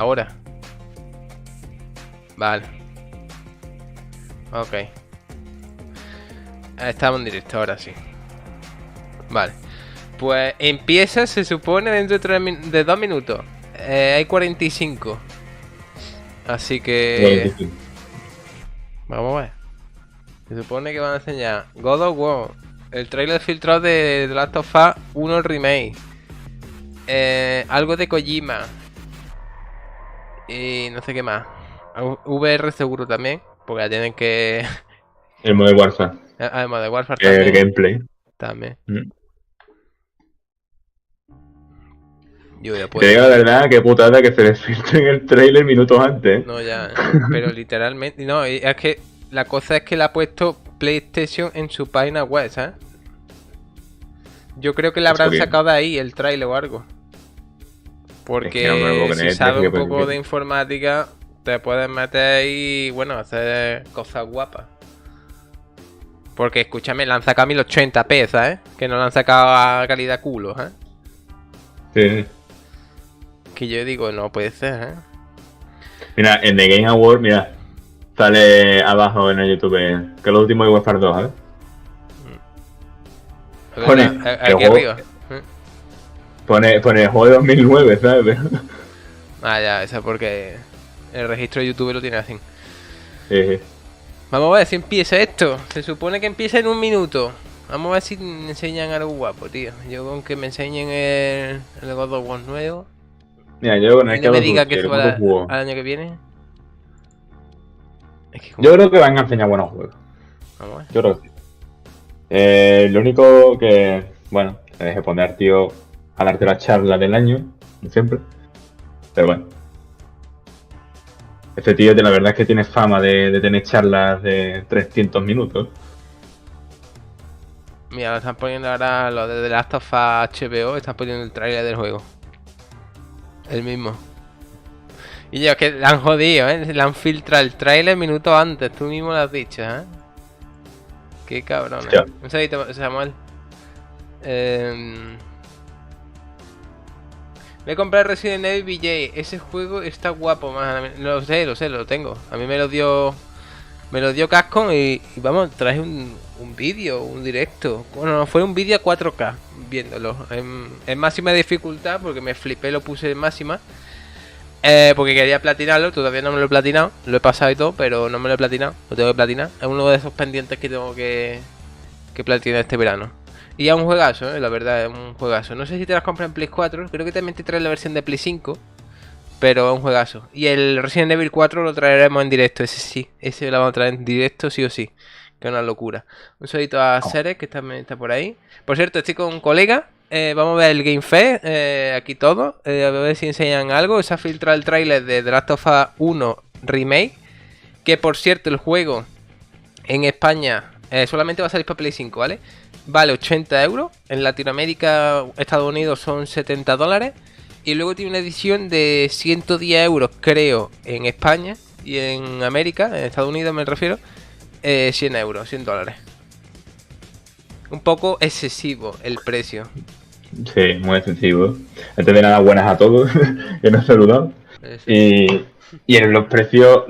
Ahora. Vale. Ok. Estamos en directo, ahora sí. Vale. Pues empieza, se supone, dentro de 2 minutos. Hay 45. Así que... Vamos a ver. Se supone que van a enseñar God of War, el trailer filtrado de The Last of Us 1 Remake, algo de Kojima y no sé qué más. VR seguro también, porque ya tienen que... El Modern Warfare. Además de Warfare El también. gameplay. También. Mm. Yo ya Te puedo. digo la verdad, qué putada que se les filtre en el trailer minutos antes. No, ya, pero literalmente... No, y es que la cosa es que le ha puesto PlayStation en su página web, ¿sabes? Yo creo que le habrán sacado de ahí el trailer o algo. Porque si sabes un poco de informática, te puedes meter y, bueno, hacer cosas guapas. Porque, escúchame, le han sacado 1080p, ¿sabes? Que no le han sacado a calidad culo, ¿eh? Sí. Que yo digo, no puede ser, ¿eh? Mira, en The Game Award, mira, sale abajo en el YouTube que es lo último de Warfare 2, ¿eh? Pone, aquí arriba. Pone el juego de 2009, ¿sabes? Ah, ya, eso es porque el registro de YouTube lo tiene así. Sí. Vamos a ver si empieza esto. Se supone que empieza en 1 minuto. Vamos a ver si me enseñan algo guapo, tío. Yo con que me enseñen el God of War nuevo. Mira, yo con el Y no me diga que el eso va al año que viene. Es que yo creo que van a enseñar buenos juegos. Vamos a ver. Yo creo que sí. Lo único que, bueno, te dejé poner, tío, a darte la charla del año, como siempre. Pero bueno. Este tío, la verdad es que tiene fama de tener charlas de 300 minutos. Mira, lo están poniendo ahora, lo de The Last of Us HBO, están poniendo el trailer del juego. El mismo. Y yo, que le han jodido, ¿eh? Le han filtrado el trailer minutos antes, tú mismo lo has dicho, ¿eh? Qué cabrón, ¿eh? Un segundito, Samuel. Voy a comprar Resident Evil VJ. Ese juego está guapo, más. Lo sé, lo tengo. A mí me lo dio Capcom y vamos, traje un vídeo, un directo. Bueno, no, fue un vídeo a 4K viéndolo. En máxima dificultad, porque me flipé, lo puse en máxima. Porque quería platinarlo, todavía no me lo he platinado. Lo he pasado y todo, pero no me lo he platinado. Lo tengo que platinar. Es uno de esos pendientes que tengo que platinar este verano. Y es un juegazo, la verdad, es un juegazo. No sé si te las compras en Play 4, creo que también te trae la versión de Play 5. Pero es un juegazo. Y el Resident Evil 4 lo traeremos en directo, ese sí. Ese lo vamos a traer en directo sí o sí. Que es una locura. Un saludito a Ceres, que también está por ahí. Por cierto, estoy con un colega. Vamos a ver el Game Fest, aquí todo. A ver si enseñan algo. Se ha filtrado el tráiler de The Last of Us 1 Remake. Que por cierto, el juego en España solamente va a salir para Play 5, ¿vale? Vale 80 euros. En Latinoamérica, Estados Unidos son 70 dólares. Y luego tiene una edición de 110 euros, creo, en España. Y en América, en Estados Unidos me refiero, 100 euros, 100 dólares. Un poco excesivo el precio. Sí, muy excesivo. Antes de nada, buenas a todos, que nos he saludado. Y en los precios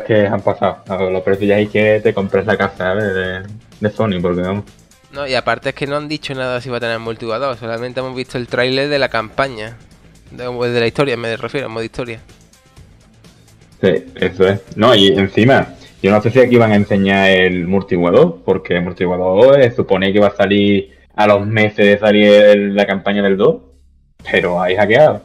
que han pasado. Los precios ya hay que te compres la casa, ¿sabes? De Sony, porque vamos. No, y aparte es que no han dicho nada si va a tener multijugador, solamente hemos visto el tráiler de la campaña. De la historia, me refiero, modo historia. Sí, eso es. No, y encima, yo no sé si aquí van a enseñar el multijugador, porque el multijugador supone que va a salir a los meses de salir la campaña del 2, pero hay hackeado.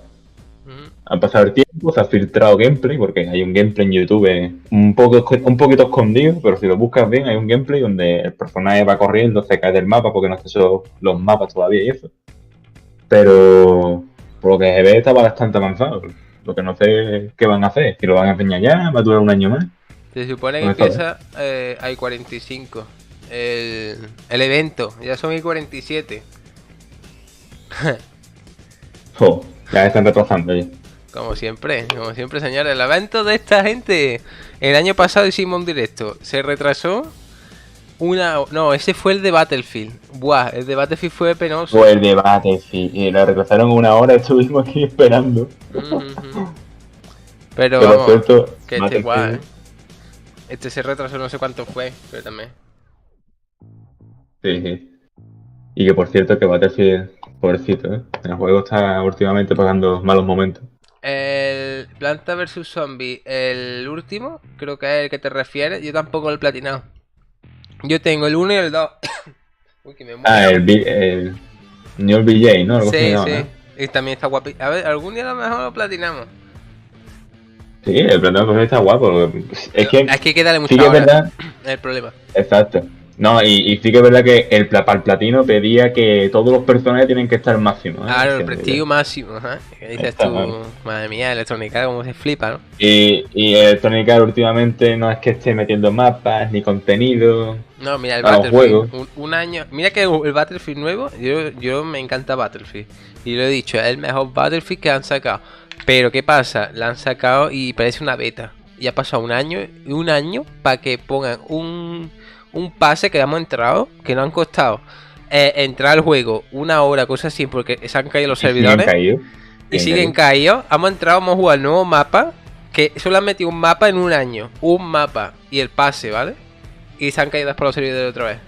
Ha pasado el tiempo, se ha filtrado gameplay, porque hay un gameplay en YouTube un poquito escondido, pero si lo buscas bien, hay un gameplay donde el personaje va corriendo, se cae del mapa, porque no se hecho los mapas todavía y eso. Pero por lo que se ve estaba bastante avanzado. Lo que no sé qué van a hacer, si lo van a enseñar ya, va a durar un año más. Se supone que empieza hay 45. El evento, ya son 47. Oh, ya están retrasando ya. Como siempre, señores, el evento de esta gente. El año pasado hicimos un directo, se retrasó no, ese fue el de Battlefield. Buah, el de Battlefield fue penoso. Fue el de Battlefield, y lo retrasaron 1 hora, estuvimos aquí esperando. Pero por vamos, cierto, que este igual, ¿eh? Este se retrasó no sé cuánto fue, pero también. Sí, sí. Y que por cierto que Battlefield, pobrecito, ¿eh? El juego está últimamente pasando malos momentos. El Planta vs Zombie, el último, creo que es el que te refieres. Yo tampoco lo he platinado. Yo tengo el uno y el 2. Uy, que me muero. Ah, el New BJ, ¿no? Algo así se Sí, llama, sí. ¿no? Y también está guapo. A ver, algún día a lo mejor lo platinamos. Sí, el Plantón pues está guapo. Es que Hay que darle sí muchas que es horas. verdad. Es el problema. Exacto. No, y sí que es verdad que para el platino pedía que todos los personajes tienen que estar máximo, ¿eh? Claro, el Entiendo, prestigio ya. máximo, ¿eh? Que dices Está mal. tú, madre mía, electrónica, como se flipa, ¿no? Y Electronic Arts últimamente no es que esté metiendo mapas ni contenido No, mira, el a los Battlefield, juegos. un año. Mira que el Battlefield nuevo, yo me encanta Battlefield. Y lo he dicho, es el mejor Battlefield que han sacado. Pero ¿qué pasa? La han sacado y parece una beta. Y ha pasado un año para que pongan un pase que hemos entrado, que no han costado entrar al juego una hora, cosas así, porque se han caído los Y siguen servidores. caídos. Y siguen caídos. Hemos entrado, hemos jugado el nuevo mapa. Que solo han metido un mapa en un año. Un mapa y el pase, ¿vale? Y se han caído por los servidores otra vez.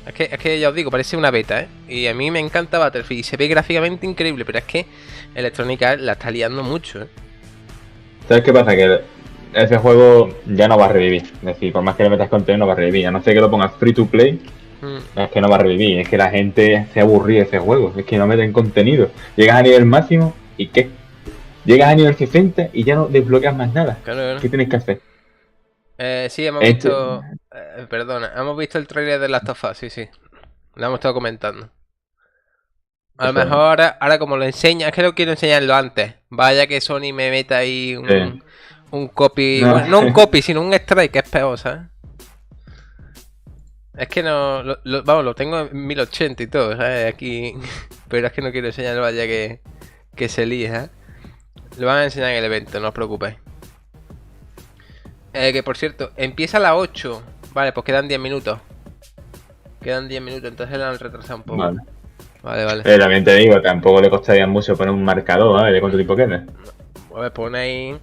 Es que ya os digo, parece una beta, ¿eh? Y a mí me encanta Battlefield. Y se ve gráficamente increíble. Pero es que Electronic Arts la está liando mucho, ¿eh? ¿Sabes qué pasa? Que ese juego ya no va a revivir. Es decir, por más que le metas contenido, no va a revivir. A no ser que lo pongas free to play, es que no va a revivir. Es que la gente se aburría de ese juego. Es que no meten contenido. Llegas a nivel máximo y ¿qué? Llegas a nivel 60 y ya no desbloqueas más nada. Claro, claro. ¿Qué tienes que hacer? Sí, hemos visto... perdona, hemos visto el trailer de Last of Us, sí, sí. Lo hemos estado comentando. A lo Eso, mejor ahora como lo enseña, es que no quiero enseñarlo antes. Vaya que Sony me meta ahí un copy... No. Bueno, no un copy, sino un strike, que es peor, ¿sabes? Es que no... vamos, lo tengo en 1080 y todo, ¿sabes? Aquí... Pero es que no quiero enseñarlo, vaya que se elija. Lo van a enseñar en el evento, no os preocupéis. Que por cierto, empieza a las 8. Vale, pues quedan 10 minutos. Quedan 10 minutos, entonces lo han retrasado un poco. Vale. Vale. También te digo, tampoco le costaría mucho poner un marcador, ¿eh? De cuánto tiempo queda. A ver, pone ahí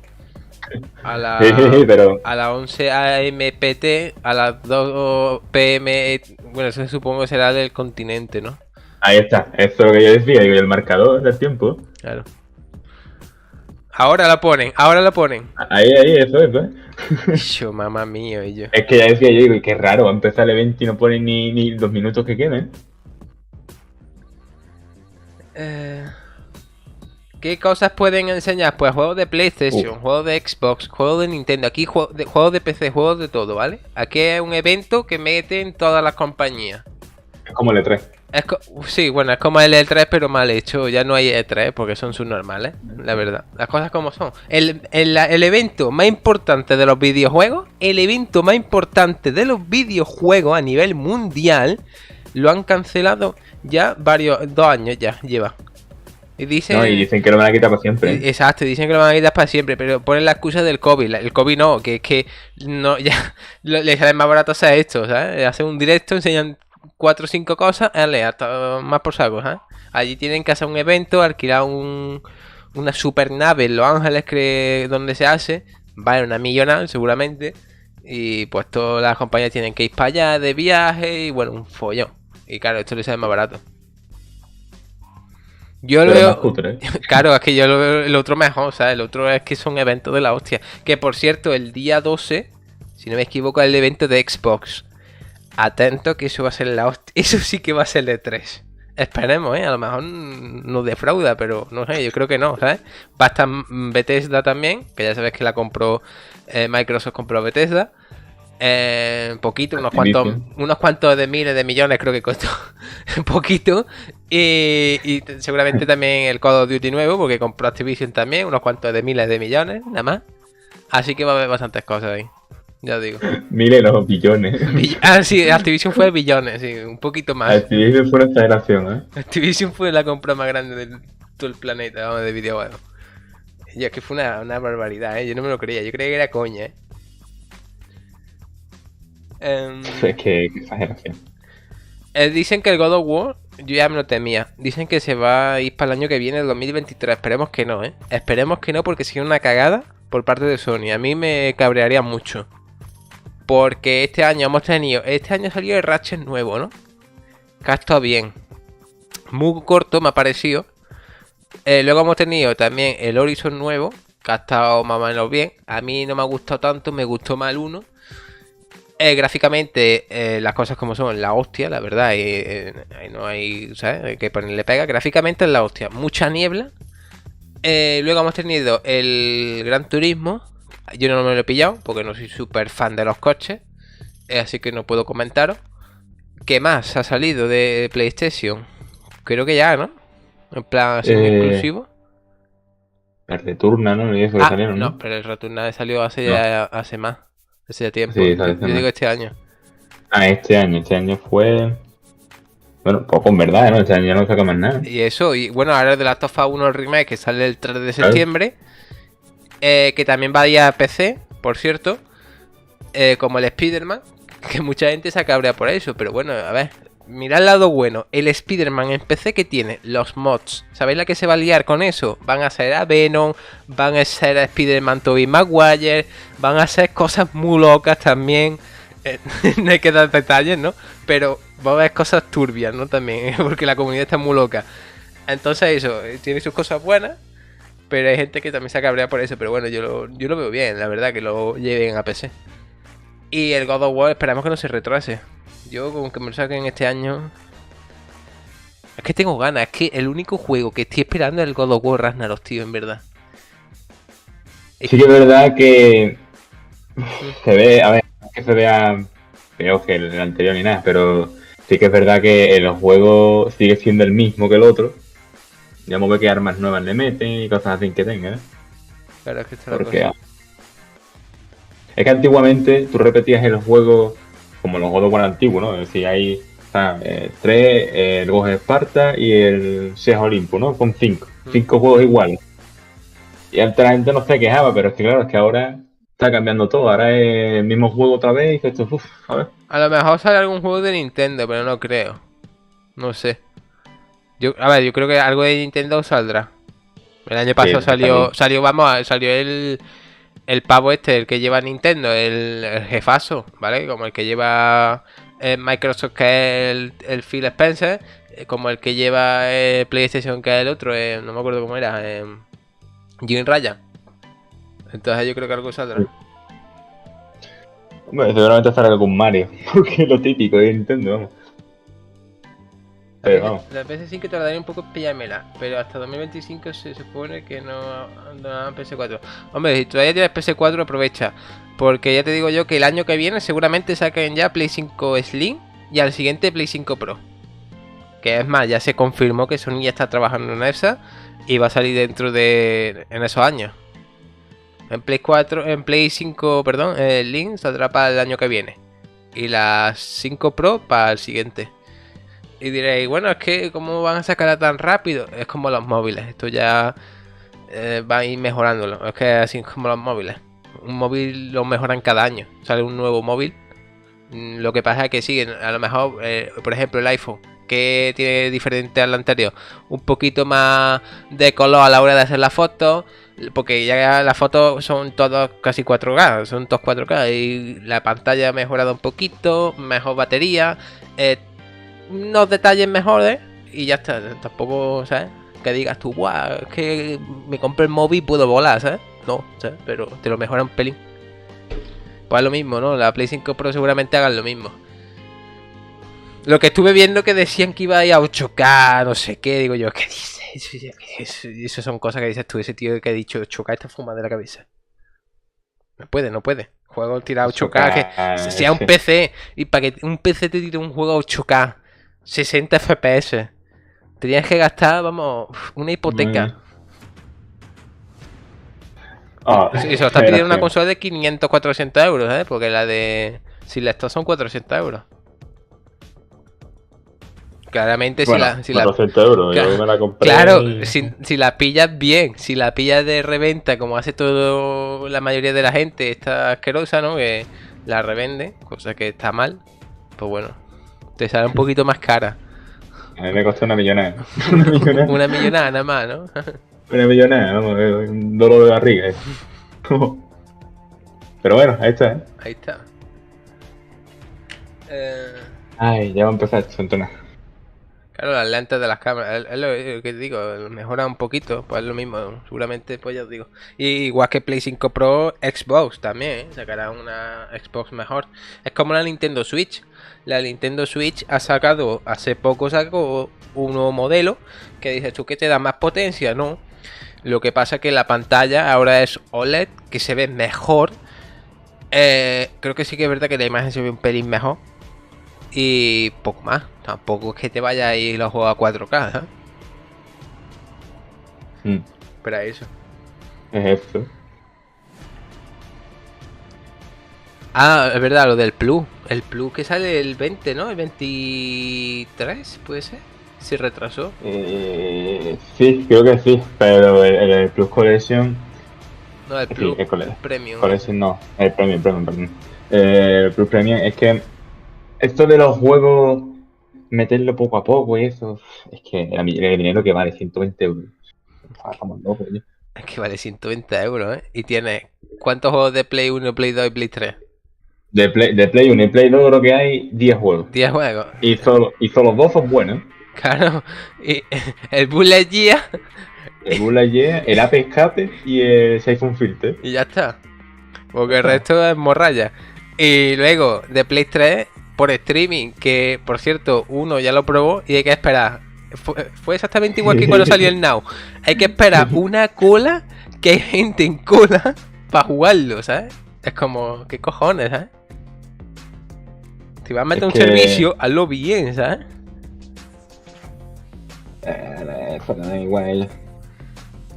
a pero a las 11 AMPT, a las 2 PM. Bueno, eso supongo que será del continente, ¿no? ahí está, eso es lo que yo decía, digo, y el marcador del tiempo. Claro. Ahora lo ponen. Ahí, eso, ¿eh? Yo, mamá mío, y yo. Es que ya decía yo, digo, y qué raro, va a empezar el evento y no ponen ni 2 minutos que queden. ¿Qué cosas pueden enseñar? Pues juegos de PlayStation, juegos de Xbox, juegos de Nintendo. Aquí juegos de PC, juegos de todo, ¿vale? Aquí es un evento que meten todas las compañías. Es como el E3. Sí, bueno, es como el E3 pero mal hecho. Ya no hay E3 porque son subnormales, la verdad. Las cosas como son. El evento más importante de los videojuegos, a nivel mundial, lo han cancelado ya 2 años ya lleva. Y dicen, No, y dicen que lo van a quitar para siempre. Exacto, dicen que lo van a quitar para siempre, pero ponen la excusa del COVID. El COVID no, que es que no, ya les sale más barato hacer esto, ¿sabes? Hacer un directo, enseñan 4 o 5 cosas, hasta más por saco, ¿sabes? Allí tienen que hacer un evento, alquilar una super nave en Los Ángeles, donde se hace, vale una millonada seguramente, y pues todas las compañías tienen que ir para allá de viaje, y bueno, un follón. Y claro, esto les sale más barato. Yo lo veo... Cutre, ¿eh? Claro, es que yo lo veo el otro mejor, ¿sabes? El otro es que son eventos de la hostia. Que por cierto, el día 12, si no me equivoco, es el evento de Xbox. Atento que eso va a ser la hostia. Eso sí que va a ser de 3. Esperemos, ¿eh? A lo mejor nos defrauda, pero no sé, yo creo que no, ¿sabes? Va a estar Bethesda también, que ya sabes que la compró... Microsoft compró Bethesda. Poquito, unos cuantos de miles de millones creo que costó. Poquito. Y seguramente también el Call of Duty nuevo, porque compró Activision también, unos cuantos de miles de millones, nada más. Así que va a haber bastantes cosas ahí. Ya os digo. Miles, no, billones. Sí, Activision fue billones, sí, un poquito más. Activision fue una exageración, ¿eh? Activision fue la compra más grande de todo el planeta, vamos, de videojuegos. Y es que fue una barbaridad, ¿eh? Yo no me lo creía, yo creía que era coña, ¿eh? Es que exageración. Dicen que el God of War, yo ya me lo temía. Dicen que se va a ir para el año que viene, el 2023. Esperemos que no, ¿eh? Esperemos que no, porque si es una cagada, por parte de Sony. A mí me cabrearía mucho. Porque este año salió el Ratchet nuevo, ¿no? Que ha estado bien. Muy corto me ha parecido. Luego hemos tenido también el Horizon nuevo, que ha estado más o menos bien. A mí no me ha gustado tanto, me gustó más el 1. Gráficamente, las cosas como son, la hostia, la verdad. Ahí no hay, ¿sabes? Hay que ponerle pega. Gráficamente es la hostia. Mucha niebla. Luego hemos tenido el Gran Turismo. Yo no me lo he pillado porque no soy súper fan de los coches. Así que no puedo comentaros. ¿Qué más ha salido de PlayStation? Creo que ya, ¿no? En plan, así muy exclusivo. El Returna, ¿no? Y eso que salieron, ¿no? No, pero el Returna salió hace más. Hace ya tiempo. Sí, Yo digo este año. Este año fue... Bueno, poco en verdad, ¿no? Este año ya no saca más nada. Y eso, y bueno, ahora el de Last of Us 1 Remake, que sale el 3 de septiembre. Que también va a ir a PC, por cierto. Como el Spider-Man. Que mucha gente se cabrea por eso. Pero bueno, a ver, mirad el lado bueno. El Spider-Man en PC que tiene los mods. ¿Sabéis la que se va a liar con eso? Van a ser a Venom, van a ser a Spider-Man Tobey Maguire, van a ser cosas muy locas también. No hay que dar detalles, ¿no? Pero va a haber cosas turbias, ¿no? También, porque la comunidad está muy loca. Entonces eso, tiene sus cosas buenas. Pero hay gente que también se cabrea por eso. Pero bueno, yo lo veo bien, la verdad, que lo lleven a PC. Y el God of War esperamos que no se retrase. Yo con que me lo saquen este año... Es que tengo ganas. Es que el único juego que estoy esperando es el God of War Ragnarok, tío, en verdad. Sí que es verdad que... Se ve... A ver, no es que se vea peor que el anterior ni nada, pero sí que es verdad que el juego sigue siendo el mismo que el otro. Ya me ve qué armas nuevas le meten y cosas así que tenga, ¿eh? Claro, es que está Porque... la cosa. Es que antiguamente tú repetías el juego como los God of War antiguos, ¿no? Es decir, hay 3, el Ghost de Esparta y el Seas Olimpo, ¿no? Con 5 juegos iguales. Y antes la gente no se quejaba, pero es que claro, es que ahora está cambiando todo. Ahora es el mismo juego otra vez y dices tú, uff, a ver. A lo mejor sale algún juego de Nintendo, pero no creo. No sé. Yo creo que algo de Nintendo saldrá. El año pasado salió el pavo este, el que lleva Nintendo, el jefazo, ¿vale? Como el que lleva Microsoft, que es el Phil Spencer, como el que lleva PlayStation, que es el otro, no me acuerdo cómo era, Jim Ryan. Entonces yo creo que algo saldrá. Bueno, seguramente estará con Mario, porque es lo típico de Nintendo, vamos. Pero vamos. La PS5 tardaría un poco en pillármela, pero hasta 2025 se supone que no andará en PS4. Hombre, si todavía tienes PS4, aprovecha. Porque ya te digo yo que el año que viene seguramente saquen ya Play 5 Slim y al siguiente Play 5 Pro. Que es más, ya se confirmó que Sony ya está trabajando en esa y va a salir en esos años. En Play 5, perdón, Slim saldrá para el año que viene. Y la 5 Pro para el siguiente. Y diréis, bueno, es que ¿cómo van a sacarla tan rápido? Es como los móviles, esto ya va a ir mejorándolo. Es que así es como los móviles. Un móvil lo mejoran cada año. Sale un nuevo móvil. Lo que pasa es que siguen, a lo mejor, por ejemplo, el iPhone, que tiene diferente al anterior. Un poquito más de color a la hora de hacer la foto. Porque ya las fotos son todas casi 4K, son todos 4K. Y la pantalla ha mejorado un poquito, mejor batería. Unos detalles mejores y ya está. Tampoco, ¿sabes? Que digas tú, guau, es que me compré el móvil y puedo volar, ¿sabes? No, ¿sabes? Pero te lo mejora un pelín. Pues es lo mismo, ¿no? La Play 5 Pro seguramente hagan lo mismo. Lo que estuve viendo que decían que iba a ir a 8K, no sé qué, digo yo, ¿qué dices? Eso son cosas que dices tú, ese tío que ha dicho 8K está fumado de la cabeza. No puede. Juego tirado a 8K, que sea un PC. Y para que un PC te tire un juego a 8K, 60 FPS, tenías que gastar, vamos, una hipoteca. Y se lo está pidiendo una consola de 500, 400 euros, ¿eh? Porque la de... Si la esto son 400 euros. Claramente, bueno, 400 euros, yo me la compré. Claro, si la pillas bien, si la pillas de reventa, como hace todo la mayoría de la gente, está asquerosa, ¿no? Que la revende, cosa que está mal. Pues bueno, te sale un poquito más cara. A mí me costó una millonada. Una millonada nada más, ¿no? Una millonada, vamos, un dolor de barriga. Pero bueno, ahí está, ¿eh? Ahí está. Ay, ya va a empezar esto, entonces. Claro, las lentes de las cámaras, es lo que te digo, mejora un poquito, pues es lo mismo, seguramente, pues ya os digo. Y igual que Play 5 Pro, Xbox también, ¿eh? Sacará una Xbox mejor. Es como la Nintendo Switch. La Nintendo Switch hace poco sacó un nuevo modelo, que dices tú que te da más potencia, ¿no? Lo que pasa es que la pantalla ahora es OLED, que se ve mejor. Creo que sí que es verdad que la imagen se ve un pelín mejor. Y poco más. Tampoco es que te vaya a ir los juegos a 4K, ¿eh? Pero eso. Es esto. Ah, es verdad, lo del Plus. El Plus que sale el 20, ¿no? El 23, puede ser. Se retrasó. Sí, creo que sí, pero el Plus Collection... No, el Sí, Plus el Premium. Collection no, el Premium, perdón. El Plus Premium es que esto de los juegos, meterlo poco a poco y eso, es que el dinero que vale 120 euros. Estamos locos, ¿no? Es que vale 120 euros, ¿eh? Y tiene... ¿Cuántos juegos de Play 1, Play 2 y Play 3? De Play 1 y Play 2 creo que hay 10 juegos. 10 juegos. Y solo dos son buenos. Claro. Y el Bullet Gear. El Bullet Gear, el Ape Escape y el Siphon Filter. Y ya está. Porque el resto es morralla. Y luego de Play 3 por streaming, que por cierto, uno ya lo probó y hay que esperar. Fue exactamente igual que cuando salió el Now. Hay que esperar una cola, que hay gente en cola para jugarlo, ¿sabes? Es como, ¿qué cojones, ¿sabes? Si vas a meter un servicio, hazlo bien, ¿sabes? Eso no da igual.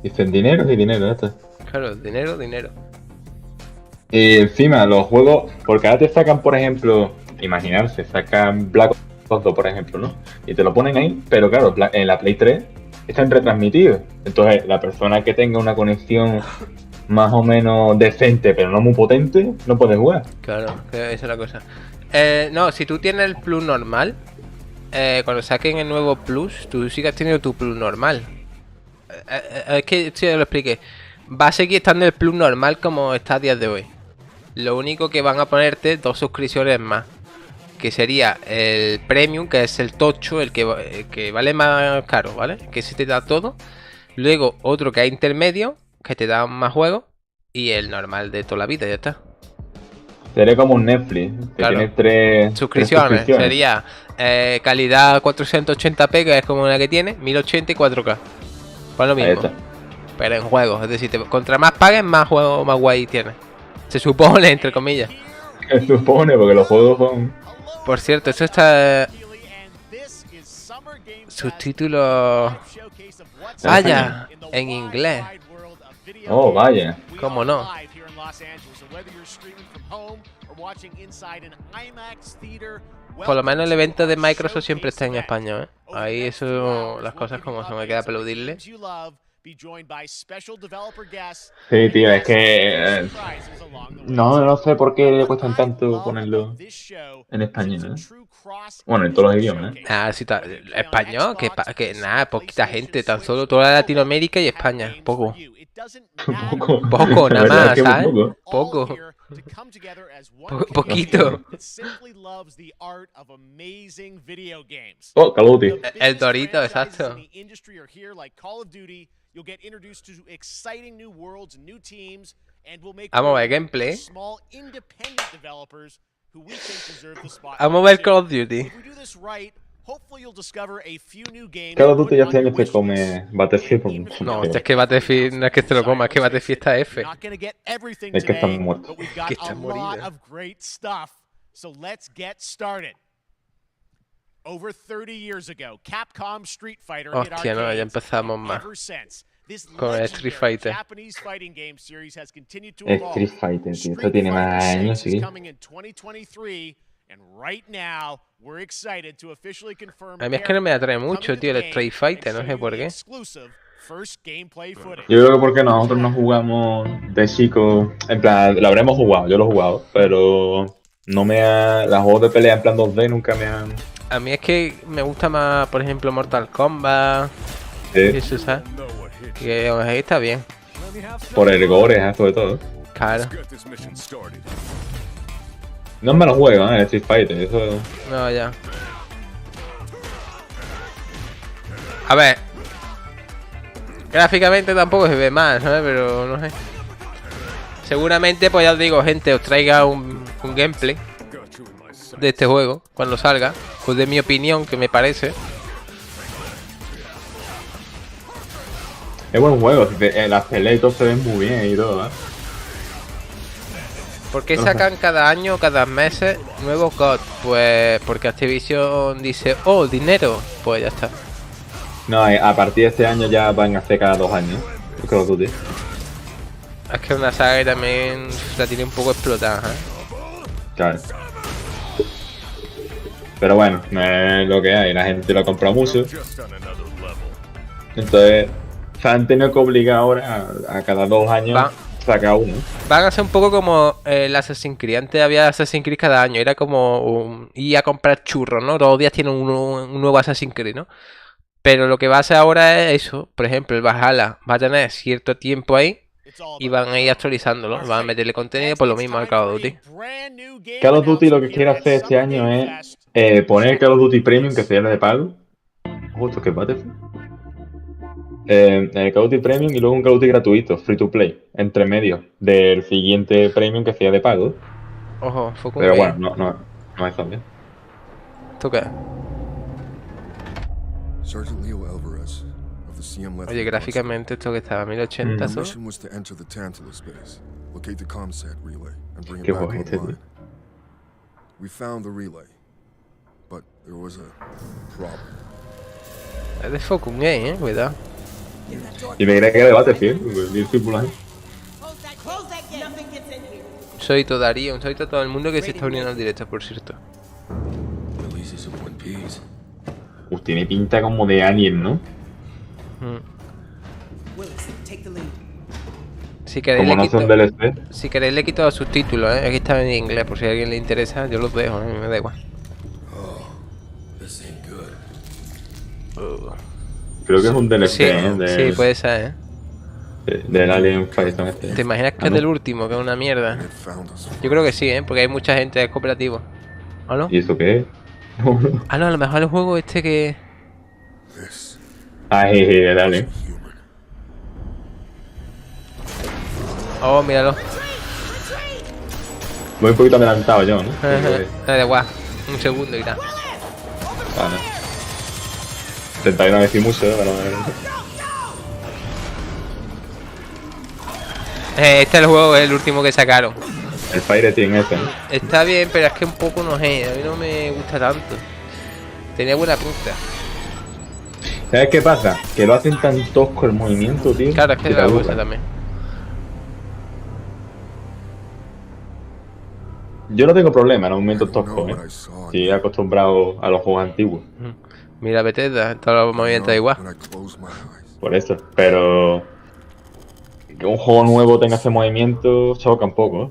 Dicen dinero y dinero, esto. Claro, dinero, dinero. Y encima los juegos, porque ahora te sacan, por ejemplo, imaginarse, sacan Black Ops 2, por ejemplo, ¿no? Y te lo ponen ahí, pero claro, en la Play 3 están retransmitidos. Entonces, la persona que tenga una conexión más o menos decente, pero no muy potente, no puede jugar. Claro, esa es la cosa. No, si tú tienes el Plus normal, cuando saquen el nuevo Plus, tú sigas teniendo tu Plus normal. Es que si lo expliqué, va a seguir estando el Plus normal como está a día de hoy. Lo único que van a ponerte 2 suscripciones más, que sería el Premium, que es el tocho, el que vale más caro, ¿vale? Que se te da todo. Luego otro que es intermedio, que te da más juegos. Y el normal de toda la vida, ya está. Sería como un Netflix, que Claro. tiene tres Suscripciones. Sería calidad 480p, que es como la que tiene, 1080 y 4K. Pues lo mismo. Pero en juegos, es decir, contra más pagues, más juegos más guay tienes. Se supone, entre comillas. Se supone, porque los juegos son... Por cierto, esto está... Subtítulos... Vaya, en inglés. Oh, vaya. ¿Cómo no? Por lo menos el evento de Microsoft siempre está en español, ¿eh? Ahí eso, las cosas como se me queda aplaudirle. Sí, tío, es que... no sé por qué le cuestan tanto ponerlo en español, ¿eh? Bueno, en todos los idiomas, ¿eh? Ah, sí, español, que nada, poquita gente, tan solo toda Latinoamérica y España, poco. Poco, nada más, ¿sabes? Poco. Poquito. Oh, Call of Duty. El Dorito, exacto. Vamos a ver gameplay. Vamos a ver Call of Duty. Call of Duty ya este año se come Battlefield. No, es que Battlefield no es que te lo coma, es que Battlefield está F. Es que están muertos. Que está morido. Hostia, no, ya empezamos más. Con el Street Fighter. Street Fighter, tío. Esto tiene más años, sí. A mí es que no me atrae mucho, tío, el Street Fighter, no sé por qué. Yo creo que porque nosotros no jugamos de chico. En plan, lo habremos jugado, yo lo he jugado, pero no me ha... Los juegos de pelea en plan 2D nunca me han... A mí es que me gusta más, por ejemplo, Mortal Kombat. Sí. Eso, ¿sabes? Que ahí está bien. Por el gore, sobre todo. Claro. No es malo juego, ¿eh? El Street Fighter, eso... No, ya. A ver. Gráficamente tampoco se ve mal, ¿sabes? Pero no sé. Seguramente, pues ya os digo, gente, os traiga un gameplay de este juego cuando salga. Pues de mi opinión, que me parece. Es buen juego, las peleas y todo se ven muy bien y todo, ¿eh? ¿Por qué sacan cada año, cada meses nuevos COD? Pues porque Activision dice, oh, dinero. Pues ya está. No, a partir de este año ya van a hacer cada 2 años. Call of Duty. Es que es una saga que también la tiene un poco explotada, ¿eh? Claro. Pero bueno, no es lo que hay, la gente lo compra mucho. Entonces, se han tenido que obligar ahora a cada 2 años sacar uno. Van a ser un poco como el Assassin's Creed. Antes había Assassin's Creed cada año, era como ir a comprar churros, ¿no? Todos los días tiene un nuevo Assassin's Creed, ¿no? Pero lo que va a hacer ahora es eso. Por ejemplo, el Valhalla va a tener cierto tiempo ahí y van a ir actualizándolo. Van a meterle contenido por lo mismo al Call of Duty. Call of Duty lo que quiere hacer este año es poner Call of Duty Premium, que sería de pago. Justo que Battlefield. El Call of Duty Premium y luego un Call of Duty gratuito, free to play, entre medio del siguiente Premium que sea de pago. Ojo, fue como. Pero bueno, no es también. ¿Esto qué? Oye, gráficamente esto que estaba 1080 solo. Qué juego es este, tío. Es de Focus Game, cuidado. Y me creía que era de Battlefield, Soy todo Darío, un saludo a todo el mundo que se está uniendo al directo, por cierto. Tiene pinta como de Alien, ¿no? Si queréis, como no son DLC. Si queréis le quito los subtítulos, ¿eh? Aquí está en inglés, por si a alguien le interesa, yo los dejo, ¿eh? Me da igual. Creo que es un DLC, sí, sí, puede ser, del Alien Fireson este. ¿Te imaginas que es del último, que es una mierda? Yo creo que sí, porque hay mucha gente de cooperativo. ¿O no? ¿Y eso qué es? Ah, no, a lo mejor el juego este que... Ah, el Alien. Oh, míralo. Voy un poquito adelantado yo, ¿no? Da igual, un segundo y tal. Vale. Intentaré no decir mucho, pero... Este es el juego, es el último que sacaron. El Fire tiene ese, ¿no? Está bien, pero es que un poco no es. A mí no me gusta tanto. Tenía buena pinta. ¿Sabes qué pasa? Que lo hacen tan tosco el movimiento, tío. Claro, es que es la cosa también. Yo no tengo problema en los movimientos toscos, ¿eh? Estoy acostumbrado a los juegos antiguos. Mira, Bethesda, todos los movimientos igual. Por eso, pero... que un juego nuevo tenga ese movimiento choca un poco, ¿eh?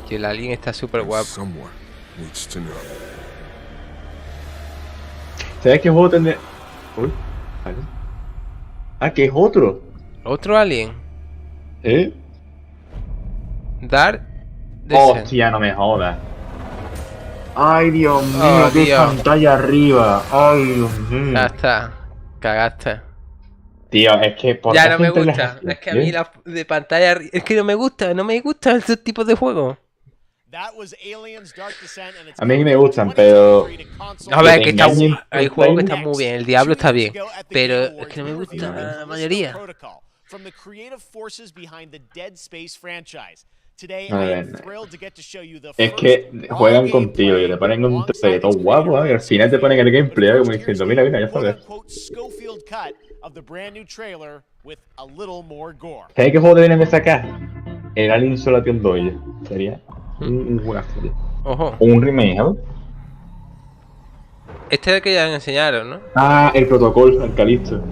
Que el alien está súper guapo. ¿Sabes qué juego tendría...? Uy, vale. Ah, que es otro. ¿Otro alien? ¿Eh? Dark Descent. Hostia, no me jodas. Ay, Dios mío, Oh, qué Dios. pantalla arriba. Ay, Dios mío. Ya está. Cagaste. Tío, es que por Ya qué no me gente gusta. les- Es que a mí la de pantalla... Es que no me gusta estos tipos de juegos. A mí me gustan, pero... A ver, que está, engañen hay por juegos que time. están muy bien. El Diablo está bien. Pero es que no me gusta la mayoría. A ver, es que juegan contigo y te ponen un trailer todo guapo, ¿eh? Y al final te ponen el gameplay, ¿eh? Como diciendo, mira, mira, ya sabes. ¿Sabes qué juego te vienen de sacar? El Alien Isolation 2, sería un juegazo, tío. Ojo. O un remake, ¿no? Este es el que ya enseñaron, ¿no? Ah, el protocolo, el Calixto.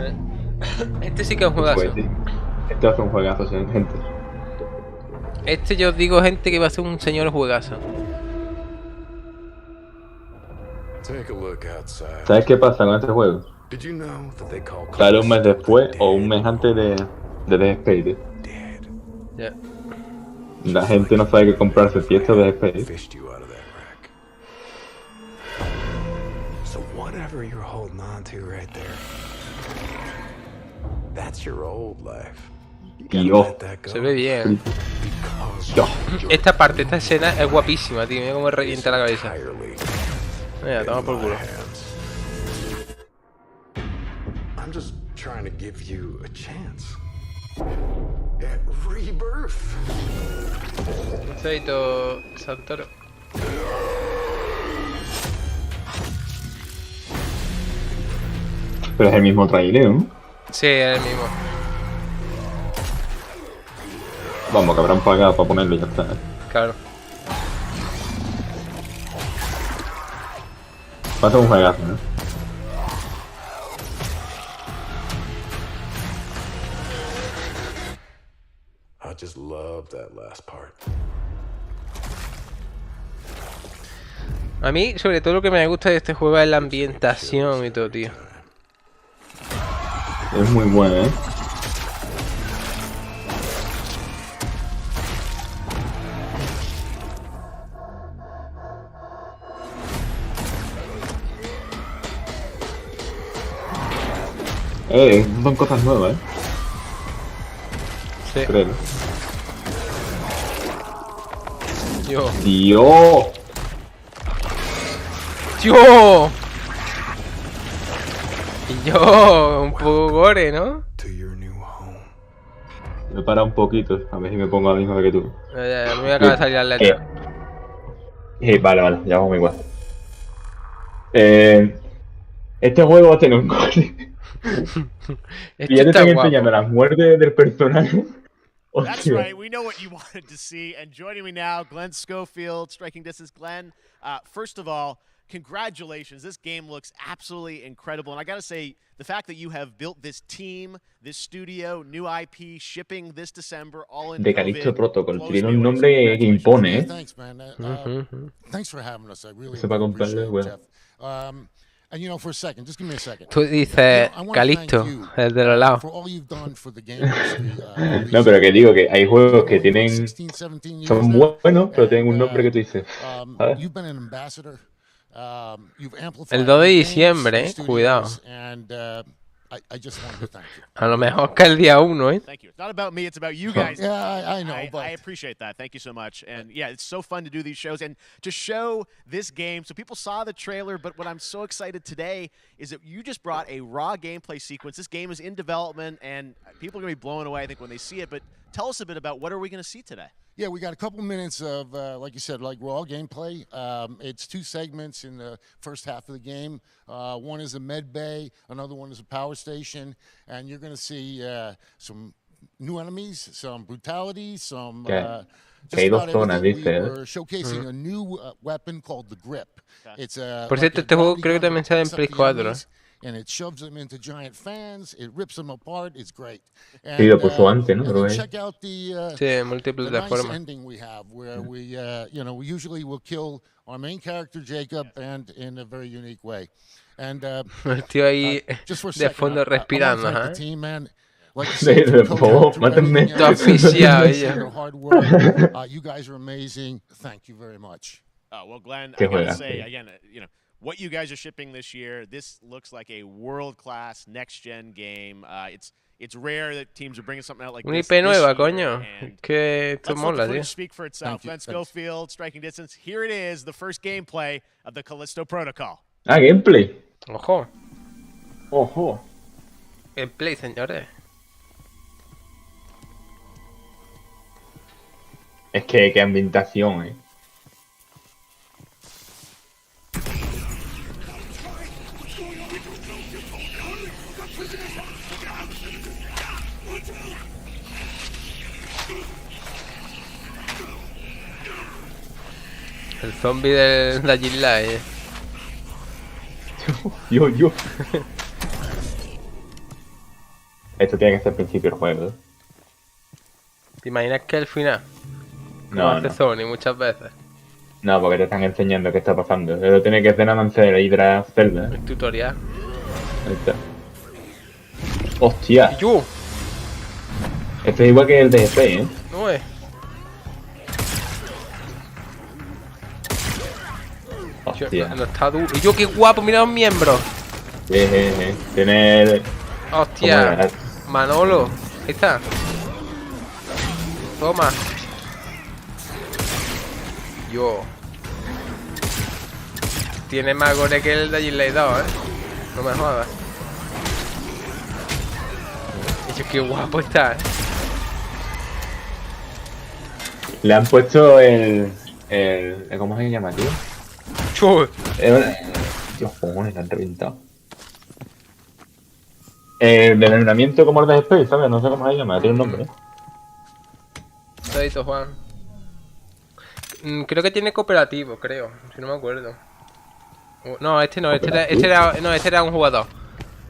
Este sí que es un juegazo. Pues, sí. Este va a ser un juegazo, gente. Este yo os digo, gente, que va a ser un señor juegazo. ¿Sabes qué pasa con este juego? Sale un mes después o un mes antes de Dead Space. Ya. La gente no sabe qué comprarse si esto de Dead Space. Tío. Se ve bien. Tío. Esta parte, esta escena es guapísima, tío. Mira cómo revienta la cabeza. Mira, toma por culo. Un cedito Santoro. Pero es el mismo trailer, ¿no? Sí, es el mismo. Vamos, que habrán pagado para ponerlo y ya está. Claro. Va a ser un juegazo, ¿no? A mí, sobre todo, lo que me gusta de este juego es la ambientación y todo, tío. Es muy bueno, ¿eh? Son cosas nuevas, ¿eh? Sí. Creo. Yo. ¡Dios! ¡Yo! Y yo, un poco gore, ¿no? Me para un poquito, a ver si me pongo lo mismo que tú. Ya, me acaba de salir la letra. Vale, ya vamos igual. Este juego va a tener un gore. Y ya te están enseñando las muertes del personaje. That's right. We know what you wanted to see. And joining me now, Glenn Schofield, striking distance. Glenn, first of all, congratulations. This game looks absolutely incredible. And I got to say, the fact that you have built this team, this studio, new IP, shipping this December, all in Directo Protocol. Tiene un nombre que impone, ¿eh? Thanks, man. Thanks for having us. I really Eso para comprarlo, appreciate it, bueno. Jeff. And you know, for a second, just give me a second. Tú dices Calixto, el de los lados. For all you've done for the game industry, No, pero que digo que hay juegos que tienen... Son buenos, pero tienen un nombre que tú dices. ¿Sabes? You've been an ambassador. You've amplified El 2 de the diciembre, games, cuidado. and, I just wanted to thank you. A lo mejor que el día 1, ¿eh? Thank you. It's not about me. It's about you guys. Yeah, I know, but I appreciate that. Thank you so much. And yeah, it's so fun to do these shows and to show this game. So people saw the trailer, but what I'm so excited today is that you just brought a raw gameplay sequence. This game is in development, and people are going to be blown away, I think, when they see it. But tell us a bit about what are we going to see today? yeah, we got a couple minutes of, like you said, like raw gameplay. It's 2 segments in the first half of the game. One is a med bay, another one is a power station, and you're going to see some new enemies, some brutality, some. Que hay 2 zonas, dice. We're showcasing a new weapon called the grip. It's Por cierto, este juego creo que también sale en Play 4, ¿eh? And it shoves them into giant fans. It rips them apart. It's great. Sí, lo puso antes, ¿no? And check out the Sí, the nice multiplataforma. ending we have, where we, you know, we usually will kill our main character Jacob, and in a very unique way. And El tío ahí just for a de second, fondo I wanna respirando, thank ¿eh? the team, man. Like I Sí, said, de from favor, Kodak to mátenme. everything Todo else, asfixiado and ella. their hard work. You guys are amazing. Thank you very much. Oh, well, Glenn, Qué I gotta juegazo. say, again, you know, what you guys are shipping this year, this looks like a world-class next-gen game. It's rare that teams are bringing something out like Una this IP nueva, year, coño. and Que esto let's let the mola, footage tío. speak for itself. Thank you. Glenn Thanks. Schofield, striking distance. Here it is, the first gameplay of the Callisto Protocol. Ah, gameplay. Ojo. Ojo. Gameplay, señores. Es que qué ambientación, ¿eh? El zombie de Agilá, Yo. Esto tiene que ser el principio del juego, ¿eh? ¿Te imaginas que el final? Como No, hace no. Sony muchas veces. No, porque te están enseñando qué está pasando. Pero tiene que ser nada más el Hydra Zelda. El tutorial. Ahí está. Hostia. Yo. Este es igual que el de Hacéis, ¿eh? No es. Hostia. No está duro. Y yo, qué guapo, mira los miembros. Tiene el... Hostia. ¿Cómo era? Manolo. Ahí está. Toma. Yo. Tiene más goles que el de Gillette 2, No me jodas. Y yo, qué guapo está, Le han puesto el ¿cómo se llama, tío? Chu. Dios, cojones, le han reventado. El del entrenamiento como el de Space, ¿sabes? No sé cómo se llama, tiene un nombre, Todito, Juan. Creo que tiene cooperativo, creo. Si no me acuerdo. No, este no, este era un jugador.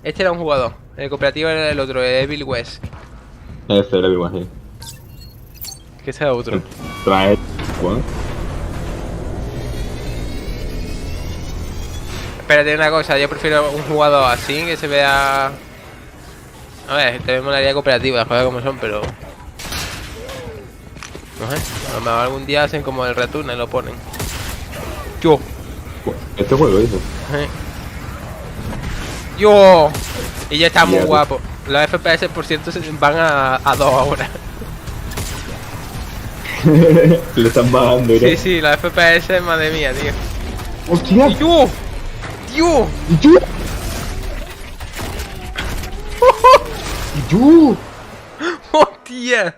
Este era un jugador. El cooperativo era el otro, el Bill West. Ese era igual, sí. Que sea otro. Trae... Bueno. Espérate una cosa, yo prefiero un jugador así, que se vea... A ver, también me molaría cooperativo, las cosas como son, pero... No sé, a lo mejor algún día hacen como el Return y lo ponen. Yo. Este juego, dice. Yo. Y ya está muy guapo. Los FPS por cierto van a 2 ahora. Le están bajando, ¿no? Sí, los FPS, madre mía, tío. ¡Hostia! ¡Yo! ¡Yo! ¡Yo! ¡Yo! ¡Hostia!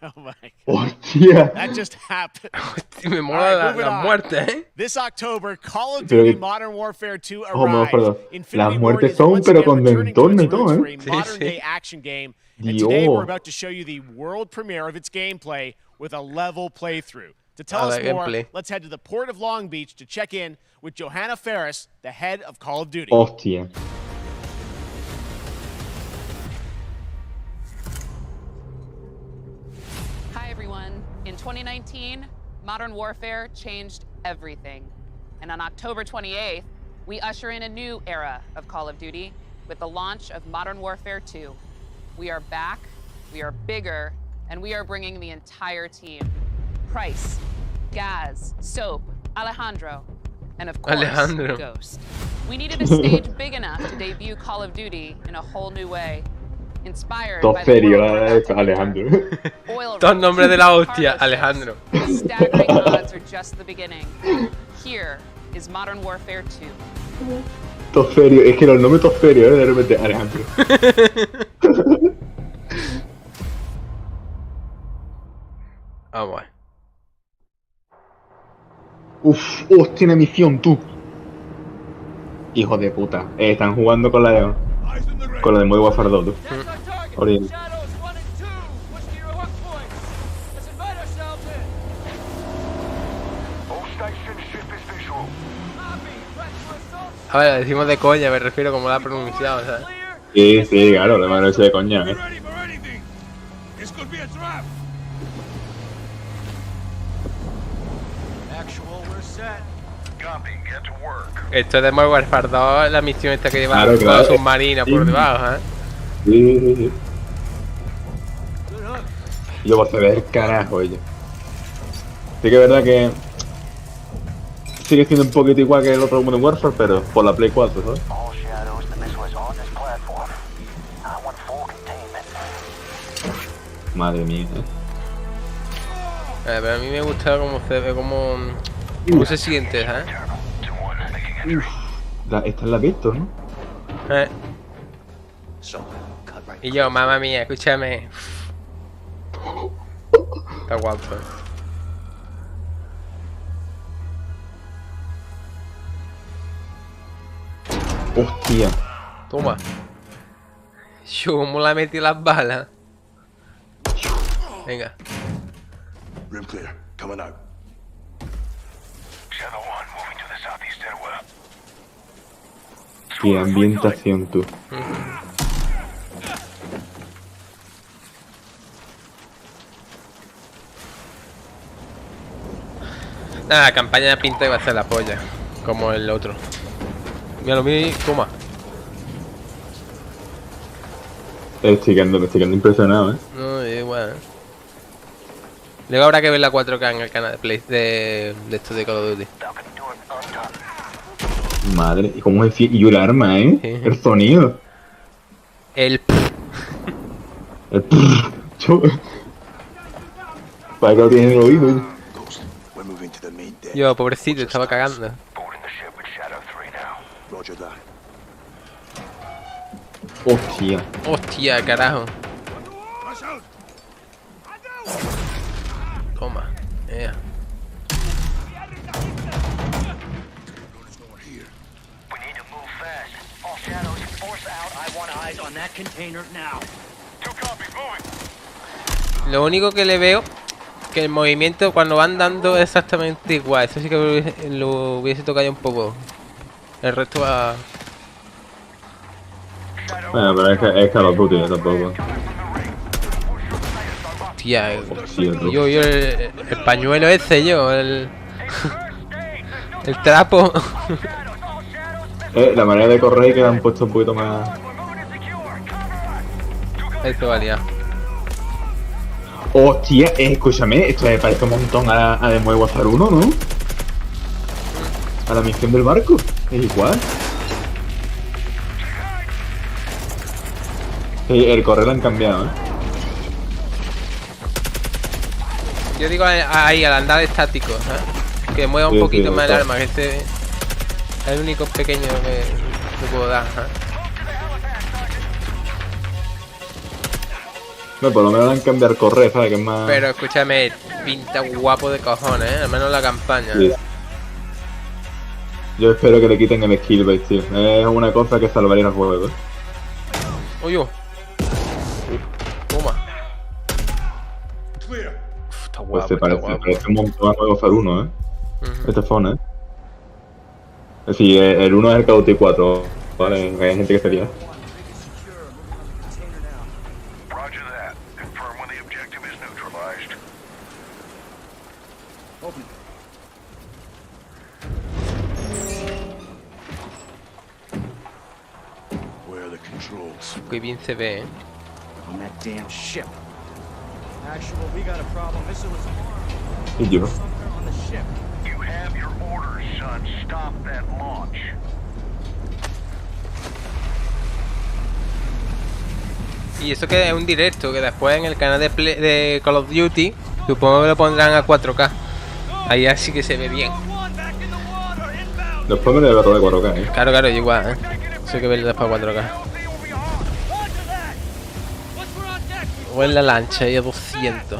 Oh my God. ¡Hostia! That just happened. Hostia, me mola la muerte, This October, Call of Pero Duty que- Modern Warfare 2 Oh, me arrives. acuerdo. Infinity Las Ward muertes is son, once pero again con returning to entorno y its todo, roots ¿eh? for a Sí, modern-day sí. action game. And Dios. today we're about to show you the world premiere of its gameplay with a level playthrough. To tell us more, gameplay. let's head to the port of Long Beach to check in with Johanna Ferris, the head of Call of Duty. ¡Hostia! Hi, everyone. In 2019, modern warfare changed everything. And on October 28th, we usher in a new era of Call of Duty with the launch of Modern Warfare 2. We are back, we are bigger, and we are bringing the entire team. Price, Gaz, Soap, Alejandro, and of course, Alejandro. Ghost. We needed a stage big enough to debut Call of Duty in a whole new way. Inspired Todo by the serio, world we're about to enter. Alejandro. Oil Dos rigs, nombres de la hostia, cargo ships. Alejandro. The staggering odds are just the beginning. Here is Modern Warfare 2. Todo serio, es que los nombres todo serios, ¿eh? De repente, Alejandro. Vamos. Uf, hostia, una misión, tú. Hijo de puta. Están jugando con la de... Con la de Modern Warfare 2, tú. Horrible. A ver, lo decimos de coña, me refiero como lo ha pronunciado, ¿sabes? Sí, sí, claro, la mano hecha de coña, ¿eh? Esto es de Modern Warfare 2, la misión esta que lleva Claro, los claro. submarinos por Sí. debajo, ¿eh? Sí, sí, sí. Yo voy a saber el carajo, ella. Sí que es verdad que... Sigue siendo un poquito igual que el otro Modern Warfare, pero por la Play 4, ¿sabes? Madre mía, Pero a mí me gusta cómo se ve, cómo se siente, ¿sabes? Esta la has visto, ¿no? Eh. Y yo, mamá mía, escúchame. Está guapo, Hostia. Toma. Yo, cómo la metí las balas. Venga. Room clear. Coming out. Qué ambientación, tú. Nada, la campaña pinta que va a ser la polla. Como el otro. Mira, lo mismo, toma. Estoy quedando impresionado, No, igual. Luego habrá que ver la 4K en el canal de Play de esto de Call of Duty. Madre, y cómo es y el arma, Sí. el sonido. El El para que lo tiene en el oído. Ghost, we're moving to the main deck. Yo, pobrecito, estaba cagando. Boarding the ship with Shadow 3 now. Roger that. Hostia. Hostia, carajo. Toma. Yeah. We need to move fast. All shadows, force out. I want eyes on that container now. Two copies, moving. Lo único que le veo que el movimiento cuando van dando es exactamente igual. Eso sí que lo hubiese tocado un poco. El resto va. Bueno, pero es Call of Duty tampoco. Tía, Hostia, tú. yo el pañuelo ese, el trapo. La manera de correr que le han puesto un poquito más. Esto valía. Hostia, escúchame, esto me parece un montón a de Me Gusta 1, ¿no? A la misión del barco, es igual. Sí, el correr lo han cambiado, Yo digo ahí, al andar estático, ¿sabes? Que mueva un Sí, poquito sí, más el está. arma, que este es el único pequeño que puedo dar, ¿sabes? No, por lo menos le han cambiado el correr, ¿sabes? Que es más. Pero escúchame, pinta guapo de cojones, Al menos la campaña. Sí. Yo espero que le quiten el skill base, tío. Es una cosa que salvaría el juego. Oye. Toma. Clear. Está Pues guapo, se está parece guapo. un montón a Me Gusta 1, Ujú. Este phone, Es decir, el 1 es el Call 4, ¿vale? Hay gente que sería. Roger that. Confirm when the objective is neutralized. Open it. Where are the controls? Qué bien se ve, On that damn ship. Actual, we got a problem. Missile was Y yo. somewhere on the ship. You have your orders, son. Stop that launch. Y eso que es un directo, que después en el canal de Call of Duty, supongo que lo pondrán a 4K. Ahí así que se ve bien. Después me lo verlo de 4K, Claro, claro, igual, Eso hay que verlo después a 4K. O en la lancha, y a 200.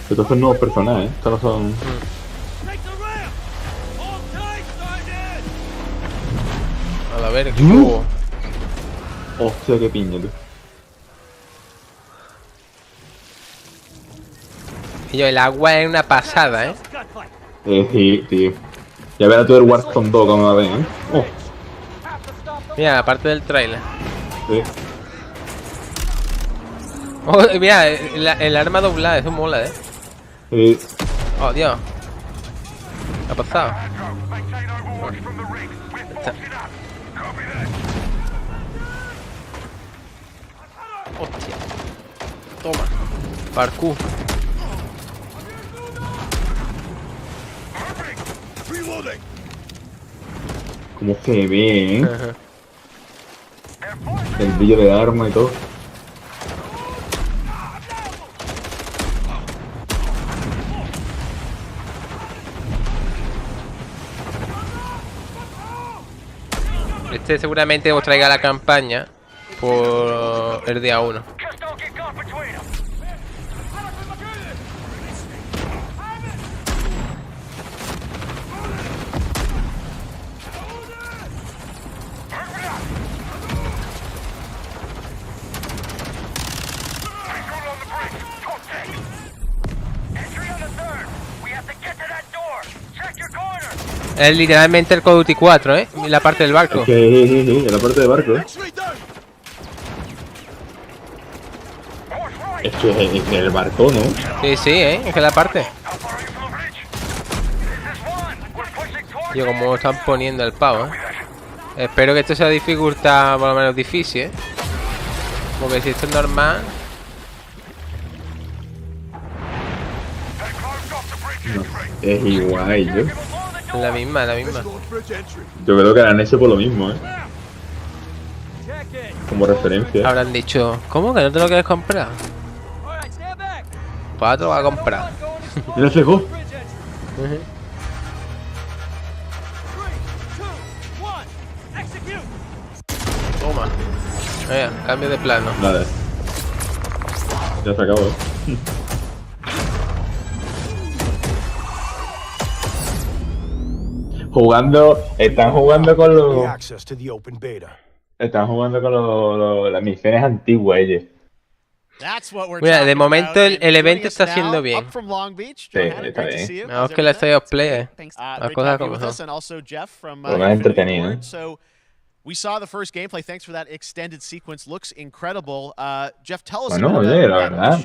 Estos son nuevos personajes, Estos no son. A ver, qué hubo. Hostia, qué piña, tú. Y yo, el agua es una pasada, Sí, tío. Ya verás tú el Warzone 2 como va a ver, Oh, Mira, la parte del trailer. sí. Oh, mira, el arma doblada, eso mola, Sí. Oh, Dios. ¿Qué ha pasado? Está. Hostia. Toma. Parkour. Cómo se ve, Ajá. El brillo de arma y todo. Este seguramente os traiga la campaña por el día 1. Just don't get caught between them. Es literalmente el Call of Duty 4, La parte del barco. Sí, en la parte de barco, Es que en el barco, ¿no? Sí, sí, Es que es la parte. Yo como están poniendo el pavo, Espero que esto sea dificultad por lo menos difícil, ¿eh? Porque si esto es normal... No, es igual, yo. La misma, la misma. Yo creo que la han hecho por lo mismo, ¿eh? Como referencia. Habrán dicho, ¿cómo que no te lo quieres comprar? Pues ahora te lo vas a comprar. Mira ese gol. Toma. Venga, cambio de plano. Nada. Ya se acabó, ¿eh? Están jugando con los... Están jugando con las misiones antiguas, ellos. Mira, de momento el evento está siendo bien. Sí, está bien. Mejor que la State of Play, las cosas como son. Lo más entretenido, ¿eh? We saw the first gameplay. Thanks for that extended sequence. Looks incredible. Jeff, tell us Bueno, about oye, la verdad,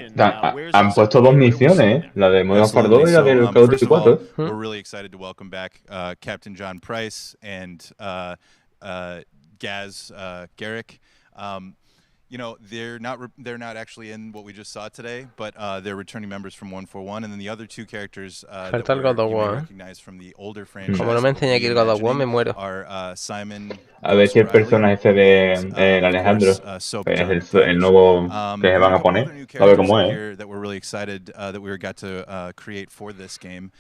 han puesto dos misiones, ¿eh? La de Modern Warfare 2 y la del Call of Duty 4. We're really excited to welcome back Captain John Price and Gaz Garrick. You know, they're not actually in what we just saw today, but they're returning members from 141, and then the other two characters that you may recognize from the older franchise. Como no me enseña aquí el God of War, me muero. Are Simon. A ver si el personaje ese de Alejandro, que es el nuevo que se van a poner, a ver cómo es. That we're really excited that we got to create for this game.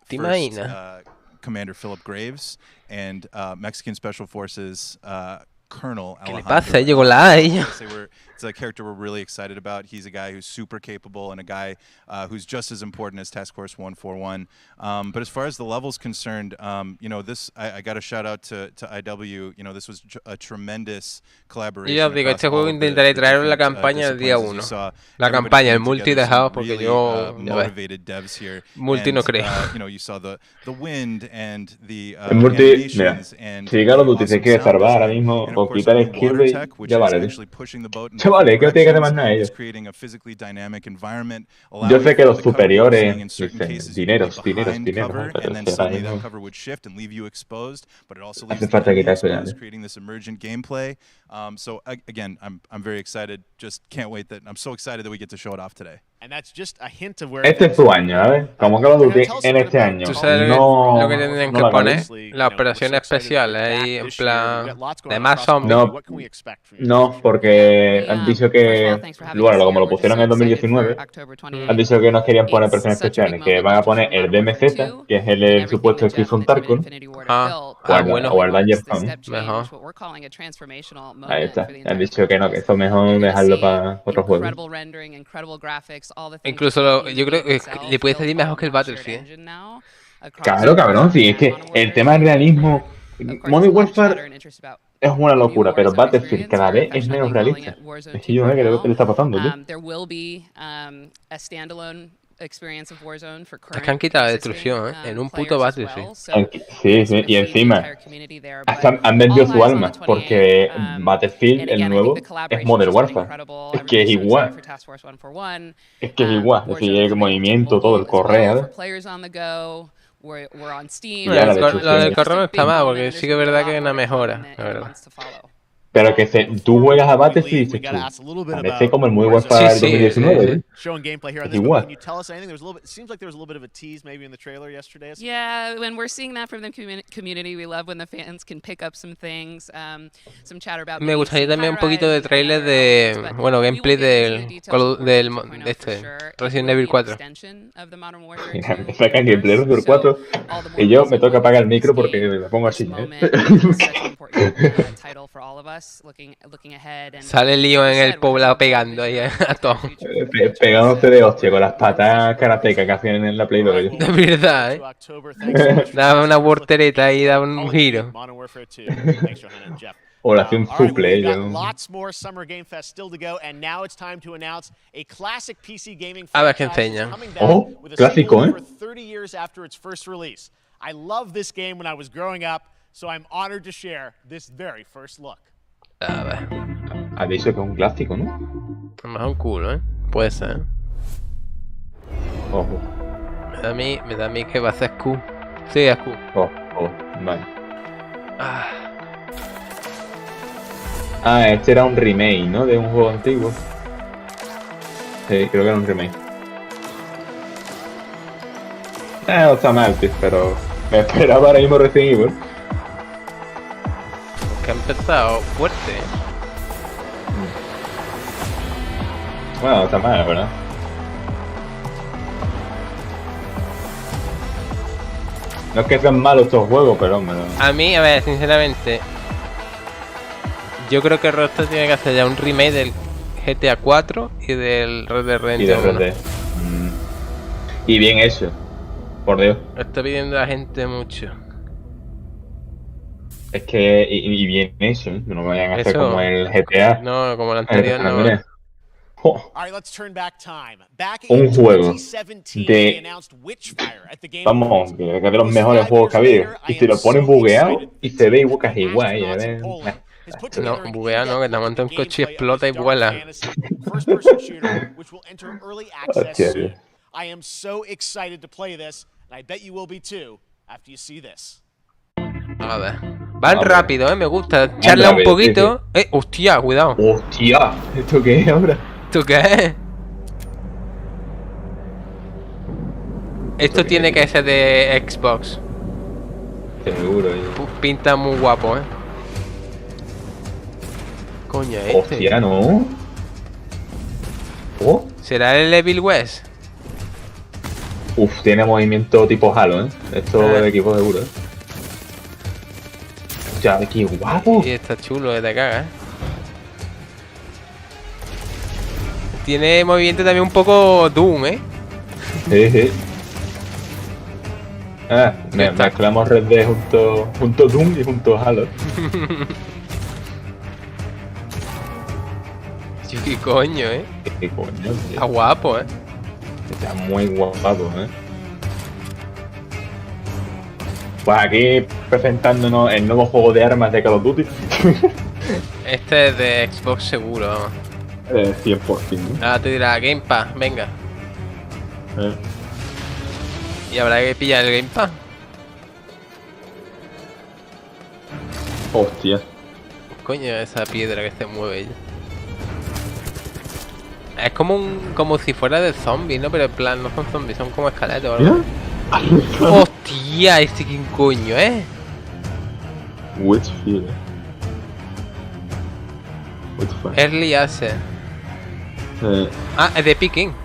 ¿Te imaginas? Commander Philip Graves and Mexican Special Forces Colonel ¿Qué le pasa? Llegó la ella. It's a character we're really excited about. He's a guy who's super capable and a guy who's just as important as Task Force 141. But as far as the level's concerned, you know, this I got a shout out to IW. You know, this was a tremendous collaboration. Yo digo, este juego intentaré traer la campaña el día 1. La campaña, el multi dejado porque yo multi no creo. You know, you saw the wind and the el multi, mira, si Call of Duty se quiere salvar ahora mismo o quitar el skill, ya vale. Vale, que no tiene que hacer más nada ellos. Yo sé que los superiores dicen dineros. Hace falta quitar eso ya. So again, I'm very excited. Just can't wait that I'm so excited that we get to show it off today. Este es tu año, ¿sabes? Como que lo Duty en este año. ¿Tú sabes no, lo que tienen que poner? Las operaciones especiales ahí, en plan, de más zombies. No, porque han dicho que, bueno, como lo pusieron en 2019, han dicho que no querían poner operaciones especiales, que van a poner el DMZ, que es el supuesto Crimson Tarkon, o el Danger Zone. Mejor. Ahí está. Han dicho que no, que eso mejor dejarlo para otros juegos. Incluso yo creo que le puedes decir mejor que el Battlefield. Claro, cabrón, sí, es que el tema del realismo, Modern Warfare es una locura, pero Battlefield cada vez es menos realista. Es que yo no sé qué le está pasando, tío. Es que han quitado la destrucción, en un puto Battlefield. Sí, y encima han vendido su alma, porque Battlefield, el nuevo, es Modern Warfare. Es que es igual. Es que es igual. Es decir, el movimiento, todo, el correo. Lo del correo no está mal, porque sí que es verdad que es una mejora, la verdad. Pero que tú juegas a Battlefield y dices, parece como el muy buen para el 2019. Es igual. Yeah, when we're seeing that from the community, we love when the fans can pick up some things, some chatter about. Me gustaría también un poquito de trailer de, bueno, gameplay del Resident Evil 4. Mira, me sacan gameplay de Resident Evil 4 y yo me toca apagar el micro porque me pongo así. Sale Lío en el poblado pegando ahí a todos. Pegándose de hostia con las patas karatecas que hacían en la Play 2. De verdad, daba una voltereta ahí, daba un giro. O le hacía un suple. A ver qué enseña. Oh, clásico, ¿eh? I loved this game when I was growing up, so I'm honored to share this very first look. A ver. Ha dicho que es un clásico, ¿no? A lo mejor un culo, ¿eh? Puede ser. Ojo. Me da a mí que va a ser Q. Sí, es Q. Vale. Ah, este era un remake, ¿no? De un juego antiguo. Sí, creo que era un remake. No está mal, tío, pero me esperaba ahora mismo Resident Evil. Que ha empezado fuerte. Bueno, no está mal, ¿verdad? No es que sean malos estos juegos, pero hombre. A mí, a ver, sinceramente, yo creo que Rockstar tiene que hacer ya un remake del GTA 4 y del Red Dead Y de Redemption 1. Red Dead. Y bien hecho. Por Dios. Lo está pidiendo la gente mucho. Es que, y bien hecho, ¿eh? No vayan a hacer Eso. como el GTA. No, como el El anterior, San no. Andreas. Jo, All right, let's turn back time. Back Un in juego 2017, de- they announced Witchfire at the Game Vamos, Awards. que es de los mejores juegos que ha habido. Y si lo ponen bugueado y se ve igual casi igual, ya ven. No, buguea no, que te monta un coche y explota y vuela. Hostia, tío. I am so excited to play this, and I bet you will be too after you see this. A ver. Van Vamos. rápido, me gusta. Charla un rápido, poquito. Hostia, cuidado. Hostia, ¿esto qué es ahora? ¿Tú qué es? Esto tiene que ser de Xbox. Seguro, Pinta muy guapo, Coño, este. Hostia, ¿no? Oh. ¿Será el Evil West? Uf, tiene movimiento tipo Halo, Esto de equipo seguro, Ya, qué guapo. Y está chulo que te cagas, Tiene movimiento también un poco Doom, Sí. Ah, mezclamos Red Dead junto Doom y junto Halo. ¿Qué coño, ¿Qué coño, tío? Está guapo, Está muy guapo, Pues aquí presentándonos el nuevo juego de armas de Call of Duty. Este es de Xbox seguro, vamos. 100%. Ahora te dirá Game Pass, venga. Y habrá que pillar el Game Pass. Hostia. Coño, esa piedra que se mueve ella. Es como si fuera de zombies, ¿no? Pero en plan, no son zombies, son como esqueletos o algo. Hostia, este quién coño, Witchfield. Early Access. Ah, es de Picking. ¿De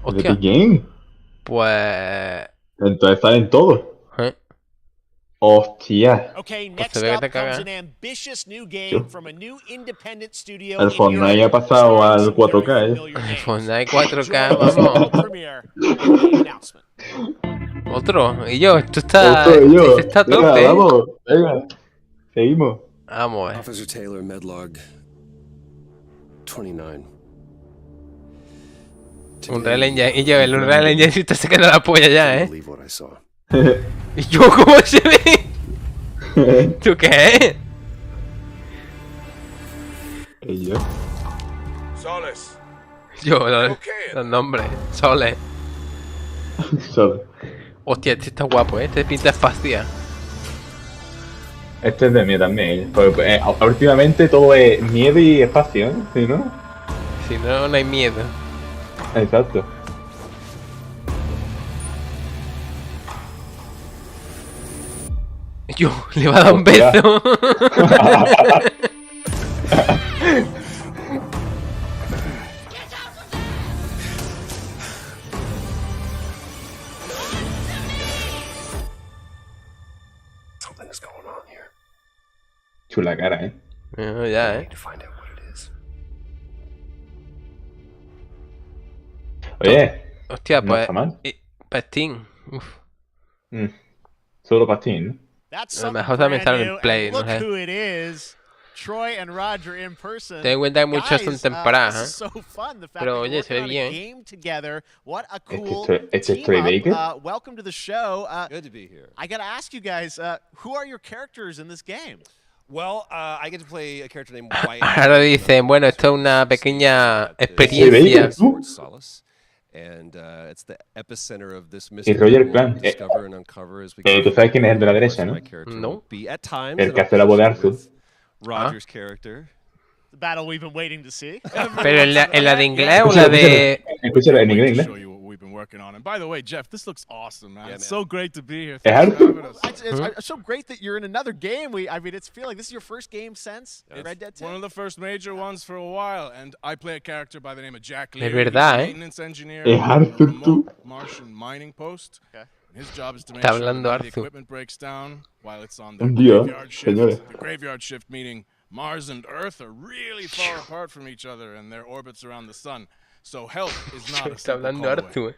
Hostia. Game? Pues... Entonces salen todos. Hostia. Okay, Pues next se ve que up te comes cagas. an ambitious new game from a new independent studio. El in Fortnite Europe, ha pasado starring al some 4K, very familiar names. Fortnite 4K, Enjoy this vamos. world premiere announcement. Otro. Y yo, esto está... Otro de yo. Este está a Venga, tope, vamos. Venga. Seguimos. Vamos, Officer Taylor, Medlog 29. Un Real Engine. Y yo, el Real Engine se está sacando la polla ya, Believe what I saw. ¿Y yo cómo se ve? ¿Tú qué? Y yo. Soles. Yo, los nombres. Sole. Solo. Hostia, este está guapo, Este pinta espacial. Este es de mí también. Porque, últimamente todo es miedo y espacio, ¿Sí, no? Si no, no hay miedo. Exacto. Yo, le va a dar un Hostia. beso. Something's going on here. Chula cara, No, ya, I need to find out what it is. Oye. Hostia, No pues... está mal. Pastín. Uf. Solo pastín, ¿no? That's A lo something mejor también brand sale en new, Play, and no look sé. who it is. Troy and Roger in person. Ten en cuenta que muchas son Guys, temporadas, this is so fun. The fact Pero, that oye, you're se ve working on a bien. game together. What a cool este team Troy up. Baker. Welcome to the show. Good to be here. I gotta ask you guys, who are your characters in this game? Well, I get to play a character named Wyatt. Ahora dicen, bueno, esto es una pequeña Sí, experiencia. ¿veis? Solace. And it's the epicenter of this Y mystery Roger we'll Clan. discover and uncover as we Tú sabes quién es el de la derecha, ¿no? My character No. will be at times El in que hace la voz de Arthur. opposition with Roger's character, The battle we've been waiting to see. Pero en la de inglés o la de... Escúchalo en inglés, Show you what we've been working on. And by the way, Jeff, this looks awesome, man. Yeah, It's man. so great to be here. Es Thanks for having Arthur. us. It's so great that you're in another game. I mean, it's feeling this is your first game since Red Dead 2. One of the first major ones for a while, and I play a character by the name of Jack Es Leary. verdad, He's a ¿eh? maintenance engineer Es on a Arthur, remote tú. Martian mining post. Okay. And his job is to make Está sure that hablando none of the Arthur. equipment breaks down while it's on their Un día, graveyard shift. señores. The graveyard shift meaning Mars and Earth are really far apart from each other and their orbits around the sun. So help is not a Está simple hablando call away.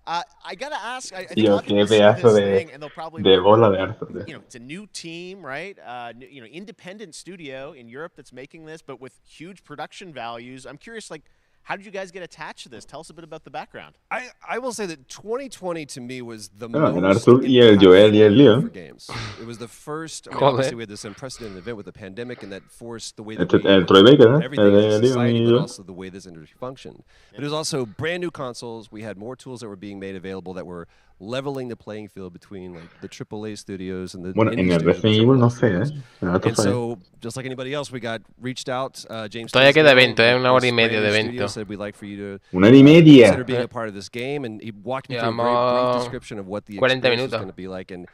Arthur. I gotta ask. I think a Tío, lot of qué people see pedazo this de, thing and they'll probably de bola de Arthur. Tío. you know, it's a new team, right? You know, independent studio in Europe that's making this, but with huge production values. I'm curious, like, how did you guys get attached to this? Tell us a bit about the background. I will say that 2020 to me was the Ah, el most Arthur y el Joel y el impactful Leo. for games. It was the first. I mean, Joder. obviously, we had this unprecedented event with the pandemic, and that forced the way that El Troy Baker, ¿eh? everything El as a de Leo society, y but yo. also the way this industry functioned. But it was also brand new consoles. We had more tools that were being made available that were leveling the playing field between like the AAA studios and the Bueno, indie en el studios, Resident the Evil no AAA sé, ¿eh? studios. En el otro And fue. so, just like anybody else, we got reached out. James Todavía queda Tisdale, evento, with una hora y this media de brand new studio, evento. said we'd like for you to Una hora y media. consider being a part of this game, and he walked me through a very brief Llevamos description of what the 40 experience was minutos. going to be like. And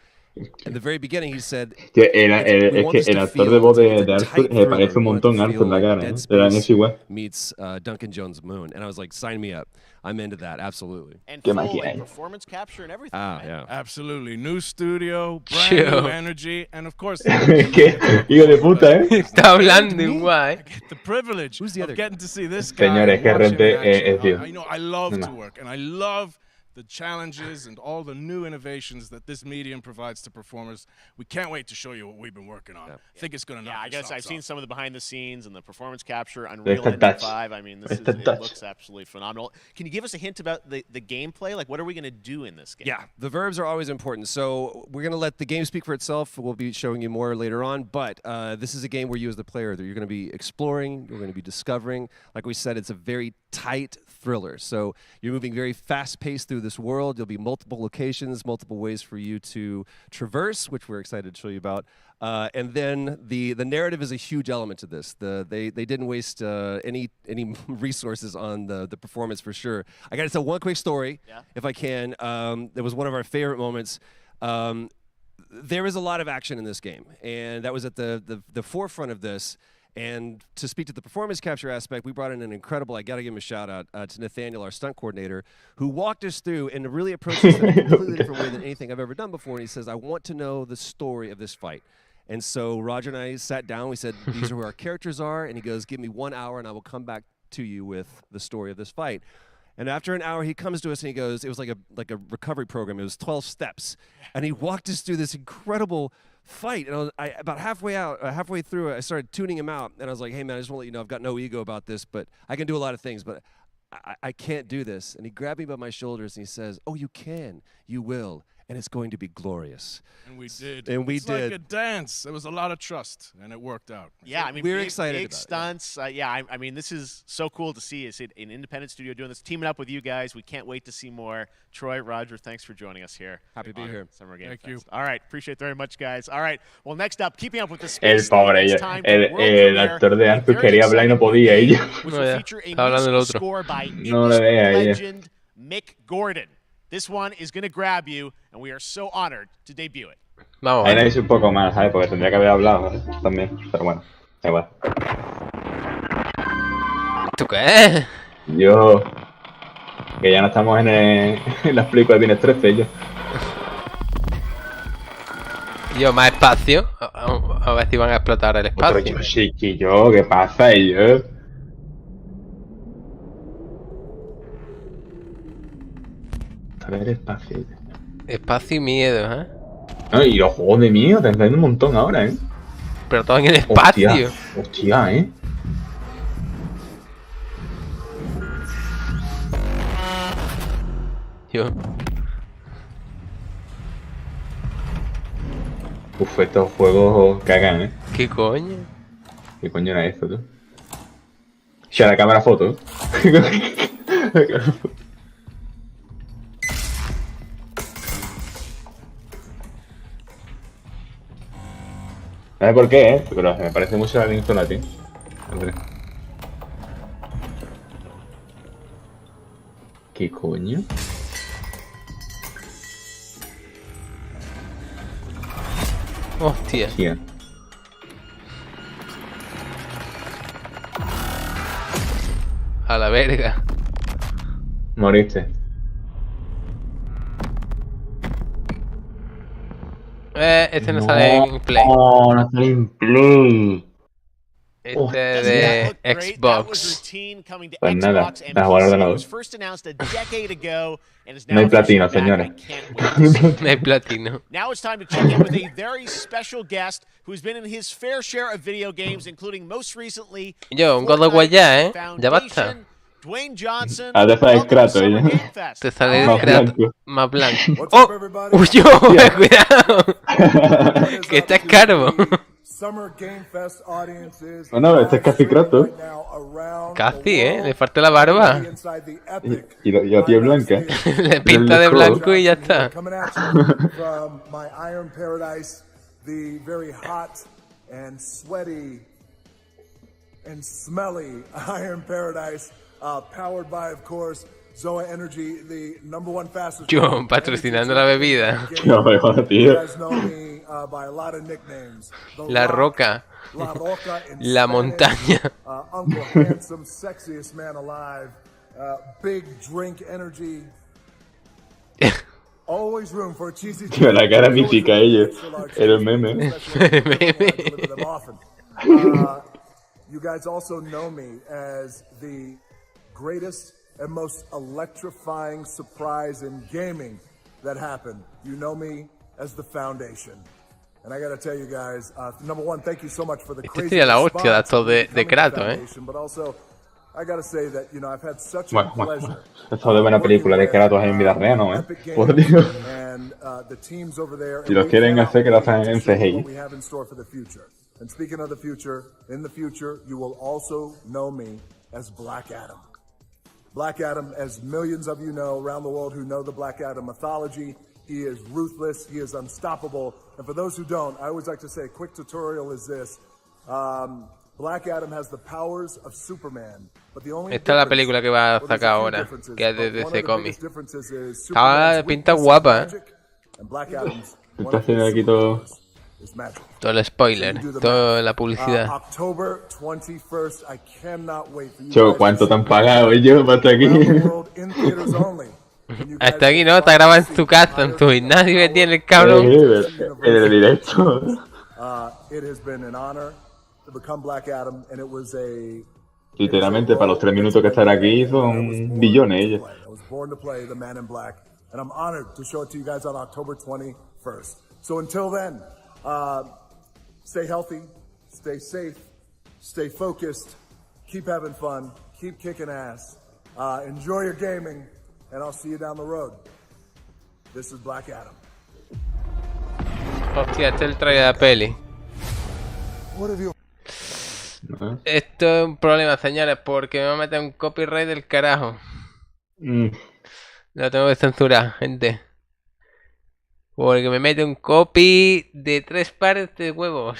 at the very beginning, he said, Que we es want que this el to actor de feel voz it's a de Arthur tight se thriller. parece un We want it montón to a Arthur feel en la like cara, Dead ¿eh? Pero es Space igual. meets Duncan Jones' Moon. And I was like, sign me up. I'm into that, absolutely. And Qué full máquina, like, eh. performance capture and everything. Ah, right? yeah. Absolutely. New studio, brand Chill. new energy, and of course, ¿Qué? Hijo de puta, ¿eh? Está hablando igual. the privilege Who's the of other getting to see this guy. Señores, que and watch him in Rente action. es Dios. You know, I love No. to work, and I love the challenges and all the new innovations that this medium provides to performers. We can't wait to show you what we've been working on. I think it's going to knock Yeah, I your guess I've socks seen off. some of the behind the scenes and the performance capture, Unreal the Engine touch. 5. I mean, this It's is, the it touch. looks absolutely phenomenal. Can you give us a hint about the gameplay? Like, what are we going to do in this game? Yeah, the verbs are always important. So we're going to let the game speak for itself. We'll be showing you more later on. But this is a game where you as the player, you're going to be exploring, you're going to be discovering. Like we said, it's a very tight thriller. So you're moving very fast-paced through this world. There'll be multiple locations, multiple ways for you to traverse, which we're excited to show you about. And then the narrative is a huge element to this. They didn't waste any resources on the performance for sure. I got to tell one quick story, if I can. It was one of our favorite moments. There is a lot of action in this game, and that was at the forefront of this. And to speak to the performance capture aspect, we brought in an incredible, I got to give him a shout out to Nathaniel, our stunt coordinator, who walked us through and really approached this in a completely different way than anything I've ever done before. And he says, I want to know the story of this fight. And so Roger and I sat down. We said, these are who our characters are. And he goes, give me 1 hour and I will come back to you with the story of this fight. And after an hour, he comes to us and he goes, it was like a recovery program. It was 12 steps. And he walked us through this incredible fight. And about halfway through, I started tuning him out. And I was like, hey, man, I just want to let you know I've got no ego about this, but I can do a lot of things, but I can't do this. And he grabbed me by my shoulders and he says, oh, you can. You will. And it's going to be glorious. And we did. And we it's did. like a dance. There was a lot of trust, and it worked out. Yeah, I mean, We're big, excited big about it, stunts. I mean, this is so cool to see. It's an independent studio doing this, teaming up with you guys. We can't wait to see more. Troy, Roger, thanks for joining us here. Happy to be here. Summer Game Thank Fest. you. All right, appreciate it very much, guys. All right, well, next up, keeping up with the El space. pobre, it's time for el world premiere, actor de a Arthur very quería hablar y no exciting podía, game, ella. which No, will ya. feature a Está hablando el musical otro. score by No le vea a ella. legend Mick Gordon. This one is going to grab you, and we are so honored to debut it. Vamos, Ahí ¿vale? dice un poco más, ¿sabes? Porque tendría que haber hablado también. Pero bueno, da igual. ¿Tú qué? Yo. Que ya no estamos en las películas de Viernes 13, yo. Yo, más espacio. A ver si van a explotar el Pero espacio. yo, chiquillo, ¿qué pasa? Y yo. A ver, espacio. Espacio y miedo, ¿eh? No, y los juegos de miedo te están un montón ahora, ¿eh? Pero todo en el espacio. Hostia, ¿eh? Yo. Uf, estos juegos cagan, ¿eh? ¿Qué coño? ¿Qué coño era esto, tú? O sea, la cámara foto. ¿Sabes por qué, eh? Pero me parece mucho la Linkzone a ti. Andrés. ¿Qué coño? Hostia. Hostia. A la verga. Moriste. Este no sale en Play. No, no sale en Play. Este de Xbox. Pues nada, a jugar ordenador. No hay platino, señores. No hay platino. Now it's time to check in with a very special guest who's been in his fair share of video games, including most recently Yo, un God of War ya, ya basta. Dwayne Johnson. Ah, te sale el Kratos, Te sale el Más Kratos blanco. más blanco. ¡Oh! ¡Uy, yo! ¡Cuidado! Que está caro. Bueno, este es casi Kratos. Casi, le falta la barba. Y la piel blanca. Le pinta de blanco y ya está. Powered by, of course, Zoa Energy, the #1 fastest. Yo, patrocinando la bebida. No, mejor, tío. La roca. La montaña. Uncle Handsome, sexiest man alive. Big drink energy. Always room for a cheesy. Tío, la cara mítica ella. Era el meme. You guys also know me as the greatest and most electrifying surprise in gaming that happened. You know me as the Foundation. And I gotta tell you guys, #1, thank you so much for the crazy sería la hostia de esto de Kratos, but also, I gotta say that, you know, I've had such a Bueno, pleasure. esto de buena película de Kratos en vida real, ¿no? Por Dios. Si lo quieren hacer, que lo hacen en CGI. And speaking of the future, in the future, you will also know me as Black Adam. Black Adam, as millions of you know around the world who know the Black Adam mythology, he is ruthless, he is unstoppable. And for those who don't, I always like to say a quick tutorial is this. Black Adam has the powers of Superman. But the only Esta es la película que va a sacar ahora, que es de DC Comics. Pinta guapa, Está haciendo aquí todo. Todo el spoiler, toda la publicidad. Yo, ¿cuánto te han pagado yo para estar aquí? Hasta aquí, ¿no? Está grabado en tu casa, en tu gimnasio que tiene el cabrón. En el directo. Literalmente, para los 3 minutos que estará aquí son billones ellos. So until then, stay healthy, stay safe, stay focused, keep having fun, keep kicking ass, enjoy your gaming, and I'll see you down the road. This is Black Adam. Hostia, este es el trailer de la peli. Esto es un problema, señores, porque me va a meter un copyright del carajo. Lo tengo que censurar, gente. Porque me mete un copy de 3 pares de huevos.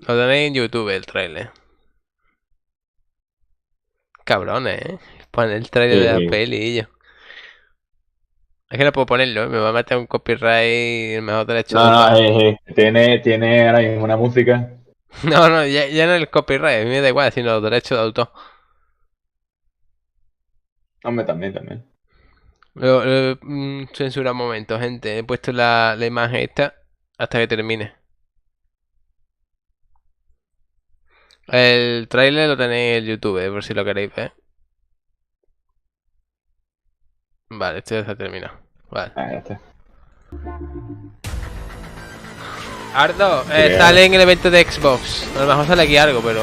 Lo tenéis en YouTube el trailer. Cabrones, Pon el trailer de la peli y yo. Es que no puedo ponerlo, me va a meter un copyright, el mejor derecho de autor. Tiene ahora mismo una música. No, ya no el copyright, a mí me da igual, sino los derechos de autor. Hombre, también. Censura un momento, gente. He puesto la imagen esta hasta que termine. El trailer lo tenéis en YouTube, por si lo queréis ver. Vale, esto ya se ha terminado. Vale. Ya está. Ardo, sale en el evento de Xbox. A lo mejor sale aquí algo, pero...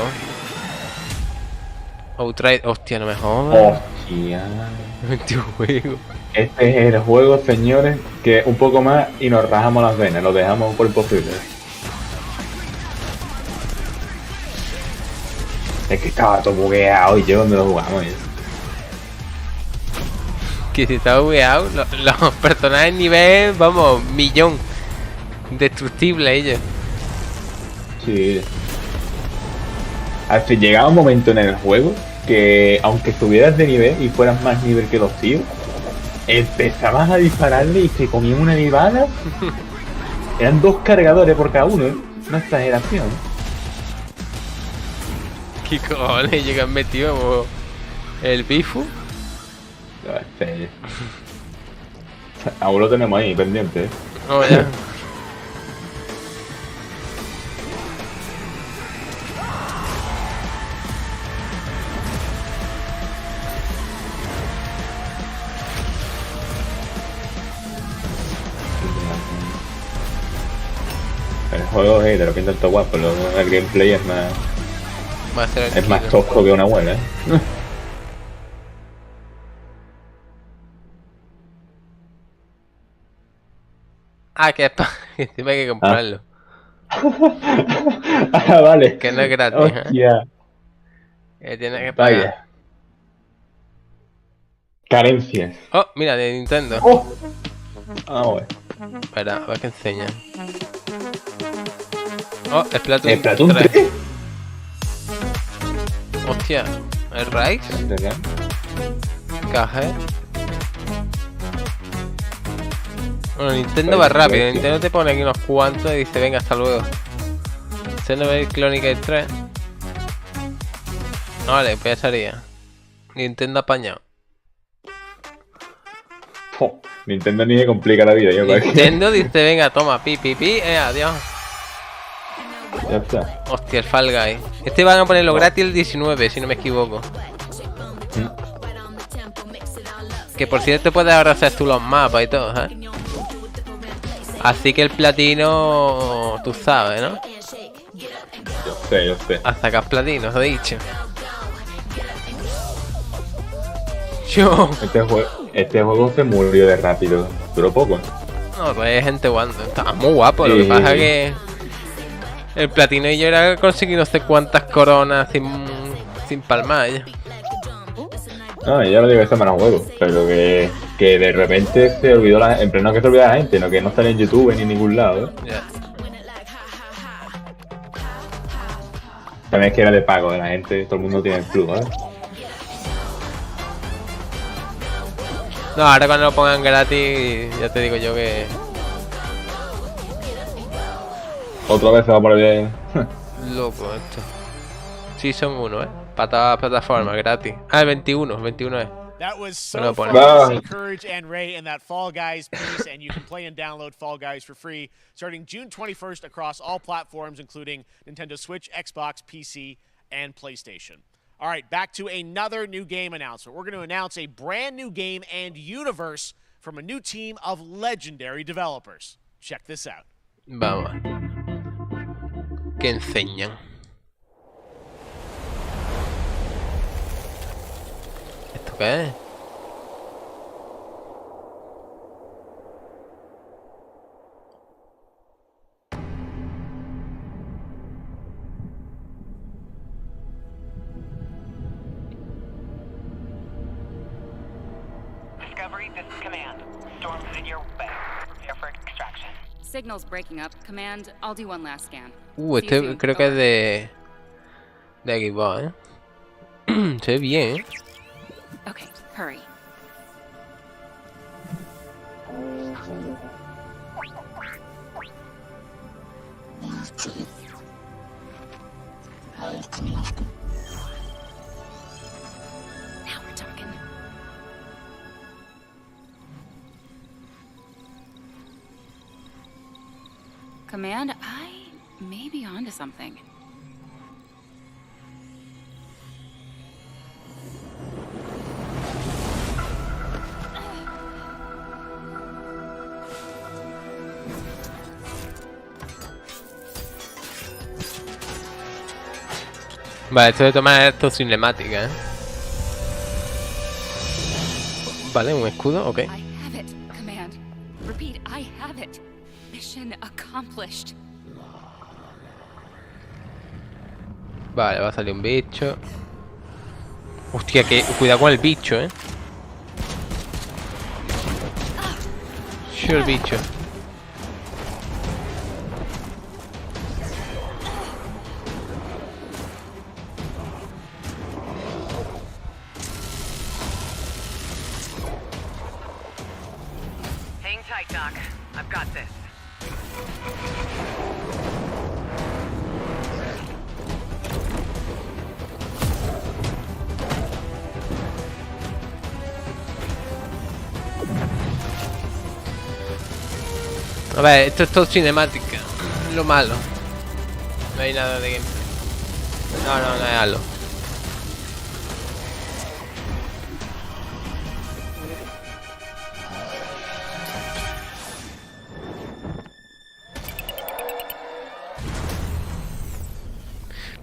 Hostia, no me jodas. Hostia. Este juego. Este es el juego, señores, que un poco más y nos rajamos las venas, lo dejamos por imposible. Es que estaba todo bugueado y yo donde lo jugamos. Que si está bugueado, los personajes nivel, vamos, millón. Indestructible ellos. Sí. Al fin llegaba un momento en el juego que aunque subieras de nivel y fueras más nivel que los tíos, empezabas a dispararle y se comían una nevada. Eran 2 cargadores por cada uno, ¿eh? Una exageración. ¿Qué cojones llegan metido como el bifu? No, este... Aún lo tenemos ahí pendiente, ¿eh? Oh, ya. El juego de repente está guapo, el gameplay es más... Va a ser es más tosco que una abuela, ¿eh? Ah, que es que encima hay que comprarlo. Ah, vale. Que no es gratis, Hostia. Que tienes que pagar. Vaya. Carencias. Oh, mira, de Nintendo. Oh. Ah, bueno. Espera, a ver qué enseña. Oh, Splatoon ¿El Splatoon 3. 3? Hostia, el Rise. Caje. Bueno, Nintendo va rápido. Nintendo te pone aquí unos cuantos y dice venga, hasta luego. Xenoblade Chronicles 3. Vale, pues ya sería. Nintendo apañado. Oh, Nintendo ni se complica la vida, yo creo. Nintendo dice venga, toma, pi, adiós. Ya está. Hostia, el Fall Guy. Este van a ponerlo gratis el 19, si no me equivoco. Que por cierto puedes ahora hacer tú los mapas y todo, ¿eh? Así que el platino, tú sabes, ¿no? Yo sé. A sacar platino, os he dicho. Yo. Este juego se murió de rápido. Duró poco. No, pues hay gente jugando. Está muy guapo, lo que pasa es que el platino y yo era conseguir no sé cuántas coronas sin palmar ya. No, ya lo digo, ese menos juego. Pero que de repente se olvidó en pleno que se olvidó la gente, no que no sale en YouTube ni en ningún lado, ¿eh? Yeah. También es que era de pago de la gente, todo el mundo tiene el plus, ¿eh? No, ahora cuando lo pongan gratis, ya te digo yo que... Otra vez se va a poner bien. Loco esto. Sí, son 1, para todas las plataformas, gratis. Ah, el 21 es. That was so Bueno, fun pone. to see Courage and Ray in that Fall Guys piece, and you can play and download Fall Guys for free starting June 21st across all platforms, including Nintendo Switch, Xbox, PC, and PlayStation. All right, back to another new game announcement. We're going to announce a brand new game and universe from a new team of legendary developers. Check this out. Vamos. ¿Qué enseñan? ¿Esto qué es? Discovery, this is Command. Storm is in your way. Prepare for extraction. Signal's breaking up. Command, I'll do one last scan. Este creo que es de Xbox, ¿eh? Se ve bien, ¿eh? Okay, hurry. Now we're talking. Command, I may be onto something. Vale, esto de tomar esto cinemática, ¿eh? Vale, un escudo, ok. I have it, Command. Repeat, I have it. Mission accomplished. Vale, va a salir un bicho. Hostia, que cuidado con el bicho, ¿eh? El bicho. A ver, esto es todo cinemática. Lo malo. No hay nada de gameplay. No hay algo.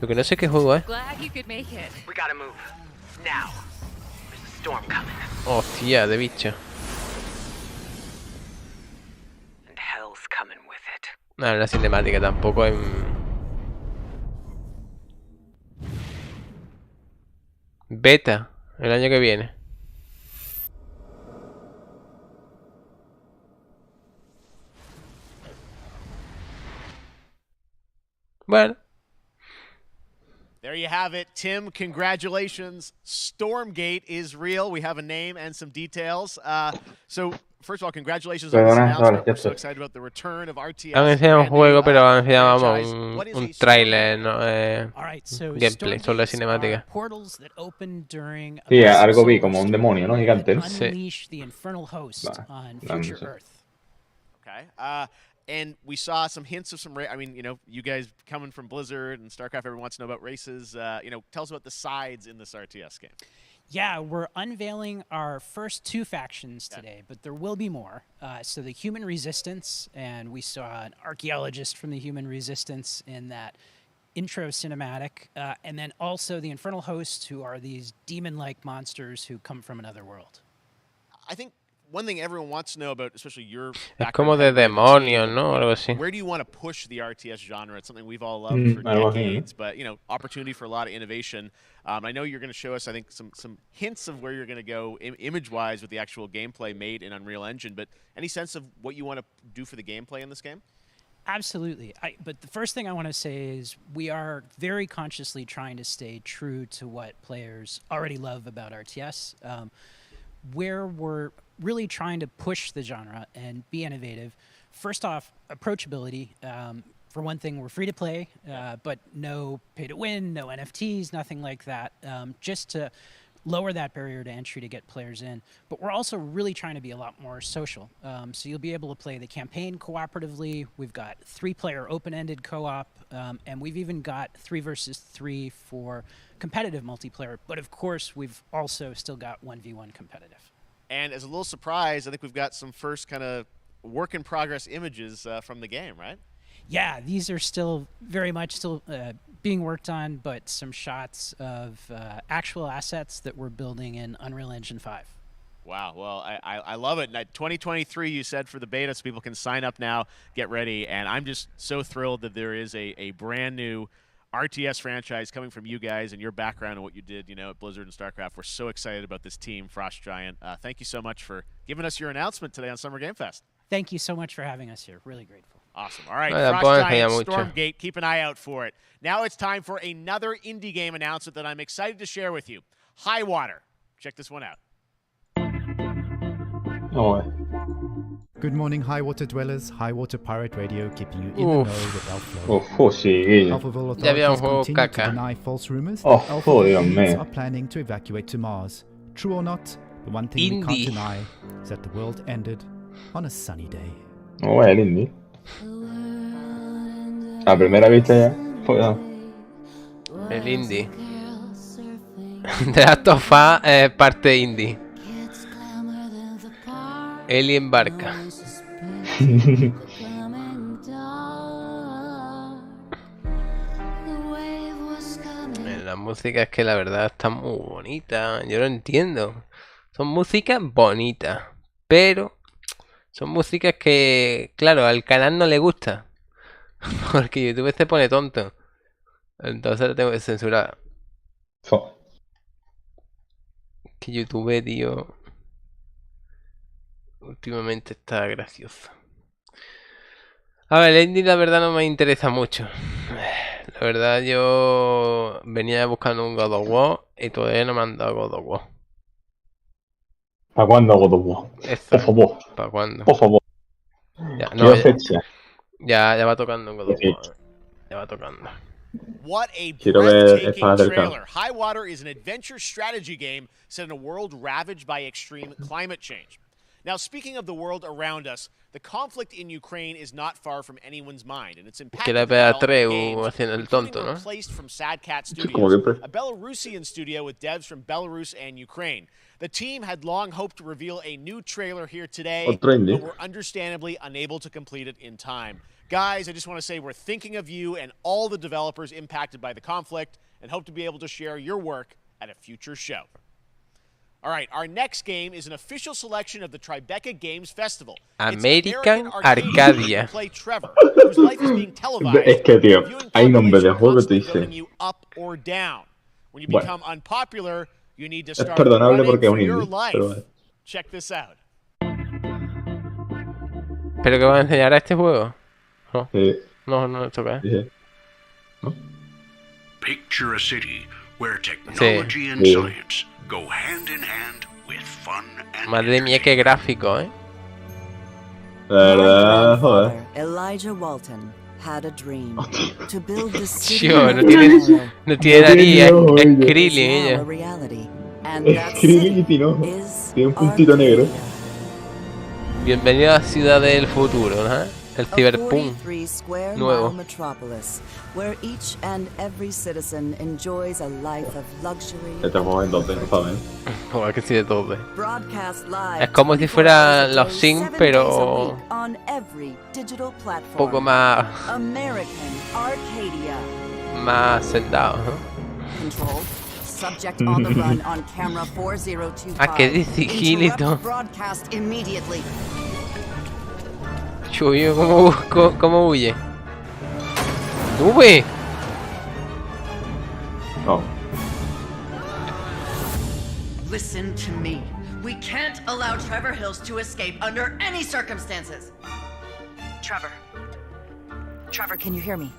Lo que no sé qué juego es. Hostia, de bicho. No, la cinemática tampoco es... Beta, el año que viene. Bueno. There you have it, Tim. Congratulations. Stormgate is real. We have a name and some details. So, first of all, congratulations on this announcement. We're so excited about the return of RTS. Han enseñado un juego, pero han enseñado un trailer, ¿no? Gameplay, solo la cinemática. Sí, algo vi como un demonio, ¿no? Gigante. Sí. Okay. And we saw some hints of some, I mean, you know, you guys coming from Blizzard and StarCraft, everyone wants to know about races. You know, tell us about the sides in this RTS game. Yeah, we're unveiling our first 2 factions today, but there will be more. So the Human Resistance, and we saw an archaeologist from the Human Resistance in that intro cinematic, and then also the Infernal Hosts, who are these demon-like monsters who come from another world. I think one thing everyone wants to know about, especially your Es como de demonios, ¿no? Algo así. Where do you want to push the RTS genre? It's something we've all loved for decades, but, you know, opportunity for a lot of innovation. I know you're going to show us, I think, some hints of where you're going to go image-wise with the actual gameplay made in Unreal Engine, but any sense of what you want to do for the gameplay in this game? Absolutely. But the first thing I want to say is we are very consciously trying to stay true to what players already love about RTS. Where we're really trying to push the genre and be innovative. First off, approachability. For one thing, we're free to play, but no pay to win, no NFTs, nothing like that. Just to lower that barrier to entry to get players in. But we're also really trying to be a lot more social. So you'll be able to play the campaign cooperatively. We've got 3-player open-ended co-op, and we've even got 3 versus 3 for competitive multiplayer. But of course, we've also still got 1v1 competitive. And as a little surprise, I think we've got some first kind of work-in-progress images from the game, right? Yeah, these are still very much still being worked on, but some shots of actual assets that we're building in Unreal Engine 5. Wow, well, I love it. 2023, you said, for the beta, so people can sign up now, get ready, and I'm just so thrilled that there is a brand new RTS franchise coming from you guys and your background and what you did, you know, at Blizzard and StarCraft. We're so excited about this team, Frost Giant. Thank you so much for giving us your announcement today on Summer Game Fest. Thank you so much for having us here. Really grateful. Awesome. All right, Frost Giant, Stormgate, keep an eye out for it. Now it's time for another indie game announcement that I'm excited to share with you. High Water. Check this one out. Oh. Good morning, High Water dwellers. High Water Pirate Radio, keeping you in the know with our flow. Alphaville authorities continue to deny false rumors that Alpha aliens are planning to evacuate to Mars. True or not, the one thing we can't deny is that the world ended on a sunny day. Oh, el indie. A primera vista ya. El indie. Directo parte indie. Alien Barca. La música es que la verdad está muy bonita. Yo lo entiendo. Son músicas bonitas. Pero son músicas que, claro, al canal no le gusta. Porque YouTube se pone tonto. Entonces lo tengo que censurar. Que YouTube, tío, últimamente está gracioso. A ver, el indie la verdad no me interesa mucho. La verdad yo venía buscando un God of War y todavía no me han dado God of War. ¿Para cuándo God of War? Por favor. ¿Para cuándo? Por favor. Ya, no, ya va tocando un God of War. Ya va tocando. What a breathtaking trailer. High Water is an adventure strategy game set in a world ravaged by extreme climate change. Now, speaking of the world around us, the conflict in Ukraine is not far from anyone's mind, and it's impacted the development of games, including replaced from Sad Cat Studios, a Belarusian studio with devs from Belarus and Ukraine. The team had long hoped to reveal a new trailer here today, but were understandably unable to complete it in time. Guys, I just want to say we're thinking of you and all the developers impacted by the conflict, and hope to be able to share your work at a future show. All right, our next game is an official selection of the Tribeca Games Festival. American Arcadia. Play Trevor, whose life is being televised. Es que, tío, hay nombre de juego que te dice. You up or down. When you become unpopular, you need to Es start perdonable porque es for un your indie, life. pero... Check this out. ¿Pero qué va a enseñar a este juego? No, sí. no toca. Sí. ¿No? Picture a city where technology and science go hand in hand with fun and Madre mía, qué gráfico, ¿eh? La verdad, joder. Elijah Walton had a dream to build the city. No tiene nariz, es Krillin ella. Es Krillin y Tinojo. Tiene un puntito negro. Bienvenido a la ciudad del futuro, ¿no? El Cyberpunk nuevo. Este juego en 2D, ¿sabes? Joder, que sí de 2D. Es como si fuera los Sims, pero un poco más sentado, ¿no? Ah, que de sigilito. Chuyo, ¿cómo huye? ¡Sube! No. Listen to me. We can't allow Trevor Hills to escape under any circumstances. Trevor, can you hear me?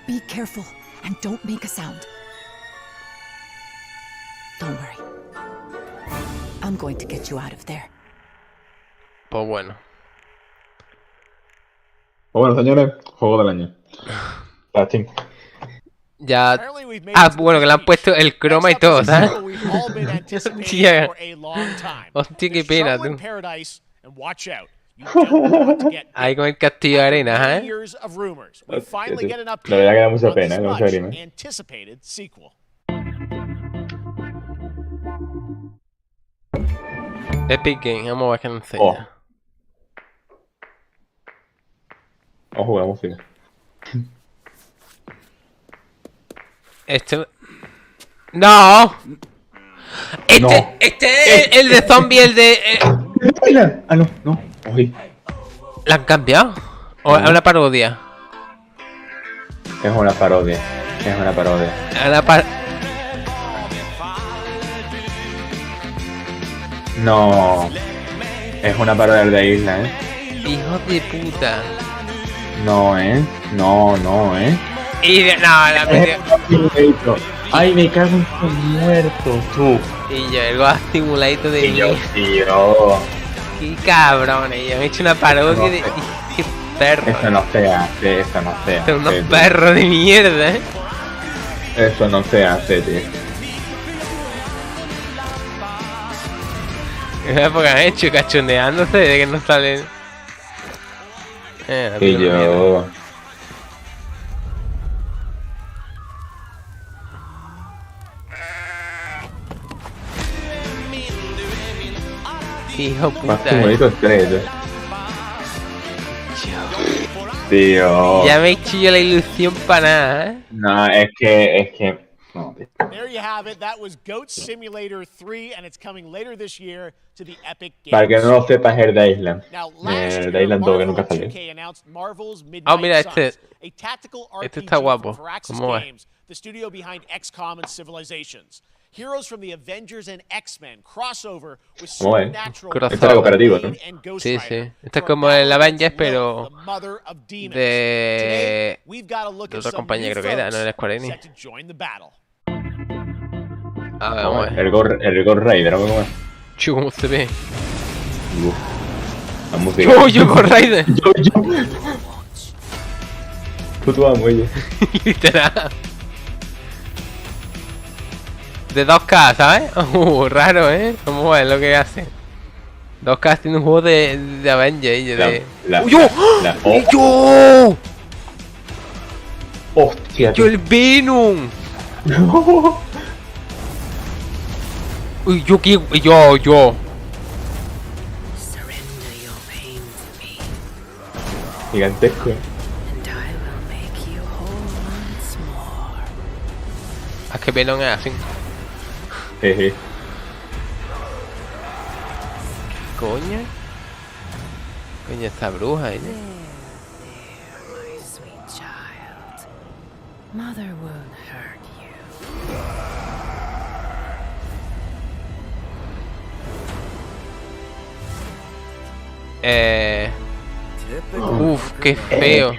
Be careful and don't make a sound. Don't worry. I'm going to get you out of there. Pues bueno. Bueno, señores, juego del año. Ya. Ah, bueno, que le han puesto el croma y todo, ¿sabes? Hostia. Hostia, qué pena, tú. Ahí con el castillo de arena, ¿eh? La verdad que da mucha pena, no mucha grima. Epic Game, vamos a ver qué nos enseña. Ojo, la música. ¡No! Este es el de zombie, el de... Ah, no. Oye. ¿La han cambiado? ¿O es una parodia? Es una parodia. No. Es una parodia de Isla, ¿eh? Hijo de puta. No, No, la metió. Ay, me cago en tu muerto, tú. Y yo, el Goa Simulator de mí. Tío. Qué cabrones, yo me he hecho una parodia de... Qué perro. Eso no se hace, Son unos perros de mierda, ¿eh? Eso no se hace, tío. ¿Qué época han hecho? Cachondeándose de que no salen... Y yo... Hijo puta. Más bonito estrella. Tío. Ya me he hecho yo la ilusión para nada, ¿eh? No, es que... No, tío. There you have it. That was Goat Simulator 3 and it's coming later this year to the Epic Games. Para que no lo sepas, es de Island. El de Island 2 que nunca salió. Ah, mira, este está guapo. ¿Cómo es? The studio behind XCOM and Civilizations. Heroes from the Avengers and X-Men crossover with supernatural. Este es cooperativo, ¿no? Sí. Este es como el Avengers, pero de otra compañía creo que era, no era Square Enix. A ver, vamos a ver. El Ghost Rider, ¿cómo es? Chu, ¿cómo se ve? La música. Yo Ghost Rider. Yo. Puto amo, oye. Literal. De 2K, ¿sabes? Raro, ¿eh? ¿Cómo es lo que hace? 2K haciendo un juego de Avengers. ¡Yo! ¡Yo! ¡Hostia! ¡Yo el Venom! Uy, yo qué. Yo. Gigantesco. Es que Venom es así. Jeje. Coño. Coño, esta bruja, ¿eh? Mother won't hurt you. Uf, qué feo.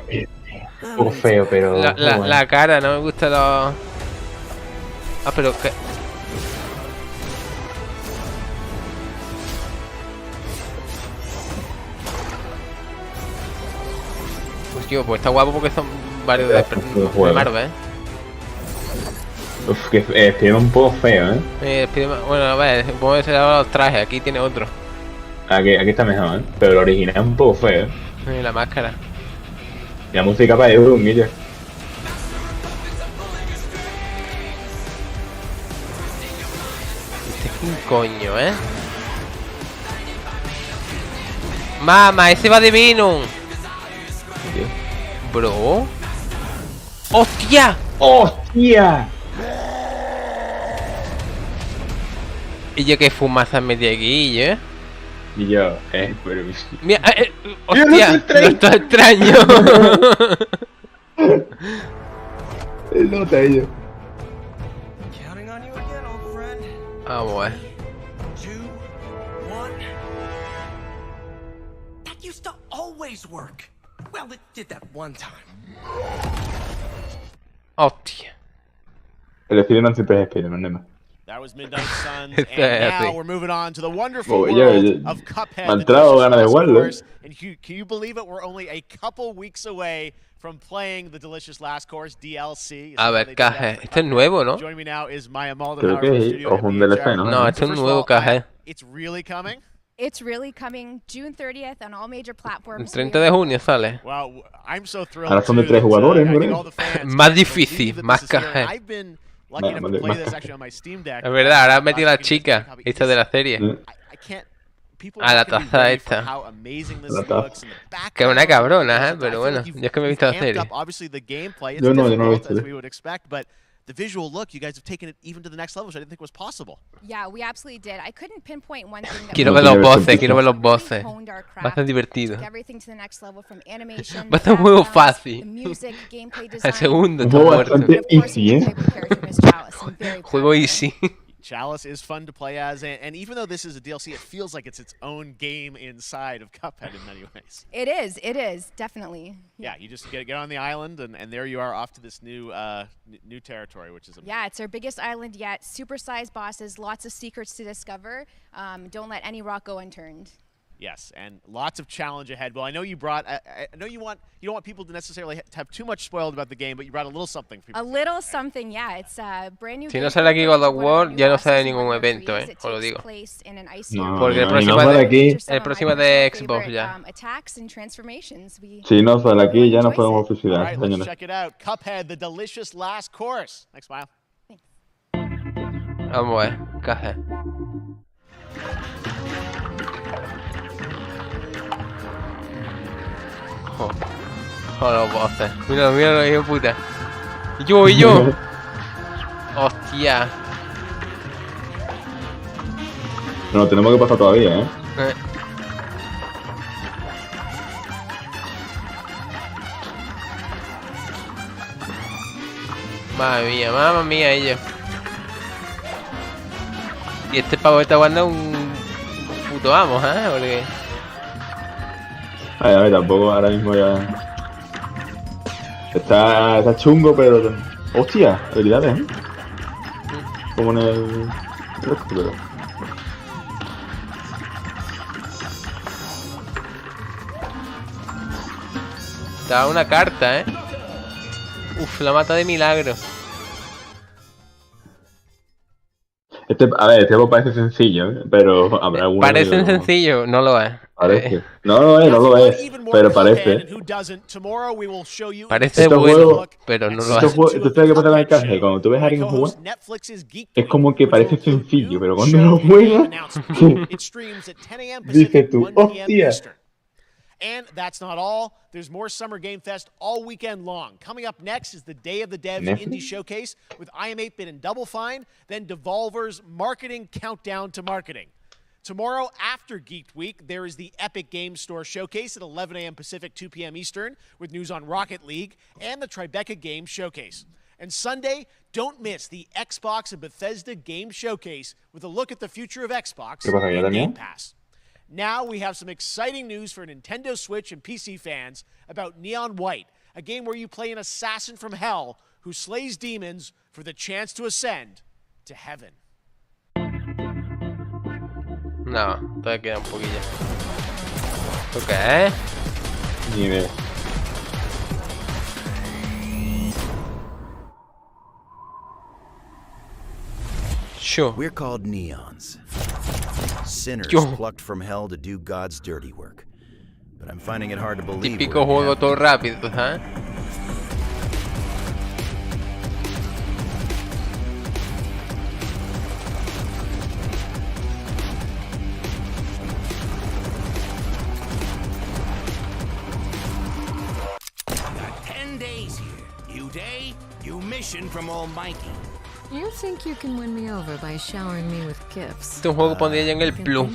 Un poco feo, pero... La cara, no me gusta los... Ah, pero que... Pues tío, pues está guapo porque son varios de Marvel, Uf, que Spiderman un poco feo, bueno, a ver, supongo que será los trajes, aquí tiene otro. Aquí está mejor, pero el original es un poco feo, La máscara. Y la música para un guillo. Este es un coño, Mamá, ese va de Venom. Bro. ¡Hostia! ¡Hostia! Y yo que fumaza metí aquí, Y yo, pero... Mira, hostia, no está extraño. El nota ello. Vamos a ver. That used to always work. Well, it did that one time. Hostia. El Spiderman siempre es Spiderman, no es más. That was Midnight Suns, and now we're moving on to the wonderful world of Cuphead. Me ha entrado ganas de jugarlo. And can you believe it? We're only a couple weeks away from playing the Delicious Last Course DLC. A ver, Caje. Este es nuevo, ¿no? Joining me now is Maya Malden. Creo que es un DLC, ¿no? No, este es un nuevo Caje. It's really coming. It's really coming June 30th on all major platforms. El 30 de junio sale. Wow, I'm so thrilled. Ahora son de 3 jugadores, ¿no? Más difícil, más Caje. Es verdad, ahora han metido a la chica esta de la serie. A la taza esta. Que es una cabrona, pero bueno, yo es que me he visto la serie. Yo no lo he visto. The visual look, you guys have taken it even to the next level, which I didn't think was possible. Yeah, we absolutely did. I couldn't pinpoint one thing. Quiero ver los voces, Va a ser divertido. Va a ser un juego fácil. El segundo está muerto. Easy, Juego easy. Chalice is fun to play as, and even though this is a DLC, it feels like it's its own game inside of Cuphead in many ways. It is, definitely. Yeah, you just get on the island, and there you are off to this new territory, which is amazing. Yeah, it's our biggest island yet. Super-sized bosses, lots of secrets to discover. Don't let any rock go unturned. Yes, and lots of challenge ahead. Well, I know you brought. I know you don't want people to necessarily have too much spoiled about the game, but you brought a little something for people. A little something, yeah. It's a brand new. Si no sale aquí God of War, ya no sale ningún evento, os lo digo. No, porque el próximo es de Xbox ya. Si no sale aquí, ya no podemos oficiar. All right, let's check it out. Cuphead, the delicious last course. Next, Smile. Vamos a ver, Cuphead. Los voces. Míralo, hijo de puta. Y yo. Hostia. No, tenemos que pasar todavía, Mamma mía, ellos. Y este pavo está jugando un puto amo, porque... A ver, tampoco ahora mismo ya... Está chungo, pero... ¡Hostia! Habilidades, Como en el... Está una carta, Uf, la mata de milagro. A ver, este juego parece sencillo, pero habrá alguno. Parece sencillo, no lo es. Parece. No lo es, pero parece. Parece bueno, pero no lo es. ¿Tú sabes qué pasa con el canje? Cuando tú ves a alguien jugar, es como que parece sencillo, pero cuando lo juegas, dices tú, ¡hostia! And that's not all. There's more Summer Game Fest all weekend long. Coming up next is the Day of the Devs Indie Showcase with IM8-Bit and Double Fine, then Devolver's Marketing Countdown to Marketing. Tomorrow, after Geeked Week, there is the Epic Games Store Showcase at 11 a.m. Pacific, 2 p.m. Eastern, with news on Rocket League and the Tribeca Games Showcase. And Sunday, don't miss the Xbox and Bethesda Game Showcase with a look at the future of Xbox and Game Pass. Now we have some exciting news for Nintendo Switch and PC fans about Neon White, a game where you play an assassin from hell who slays demons for the chance to ascend to heaven. No, todavía queda un poquillo. ¿Esto qué es? Ni idea. Sure. We're called neons. Sinners plucked from hell to do God's dirty work. But I'm finding it hard to believe. Típico juego todo rápido, ¿eh? Got 10 days here. New day, new mission from Almighty. You think you can win me over by showering me with gifts? Este es un juego que pondría ya en el Plus.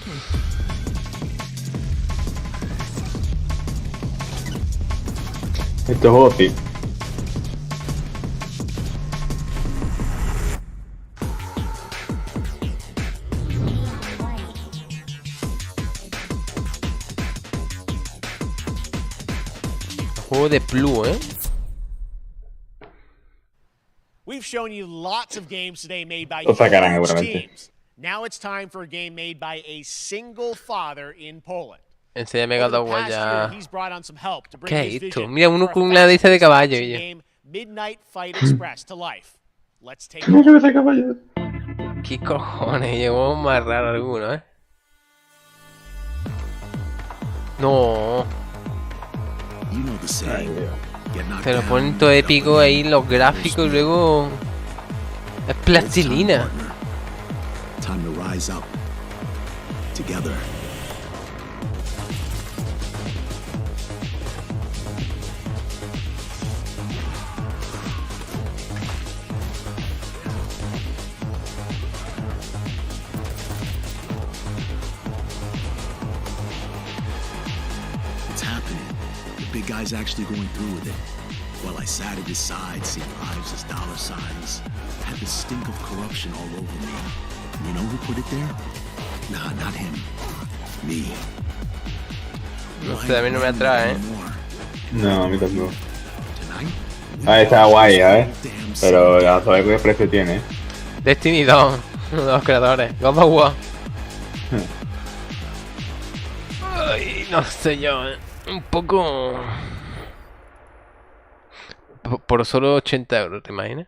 Este juego sí. Juego de Plus, ¿eh? We've shown you lots of games today made by Lo sacarán huge seguramente. teams. Now it's time for a game made by a single father in Poland. Enséñame God of War ya. He's brought on some help to bring ¿Qué his es esto? vision Mira, uno for con a una nariz de caballo. fast-paced Y yo. game, Midnight Fight Express to life. Let's take a look. ¿Qué cojones? Llegó más raro alguno, ¿eh? No. Se lo ponen todo épico ahí, los gráficos, y luego es plastilina. Time to rise up together. It's happening. The big guy's actually going through with it. While I sat at his side, seeing lives as dollar signs, I had the stink of corruption all over me. And you know who put it there? Nah, not him. Me. No sé, a mí no me atrae, ¿eh? No, a mí tampoco. Ah, está guay, ¿eh? Pero ya sabes qué precio tiene. Destiny 2, uno de los creadores. God of War. Ay, no sé yo, ¿eh? Un poco... Por solo 80 euros, ¿te imaginas?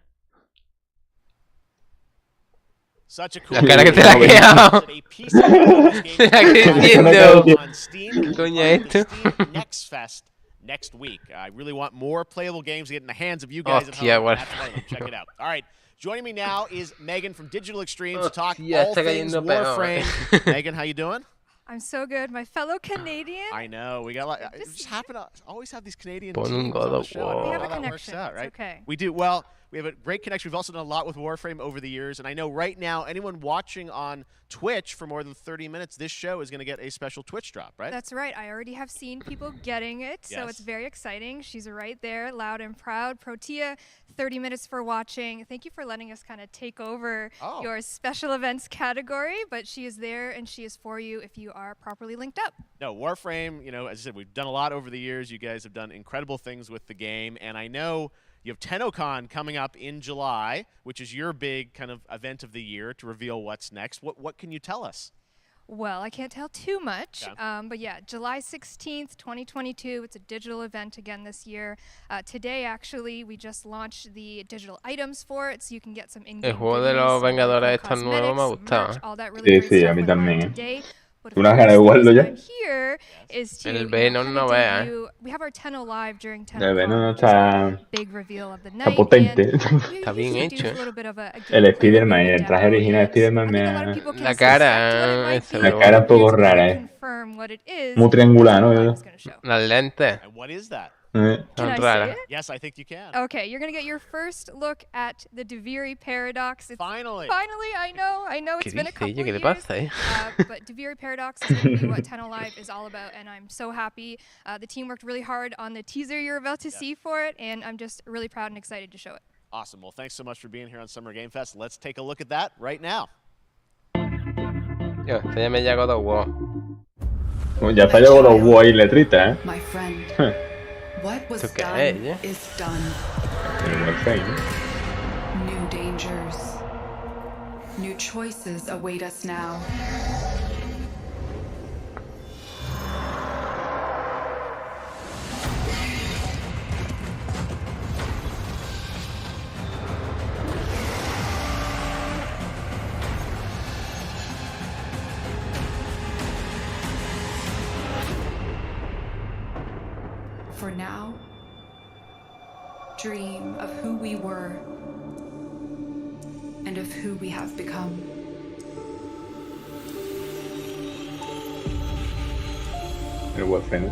La cara que te la ha quedado. Se la que entiendo. ¿Qué coño es esto? Next week. I really want more playable games to get in the hands of you guys at home. Check it out. All right. Joining me now is Megan from Digital Extremes to talk all things Warframe. Megan, how you doing? I'm so good. My fellow Canadian. I know. We got a lot. We just happen to always have these Canadian Pon un teams God on the of show. War. We have a How that connection. works out, right? It's okay. We do. Well, we have a great connection. We've also done a lot with Warframe over the years. And I know right now, anyone watching on Twitch for more than 30 minutes, this show is going to get a special Twitch drop, right? That's right. I already have seen people getting it, so it's very exciting. She's right there, loud and proud. Protea, 30 minutes for watching. Thank you for letting us kind of take over your special events category, but she is there and she is for you if you are properly linked up. No, Warframe, you know, as I said, we've done a lot over the years. You guys have done incredible things with the game. And I know you have TennoCon coming up in July, which is your big kind of event of the year to reveal what's next. What can you tell us? Well, I can't tell too much, but yeah, July 16th, 2022. It's a digital event again this year. Today, actually, we just launched the digital items for it, so you can get some in-game El juego de los Vengadores estos nuevos me ha gustado. Sí, a mí también. Una gana de jugarlo ya. El Venom no vea, El Venom no está potente. Está bien hecho. El Spider-Man, el traje original de Spider-Man me ha... La cara un poco rara, muy triangular, ¿no? Las lentes. Can raras. I say it? Yes, I think you can. Okay, you're gonna get your first look at the Duviri paradox. Finally, I know it's been a couple ¿Qué le years. pasa, But Duviri paradox is gonna be what 10 Alive is all about, and I'm so happy. The team worked really hard on the teaser you're about to see for it, and I'm just really proud and excited to show it. Awesome. Well, thanks so much for being here on Summer Game Fest. Let's take a look at that right now. Yo, este ya me llegó God of War. Ya está llegado God of War y letrita, My friend. What was done is done. New dangers. New choices await us now. For now, dream of who we were and of who we have become. El Warframe.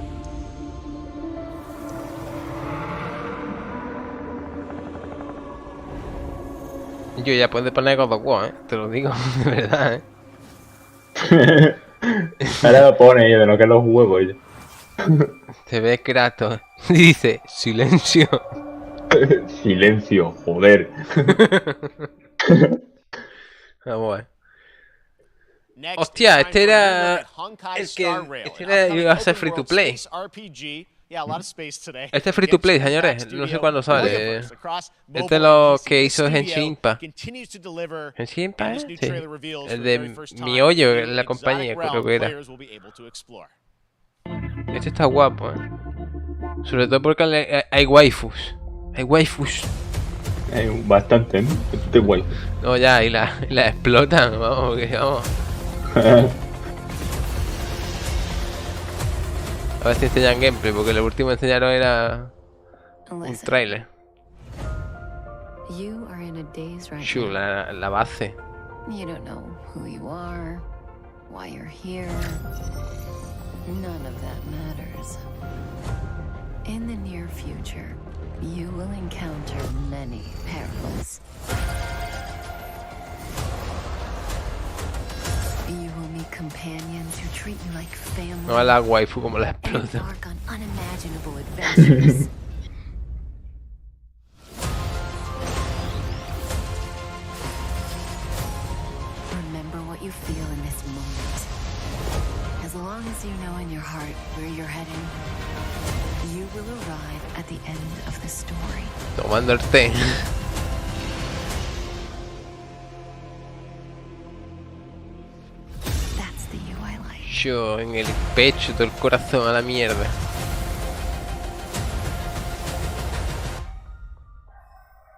Yo ya puedes poner God of War, te lo digo, de verdad, Ahora lo pone de lo que los huevos. Se ve Kratos. Dice, silencio. Silencio, joder. Vamos a ver. Hostia, este era el que... Este iba a ser free to play. Este es free to play, señores. No sé cuándo sale. Este es lo que hizo Genshin Impact. ¿Genshin Impact? Sí. El de Miollo, la compañía, creo que era. Este está guapo, Sobre todo porque hay waifus. Hay waifus. Hay bastante, ¿no? Este es waifu. No, ya, y la explotan, vamos, que vamos. A ver si enseñan gameplay, porque lo último que enseñaron era un trailer. Chula, la base. You don't know who you are, why you're here. None of that matters. In the near future, you will encounter many perils. You will meet companions who treat you like family. No a la waifu como la explota. Embark on unimaginable adventures. Remember what you feel in this moment. As long as you know in your heart where you're heading, you will arrive at the end of the story. Tomando el té. That's the you I like. Yo en el pecho, todo el corazón a la mierda.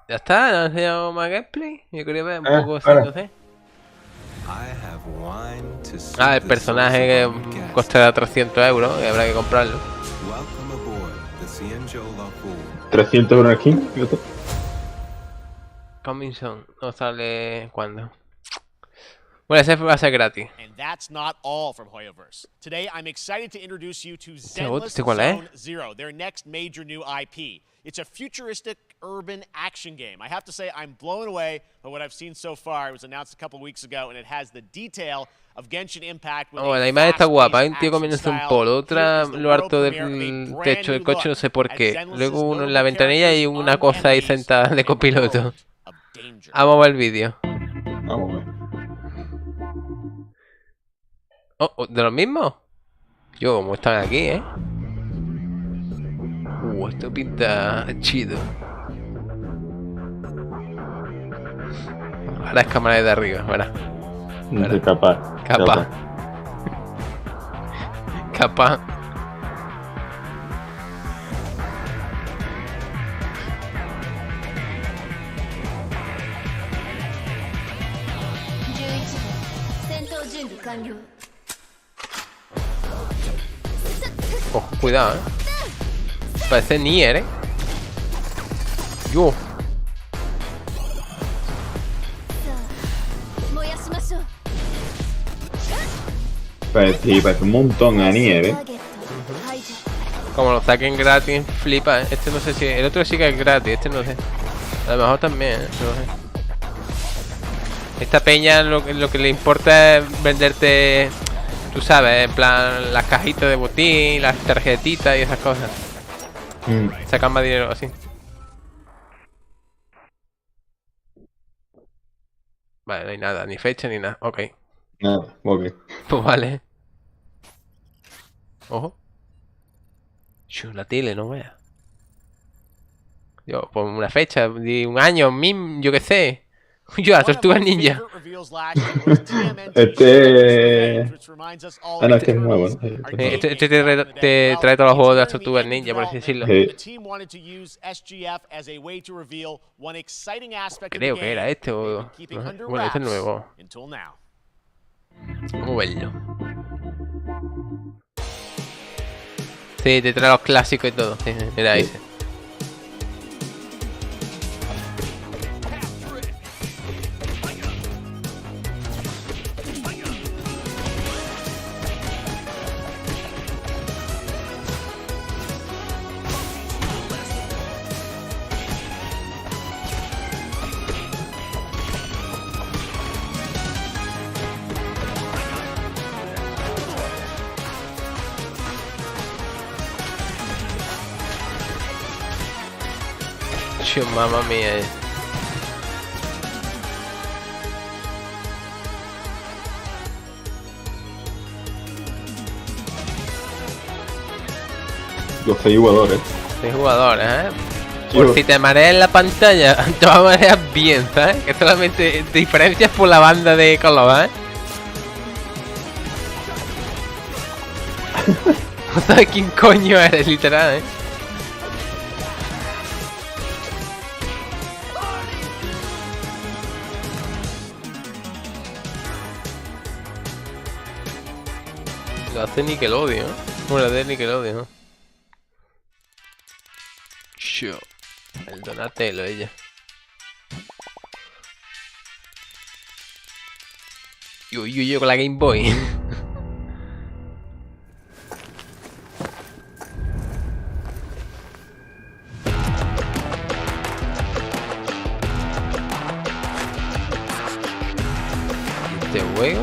¿Ya está? ¿No has enseñado más gameplay? Yo quería ver un poco así, no sé. Ah, el personaje que costará 300 euros y habrá que comprarlo. 300 euros aquí. Coming soon. No sale cuándo. Bueno, ese va a ser gratis. And that's not all from Hoyoverse. Today I'm excited to introduce you to Zenless Zone Zero, their next major new IP. It's a futuristic urban action game. I have to say I'm blown away by what I've seen so far. It was announced a couple weeks ago and it has the detail of Genshin Impact. Oh, la imagen está guapa. Hay un tío comiéndose un polo, otra lo harto del techo del coche, no sé por qué. Luego uno en la ventanilla y una cosa ahí sentada de copiloto. Vamos a ver el vídeo. Vamos a ver. Oh, ¿de los mismos? Yo, como están aquí, esto pinta chido. Ahora es cámara de arriba, ahora. De capa. Capaz. Ojo, cuidado, Parece Nier, Yo. Parece un montón a Nier, Como lo saquen gratis, flipa, Este no sé si... El otro sí que es gratis, este no sé. A lo mejor también, no sé. Esta peña lo que le importa es venderte... Tú sabes, en plan, las cajitas de botín, las tarjetitas y esas cosas. Sacan más dinero así. Vale, no hay nada, ni fecha ni nada. Ok. Nada, ok. Pues vale. Ojo. La tele, no veas. Yo, pues una fecha, de un año, yo qué sé. Yo, las tortugas ninja. Este es nuevo, ¿no? Este te trae todos los juegos de las tortugas ninja, por así decirlo. Creo que era este o... Bueno, este es nuevo. Vamos a verlo. Sí, te trae los clásicos y todo. Sí, era ese. Mamma mía. Los 6 jugadores. 6 jugadores, Por si te mareas en la pantalla, te vas a marear bien, ¿sabes? Que solamente te diferencias por la banda de color, No sabes quién coño eres, literal, Lo hace Nickelodeon, Bueno, de Nickelodeon, El Donatello, ella. Yo con la Game Boy. Este juego.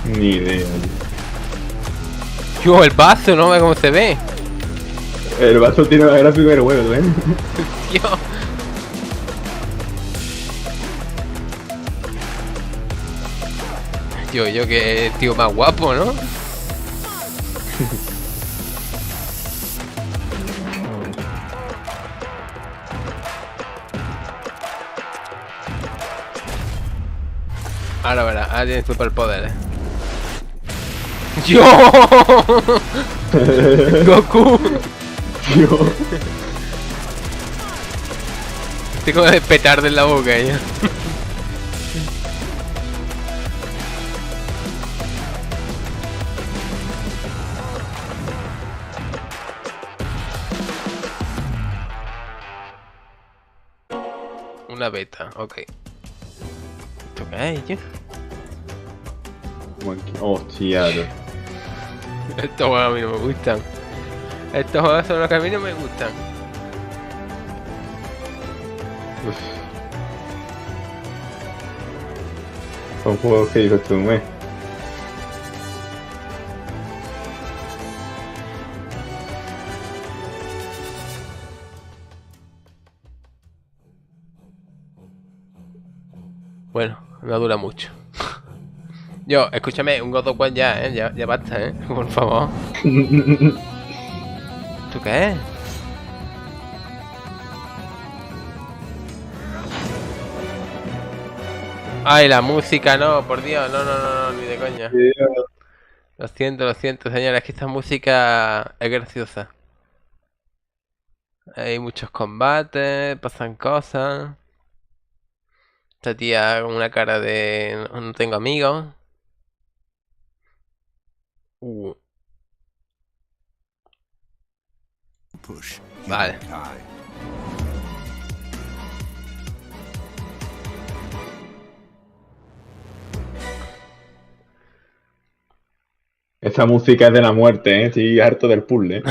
Ni idea. El vaso, ¿no? ¿Cómo se ve? El vaso tiene la gráfica del juego, ¿ves? Yo que tío más guapo, ¿no? Ahora verás, ahora tiene superpoderes. ¡Yo! ¡Goku! ¡Yo! Tengo de petardo en la boca ya. Una beta, ok. ¿Esto qué es, tío? Hostia, Estos juegos a mí no me gustan. Estos juegos son los que a mí no me gustan. Son juegos que dices tú, Bueno, no dura mucho. Yo, escúchame, un God of War ya, ya basta, por favor. ¿Tú qué es? Ay, la música, no, por Dios, no, ni de coña. Lo siento, señora, es que esta música es graciosa. Hay muchos combates, pasan cosas. Esta tía con una cara de no tengo amigos. Vale. Esta música es de la muerte, estoy harto del puzzle.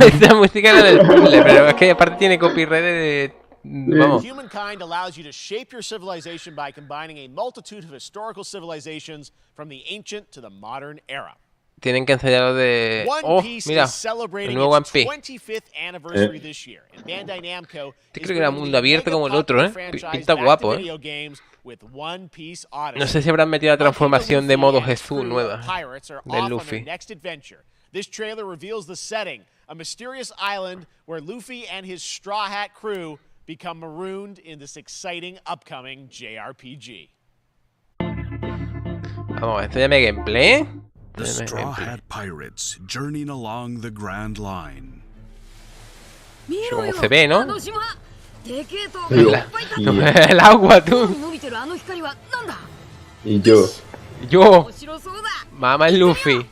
Esta música es del puzzle, pero es que aparte tiene copyright de... Vamos. Humankind allows you to shape your civilization by combining a multitude of historical civilizations from the ancient to the modern era. Tienen que ensayarlo de... Oh, mira, el nuevo One Piece. Este creo que era mundo abierto como el otro, ¿eh? Pinta guapo, ¿eh? No sé si habrán metido la transformación de modo Jesús nueva de Luffy. This trailer reveals the setting, a mysterious island where Luffy and his Straw Hat crew become marooned in this exciting upcoming JRPG. Vamos, ¿esto ya me gameplay? The Straw Hat Pirates journeying along the Grand Line. Como se ve, ¿no? El agua, tú. Y yo. Mamá es Luffy.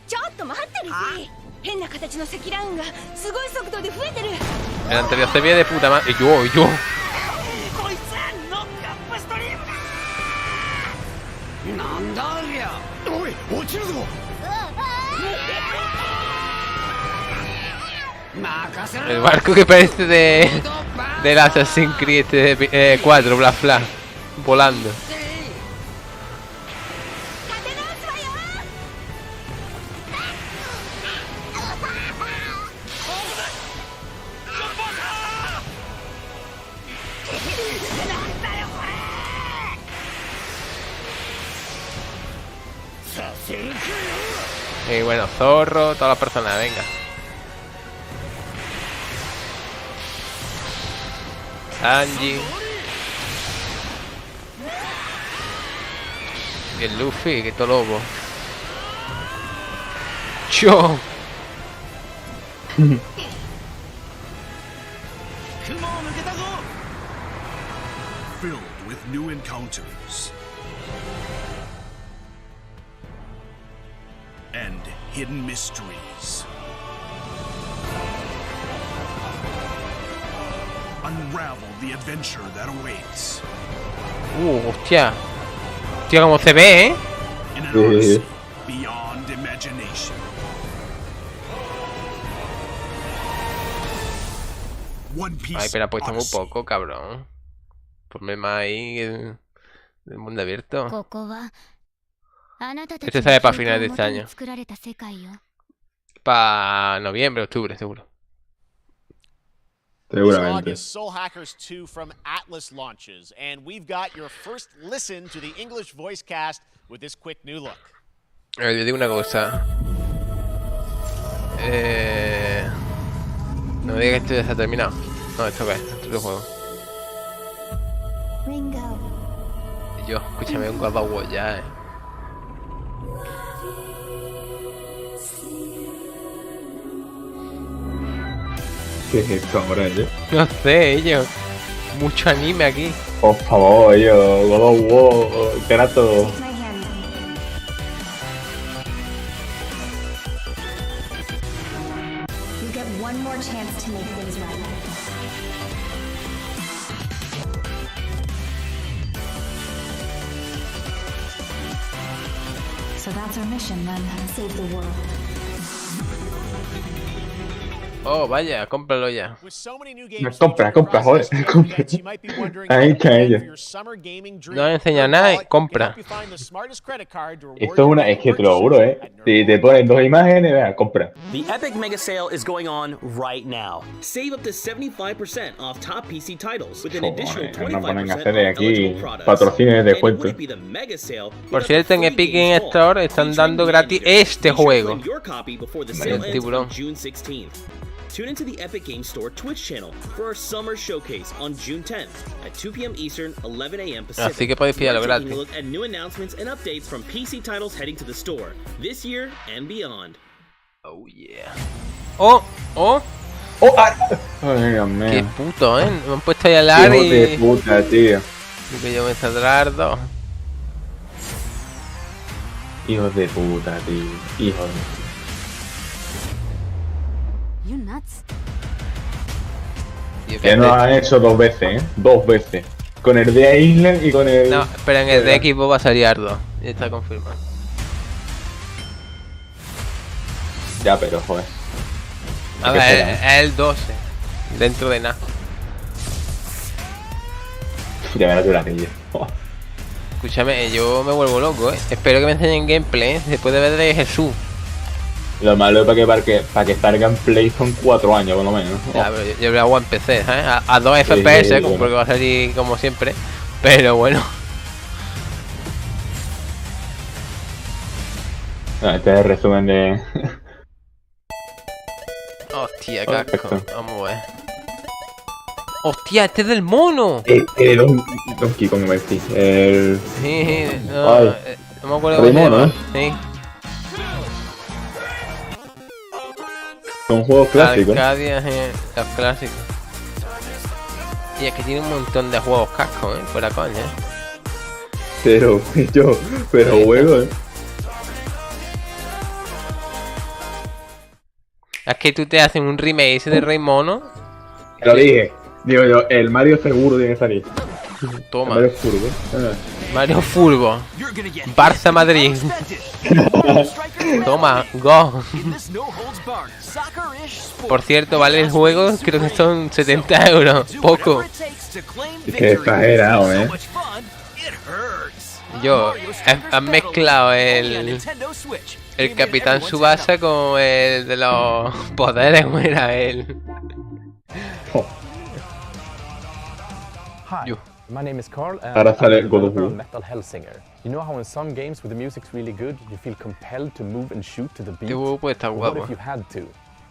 El anterior se ve de puta madre. Yo. El barco que parece del Assassin's Creed 4, bla bla, volando. Y bueno, Zorro, todas las personas, venga. Sanji. Y el Luffy, que todo lobo. Yo. Filled with new encounters and hidden mysteries. Unravel the adventure that awaits. Hostia. Hostia, como se ve, ¿eh? In an odyssey beyond imagination. One Piece. Ay, pero ha puesto muy poco, cabrón. Ponme más ahí el mundo abierto. Este sale para finales de este año. Para noviembre, octubre, seguro. Seguramente. Soul Hackers 2 from Atlas launches, and we've got your first listen to the English voice cast with this quick new look. Yo digo una cosa. No diga que esto ya se ha terminado. No, esto qué es, esto es el juego. Yo, escúchame un God of War ya, ¿Qué es esto ahora, No sé, ellos. Mucho anime aquí. Por favor, God of War, Directo. You get one more chance to make things right. So that's our mission then, save the world. Oh, vaya, cómpralo ya. Compra, joder. Ahí está ella. No me enseña nada y compra. Esto es que te lo juro, Si te ponen dos imágenes, vea, compra. The Epic Mega Sale is going on right now. Save up to 75% off top PC titles with an additional 25% off eligible products. Patrocinios de descuento. Por cierto, en Epic Game Store están dando gratis este juego. El tiburón. Tune into the Epic Games Store Twitch channel for our summer showcase on June 10th at 2 p.m. Eastern, 11 a.m. Pacific. Así que podéis pillarlo gratis. Taking a look at new announcements and updates from PC titles heading to the store this year and beyond. Oh yeah. Oh, oh. Oh, ay, Dios mío. Qué puto, me han puesto ahí al ar y... de puta, tío. Y que yo me saldrá dos. Hijos de puta, tío. Hijos de You nuts. Que nos han hecho 2 veces, 2 veces. Con el de Island y con el... No, pero en el de Xbox va a salir Ardo. Ya está confirmado. Ya, pero joder. A ver, es el 12. Dentro de nada. Ya verás tú la que Escúchame, yo me vuelvo loco, Espero que me enseñen gameplay después de ver de Jesús. Lo malo es para que salga en Play son 4 años por lo menos. Ya, pero yo lo hago en PC, ¿sabes? A 2 FPS, sí, porque va a salir como siempre. Pero bueno. Este es el resumen de... Hostia, casco. Vamos a ver. Hostia, este es del mono. Donkey Kong, sí. Sí, no, no me acuerdo cómo se llama. Sí. Son juegos clásicos. Arcadia, los clásicos. Y es que tiene un montón de juegos cascos, fuera coña. Pero juego, Es que tú te haces un remake de Rey Mono. Te lo dije. Digo yo, el Mario seguro tiene que salir. Toma. Mario Furbo. Mario Furbo. Barça Madrid. Toma, go. Por cierto, vale el juego, creo que son 70 euros. Poco. Es que exagerado, Yo, han mezclado el Capitán Tsubasa con el de los poderes, ¿cómo era él? Hi, my name is Carl and I'm a developer of Metal Hellsinger. You know how in some games where the music's really good, you feel compelled to move and shoot to the beat? What if you had to?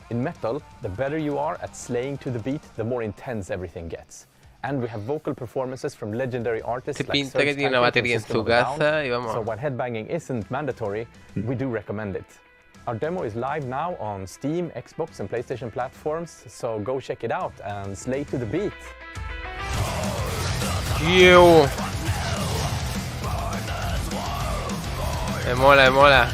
In Metal, the better you are at slaying to the beat, the more intense everything gets. And we have vocal performances from legendary artists like pinta que tiene una batería en su casa y vamos. So while headbanging isn't mandatory, we do recommend it. Our demo is live now on Steam, Xbox and PlayStation platforms, so go check it out and slay to the beat. Yo. Me mola, me mola.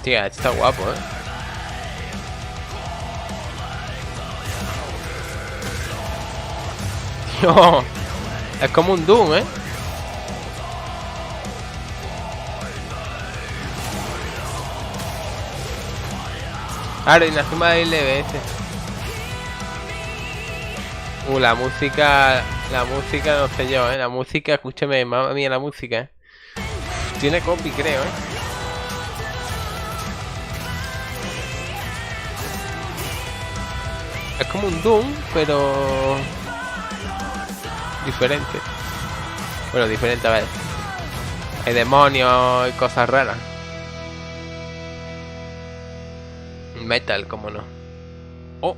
Tía, está guapo, Tío, es como un Doom, Ahora, en la suma de LBS. La música no sé yo, La música, escúchame, mamma mía, la música, Tiene copy, creo, Es como un Doom, pero diferente. Bueno, diferente a ver. Hay demonios y cosas raras. Metal, como no. Oh.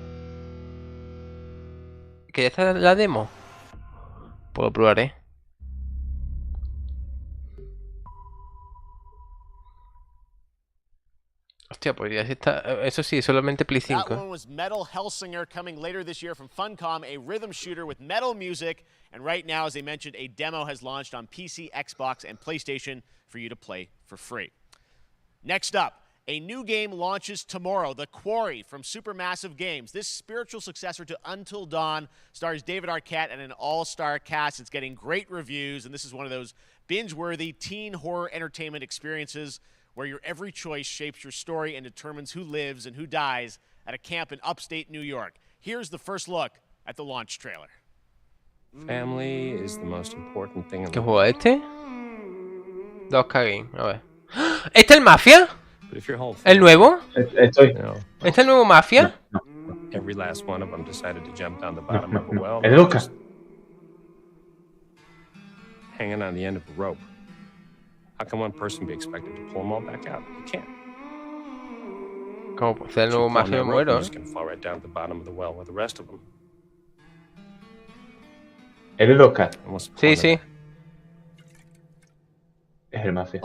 ¿Que ya está la demo? Puedo probar, Hostia, podría ser eso sí, solamente Play 5. That one was Metal Hellsinger coming later this year from Funcom, a rhythm shooter with metal music. And right now, as I mentioned, a demo has launched on PC, Xbox, and PlayStation for you to play for free. Next up, a new game launches tomorrow, The Quarry from Supermassive Games. This spiritual successor to Until Dawn stars David Arquette and an all-star cast. It's getting great reviews, and this is one of those binge-worthy teen horror entertainment experiences where your every choice shapes your story and determines who lives and who dies at a camp in upstate New York. Here's the first look at the launch trailer. Family is the most important thing in ¿Qué juego este? 2K Game, a ver. ¿Este es el Mafia? ¿El nuevo? Estoy. ¿Este es el nuevo Mafia? No. Every last one of them decided to jump down the bottom of a well. Es loca. Hanging on the end of a rope. How can one person be expected to pull them all back out? You can't. Como por ser el nuevo Mafia me muero. Just gonna fall right down to the bottom of the well with the rest of them. ¿Es el Oscar? Sí, sí. Es el Mafia.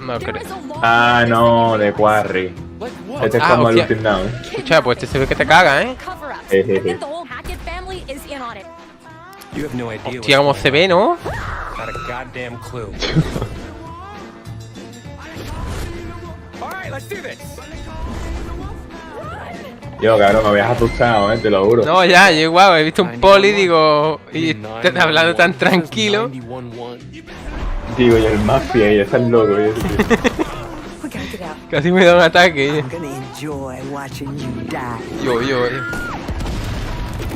No creo. Ah, no, de Quarry. Este es como el ultimado, Escucha, pues este se ve que te caga, Hostia, cómo se ve, ¿no? Yo, cabrón, me habías asustado, te lo juro. No, ya, yo igual, he visto un poli, digo, y estás hablando tan tranquilo. Digo, y el Mafia, y está loco. Casi me da un ataque. Yo.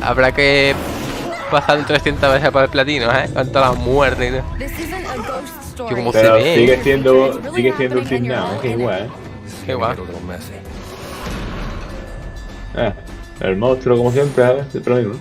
Habrá que pasar 300 veces por el platino, con todas las muertes y todo. Como se ve. Sigue siendo un team now, es que igual, Qué guay. El monstruo, como siempre, siempre lo mismo.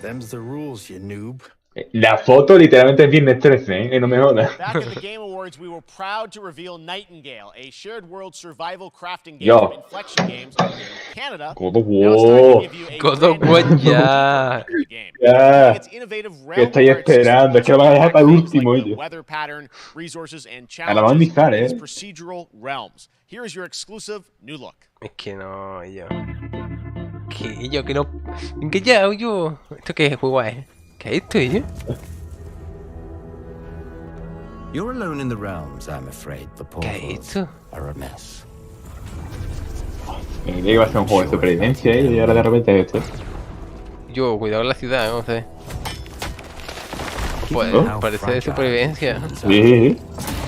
Them's the rules, you noob. La foto literalmente es viernes 13, no me jodas. Back at the Game Awards, we were proud to reveal Nightingale, a shared world survival crafting game from Inflection Games in Canada. God of War. God of War, ya. Ya. ¿Qué estáis esperando? Es que lo van a dejar para el último, ellos. A la van a avisar, procedural realms. Here is your exclusive new look. Es que no, yo. Que no. Que ya, yo. ¿Esto qué juego es? ¿Qué es esto, You're alone in the realms, I'm afraid. The portals are a mess. Creía que iba a ser un juego de supervivencia, y ahora de repente esto. Yo, cuidado en la ciudad, no sé. Pues, parece de supervivencia. Sí.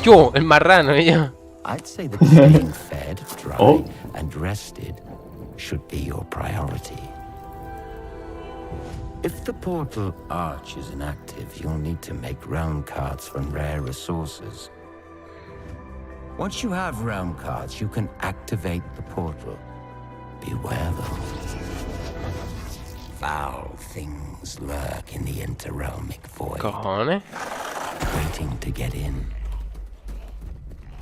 Yo, el marrano, ella. I'd say that staying fed, dry, and rested should be your priority. If the portal arch is inactive, you'll need to make realm cards from rare resources. Once you have realm cards, you can activate the portal. Beware though. Foul things lurk in the interrealmic void. Cojones. Waiting to get in.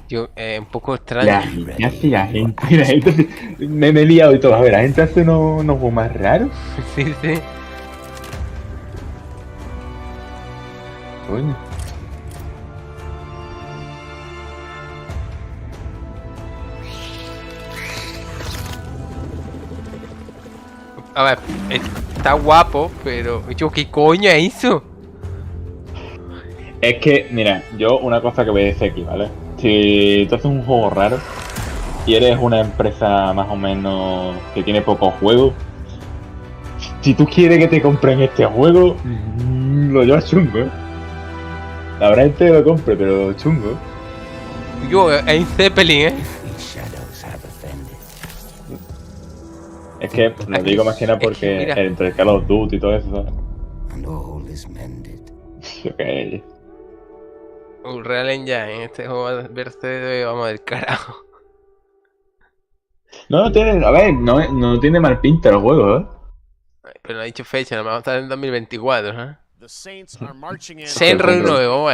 Yo, un poco extraño. La gente me he liado y todo. A ver, la gente hace unos juegos más raros. Sí. Coño. A ver, está guapo, pero yo, ¿qué coño es eso? Es que, mira, yo una cosa que voy a decir aquí, ¿vale? Si tú haces un juego raro y eres una empresa más o menos que tiene pocos juegos, si tú quieres que te compren este juego, lo llevas chungo, Habrá gente que lo compre, pero chungo. Yo, en Zeppelin, Es que lo digo más que nada porque entre Call of Duty y todo eso, ¿sabes? Okay. Un Real Engine, este juego va a verse, vamos, del carajo. No tiene, a ver, no tiene mal pinta el juego, Pero no ha dicho fecha, nada más va a estar en 2024, ¿eh? Saints nuevo,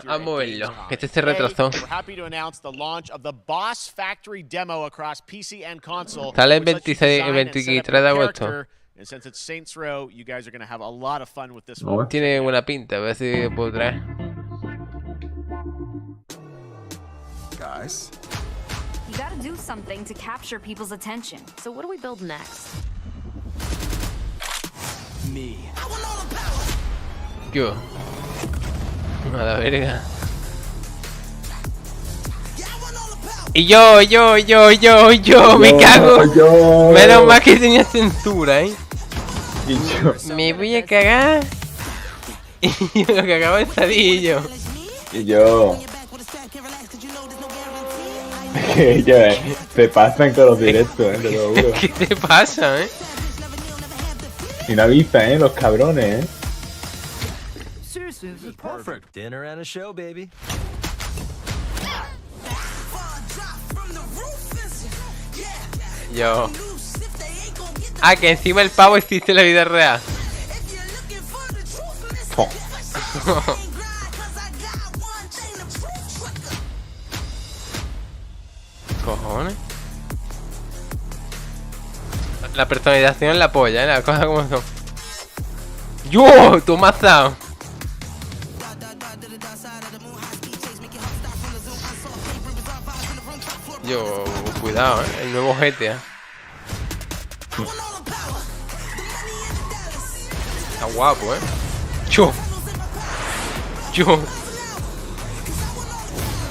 Vamos a verlo, que este se retrasó. Sale el 23 de agosto. Tiene buena pinta, a ver si puedo traer. Guys, you gotta do something to capture people's attention. So what do we build next? Me. Yo. A la verga. Y yo, me cago. Menos mal que tenía censura, Y yo. Me voy a cagar. Y lo que acabo de salir yo. Y yo. Se pasan con los directos, te lo juro. ¿Qué te pasa, Y no avisan, los cabrones, This is perfect. Dinner and a show, baby. Yo. Ah, que encima el pavo existe en la vida real. Cojones. La personalización es la polla, las cosas como son. ¡Yo! ¡Tú me has dado! Yo, cuidado, el nuevo GTA. Está guapo, Yo.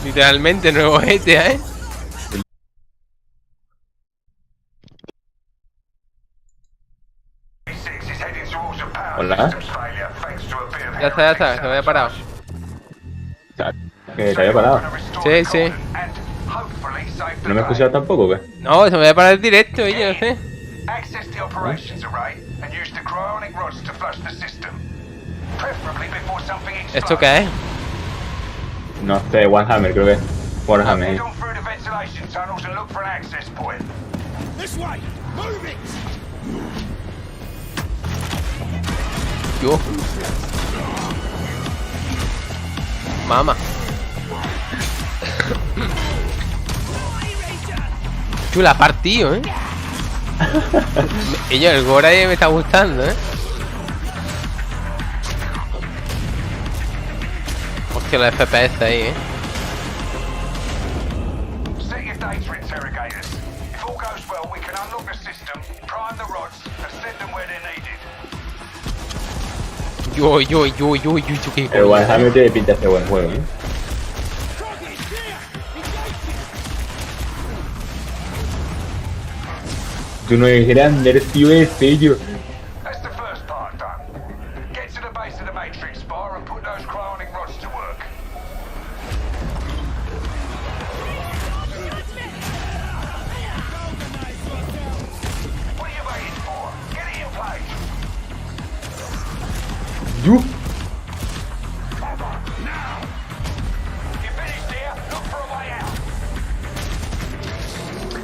Literalmente nuevo GTA, Hola. Ya está, se me había parado. ¿Que te había parado? Sí, sí. ¿No me he escuchado tampoco o qué? No, se me había parado el directo, y yo no sé. ¿Esto qué es? No sé, Warhammer creo que es. Warhammer. Yo. Mama. Chula, partido, Y yo, el gore ahí me está gustando, Hostia, la FPS ahí, Yo, qué el Warhammer tiene pinta de ser buen juego, Tú no eres grande, eres tío ese, yo.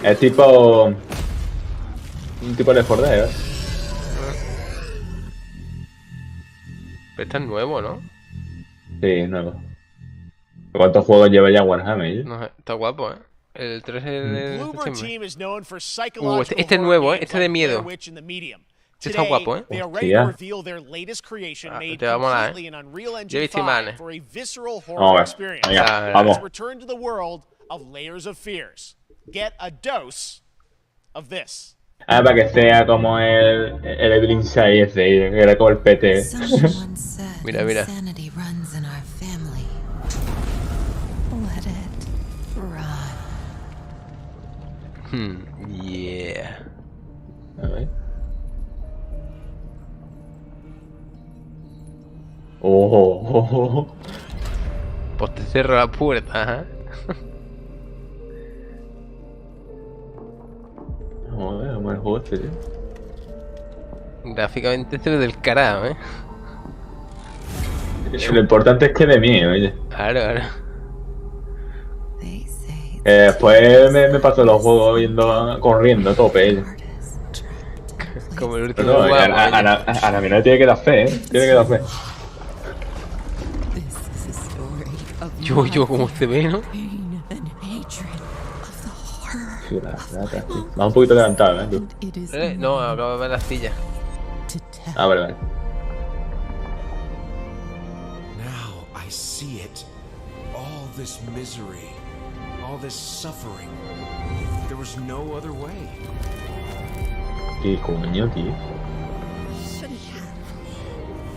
Es tipo... un tipo de Fordeo, Pero este es nuevo, ¿no? Sí, es nuevo. ¿Cuántos juegos lleva ya Warhammer? No sé, está guapo, El 3 es de este es nuevo, Este de miedo. Este está guapo, Hostia. Te va a molar, Yo he visto imanes. Venga, vamos. Ah, para que sea como el Evelyn Sai ese, que era como el PT. Mira. Yeah. A ver. Pues te cierro la puerta, Joder, vamos al juego este, Gráficamente este es del carajo, Lo importante es que de mí, oye. Claro. Después me paso los juegos corriendo a tope, Como el último guapo. Anaminoe tiene que dar fe, Tiene que dar fe. Yo, como se ve, ¿no? Sí, va un poquito levantado, tú. No, acabo de ver la silla. Ah, vale. Now I see it. All this misery, all this suffering. There was no other way. ¿Qué coño, tío?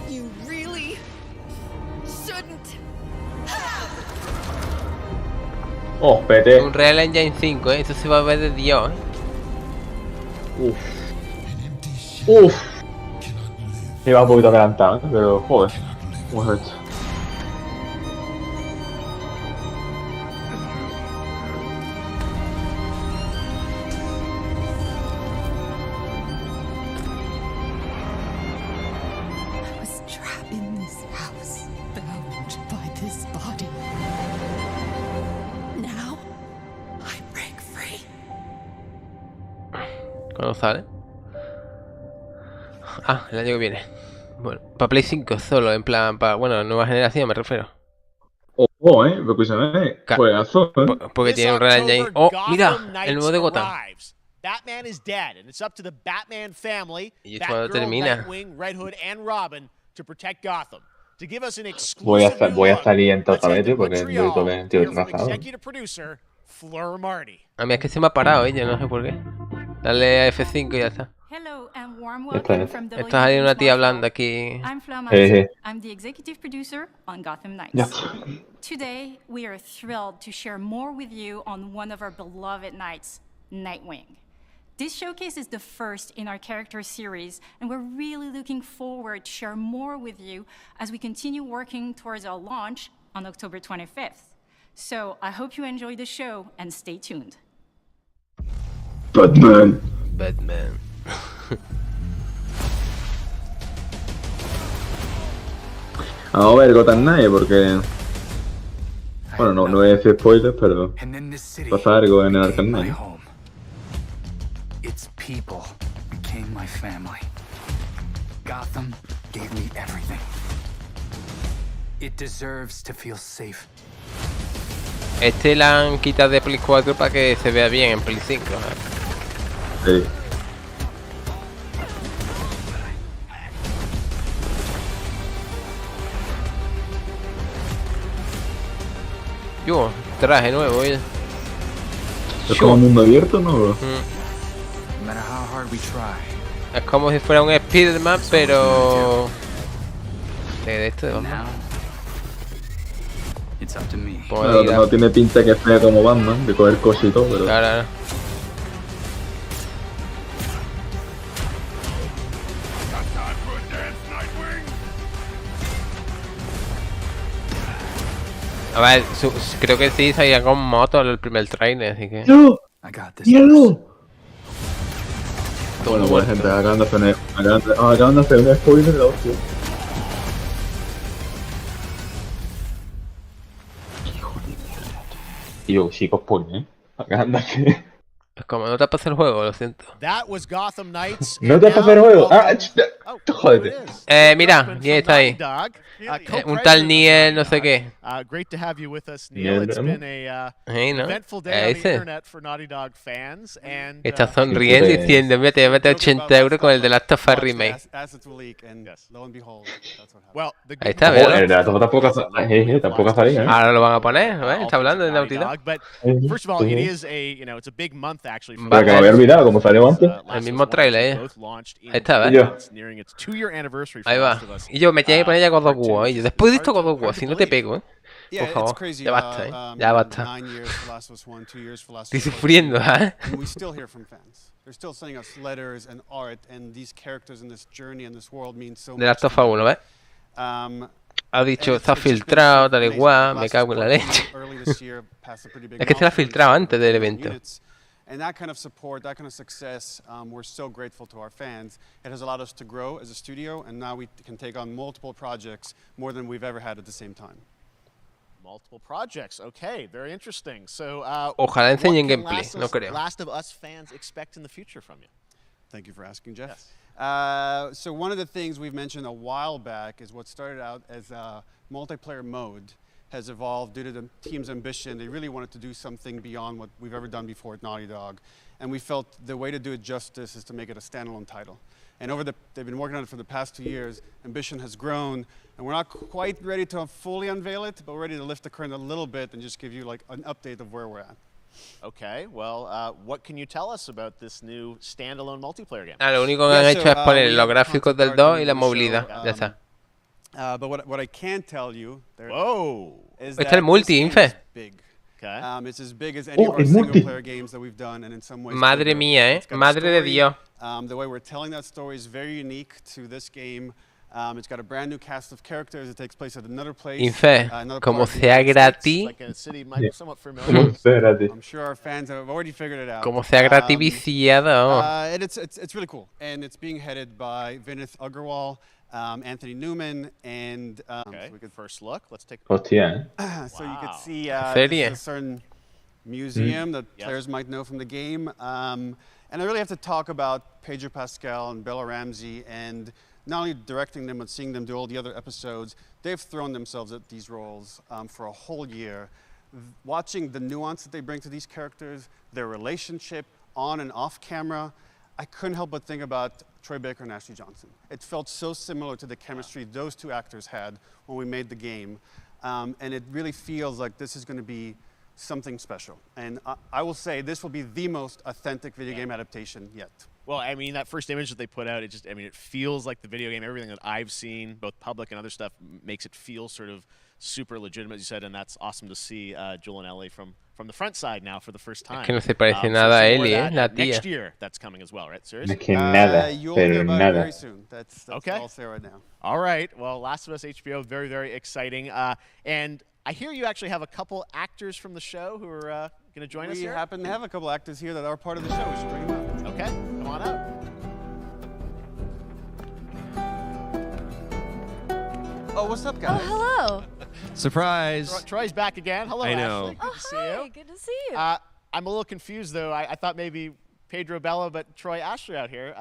You really shouldn't. Oh, PT. Un Real Engine 5, Esto se va a ver de Dios, Uf. Se va un poquito adelantado, pero joder. ¿Cómo es esto? ¿Cuándo sale? Ah, el año que viene. Bueno, para Play 5 solo, en plan, para, bueno, nueva generación me refiero. Ojo, escúchame, juegazo, Porque tiene un Real Engine. Oh, mira, el nuevo de Gotham. Batman is dead, and it's up to the Batman family, ¿Y esto cuando termina? Nightwing, Red Hood, and Robin to protect Gotham. To give us an exclusive voy a salir en totalmente porque yo creo que estoy trazado. A mí es que se me ha parado, yo no sé por qué. Dale a F5 y ya está. Estás ahí una tía hablando aquí. I'm Flama. I'm the executive producer on Gotham Knights. Yeah. Today, we are thrilled to share more with you on one of our beloved knights, Nightwing. This showcase is the first in our character series, and we're really looking forward to share more with you as we continue working towards our launch on October 25th. So I hope you enjoy the show and stay tuned. Batman. Vamos a ver Gotham Knights porque... Bueno, no voy a decir spoilers, pero... Pasa algo en el Arkham Knight. Its people became my family. Gotham gave me everything. It deserves to feel safe. Este la han quitado de Play 4 para que se vea bien en Play 5. Sí. Yo, traje nuevo, ¿eh? ¿Es como mundo abierto, no? Es como si fuera un Spider-Man, pero... de esto de Batman. Claro, no tiene pinta que sea como Batman, de coger cosas y todo, pero... Claro. A ver, creo que sí salía con moto el primer trailer, así que... ¡No! ¡Míralo! Bueno, pues gente, acaban de hacer un spoiler de la hostia. Hijo de mierda. Tío, chicos, spoiler, Acaban de hacer... Es como, no te pasa el juego, lo siento. ¿No te pasa el juego? Ah, jódete. Mira, ¿quién está ahí? Un tal Niel, no sé qué. ¿no? Ese. Está sonriendo diciendo, mira, te voy a meter 80 euros con el de Last of Us Remake. Ahí está, ¿verdad? Tampoco salía, Ahora lo van a poner, ¿ves? Está hablando de Naughty Dog. Para que me había olvidado, como salió antes. El mismo trailer, Ahí está, ¿ves? Ahí va. Y yo me tenía que poner ya God of War, y yo, después de esto God of War, si no te pego, por favor, ya basta, ya basta. Estoy sufriendo, They're still sending us letters and art, and these characters in this journey in this world mean so much. De Last of Us 1, ¿ves? Ha dicho, está filtrado, tal y cual, me cago en la leche. Es que se la ha filtrado antes del evento. And that kind of support, that kind of success, we're so grateful to our fans. It has allowed us to grow as a studio, and now we can take on multiple projects, more than we've ever had at the same time. Multiple projects, okay, very interesting. So, ojalá enseñen gameplay, no creo. Last of Us fans expect in the future from you? Thank you for asking, Jeff. Yes. So one of the things we've mentioned a while back is what started out as a multiplayer mode has evolved due to the team's ambition. They really wanted to do something beyond what we've ever done before at Naughty Dog. And we felt the way to do it justice is to make it a standalone title. And they've been working on it for the past 2 years. Ambition has grown, and we're not quite ready to fully unveil it, but we're ready to lift the curtain a little bit and just give you like an update of where we're at. Okay, well, what can you tell us about this new standalone multiplayer game? Lo único que han hecho es poner los gráficos del 2 y la movilidad, ya está. But what I can tell you, is está el multi, Infe. It's as big as any of our single-player games that we've done, and in some ways. Madre mía, madre de Dios. The way we're telling that story is very unique to this game. It's got a brand new cast of characters. It takes place at another place. Infe, como sea gratis. I'm sure our fans have already figured it out. Como sea gratis viciado. It's really cool, and it's being headed by Vinith Agarwal, Anthony Newman, and so we could first look. Let's take. Hostia. So you could see a certain museum that players might know from the game. And I really have to talk about Pedro Pascal and Bella Ramsey, and not only directing them, but seeing them do all the other episodes. They've thrown themselves at these roles for a whole year. Watching the nuance that they bring to these characters, their relationship on and off camera, I couldn't help but think about Troy Baker and Ashley Johnson. It felt so similar to the chemistry those two actors had when we made the game. And it really feels like this is going to be something special. And I will say this will be the most authentic video game adaptation yet. Well, I mean, that first image that they put out, it feels like the video game. Everything that I've seen, both public and other stuff, makes it feel sort of super legitimate, as you said, and that's awesome to see Joel and Ellie from the front side now for the first time. Es que no se parece nada a Ellie, la tía. Next year, that's coming as well, right? Seriously? Es que nada, you'll pero hear about nada. it very soon. That's okay. all I'll say right now. All right. Well, Last of Us HBO, very, very exciting. And I hear you actually have a couple actors from the show who are going to join us here. We happen to have a couple actors here that are part of the show. We should bring them up. Okay, come on out. Oh, what's up, guys? Oh, hello. Surprise. Troy's back again. Hello, I know. Ashley. Good to see Hi, you. good to see you. I'm a little confused, though. I thought maybe Pedro Bella, but Troy Ashley out here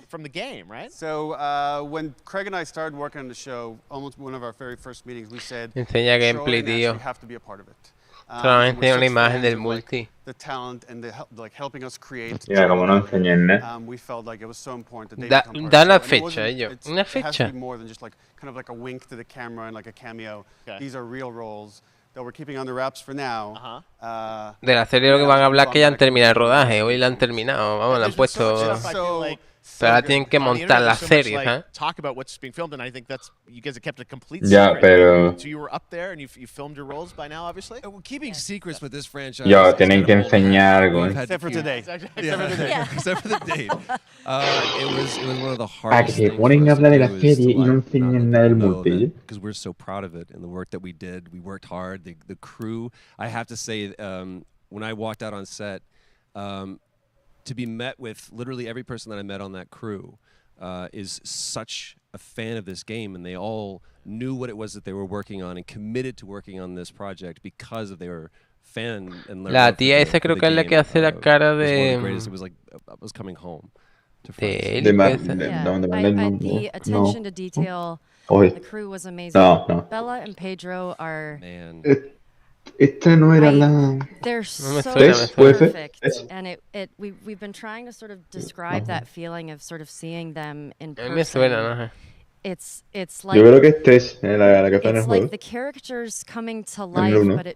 from the game, right? So when Craig and I started working on the show, almost one of our very first meetings, we said, Enseña Troy gameplay, and tío. Ashley have to be a part of it. Claro, enseña una imagen del multi. The talent and helping us create. Ya, como no enseñan nada. We felt like it was so important that they become part Da of una the show. fecha, ellos. Una It has to fecha. be more than just kind of like a wink to the camera and like a cameo. Okay. These are real roles that we're keeping under wraps for now. De la serie lo que van a hablar es que ya han terminado el rodaje. Hoy la han terminado. Vamos, la han puesto. Pero ahora tienen que montar la serie, ¿eh? Talk about what's being filmed, and I think that's you guys have kept a complete Ya, secret. pero So you were up there and you filmed your roles by now, obviously. We're keeping secrets with this franchise. ya tienen que enseñar algo. Except for today. Except for the date. It was one of the hardest que se ponen a hablar de la serie y no enseñan nada del multi. Because we're so proud of it and the work that we did. We worked hard. The crew. I have to say, when I walked out on set, to be met with literally every person that I met on that crew is such a fan of this game, and they all knew what it was that they were working on and committed to working on this project because of their fan and La tía esa creo que es la que hace la cara de. It was like I was coming home. De the attention to detail, the crew was amazing. No. Bella and Pedro are. Man. Esta no era la. They're so ¿Puede ser? perfect, and we've been trying to sort of describe that feeling of sort of seeing them in person. Me suena, no. It's like. Yo creo que esta es la que está en el It's juego. like the characters coming to life, but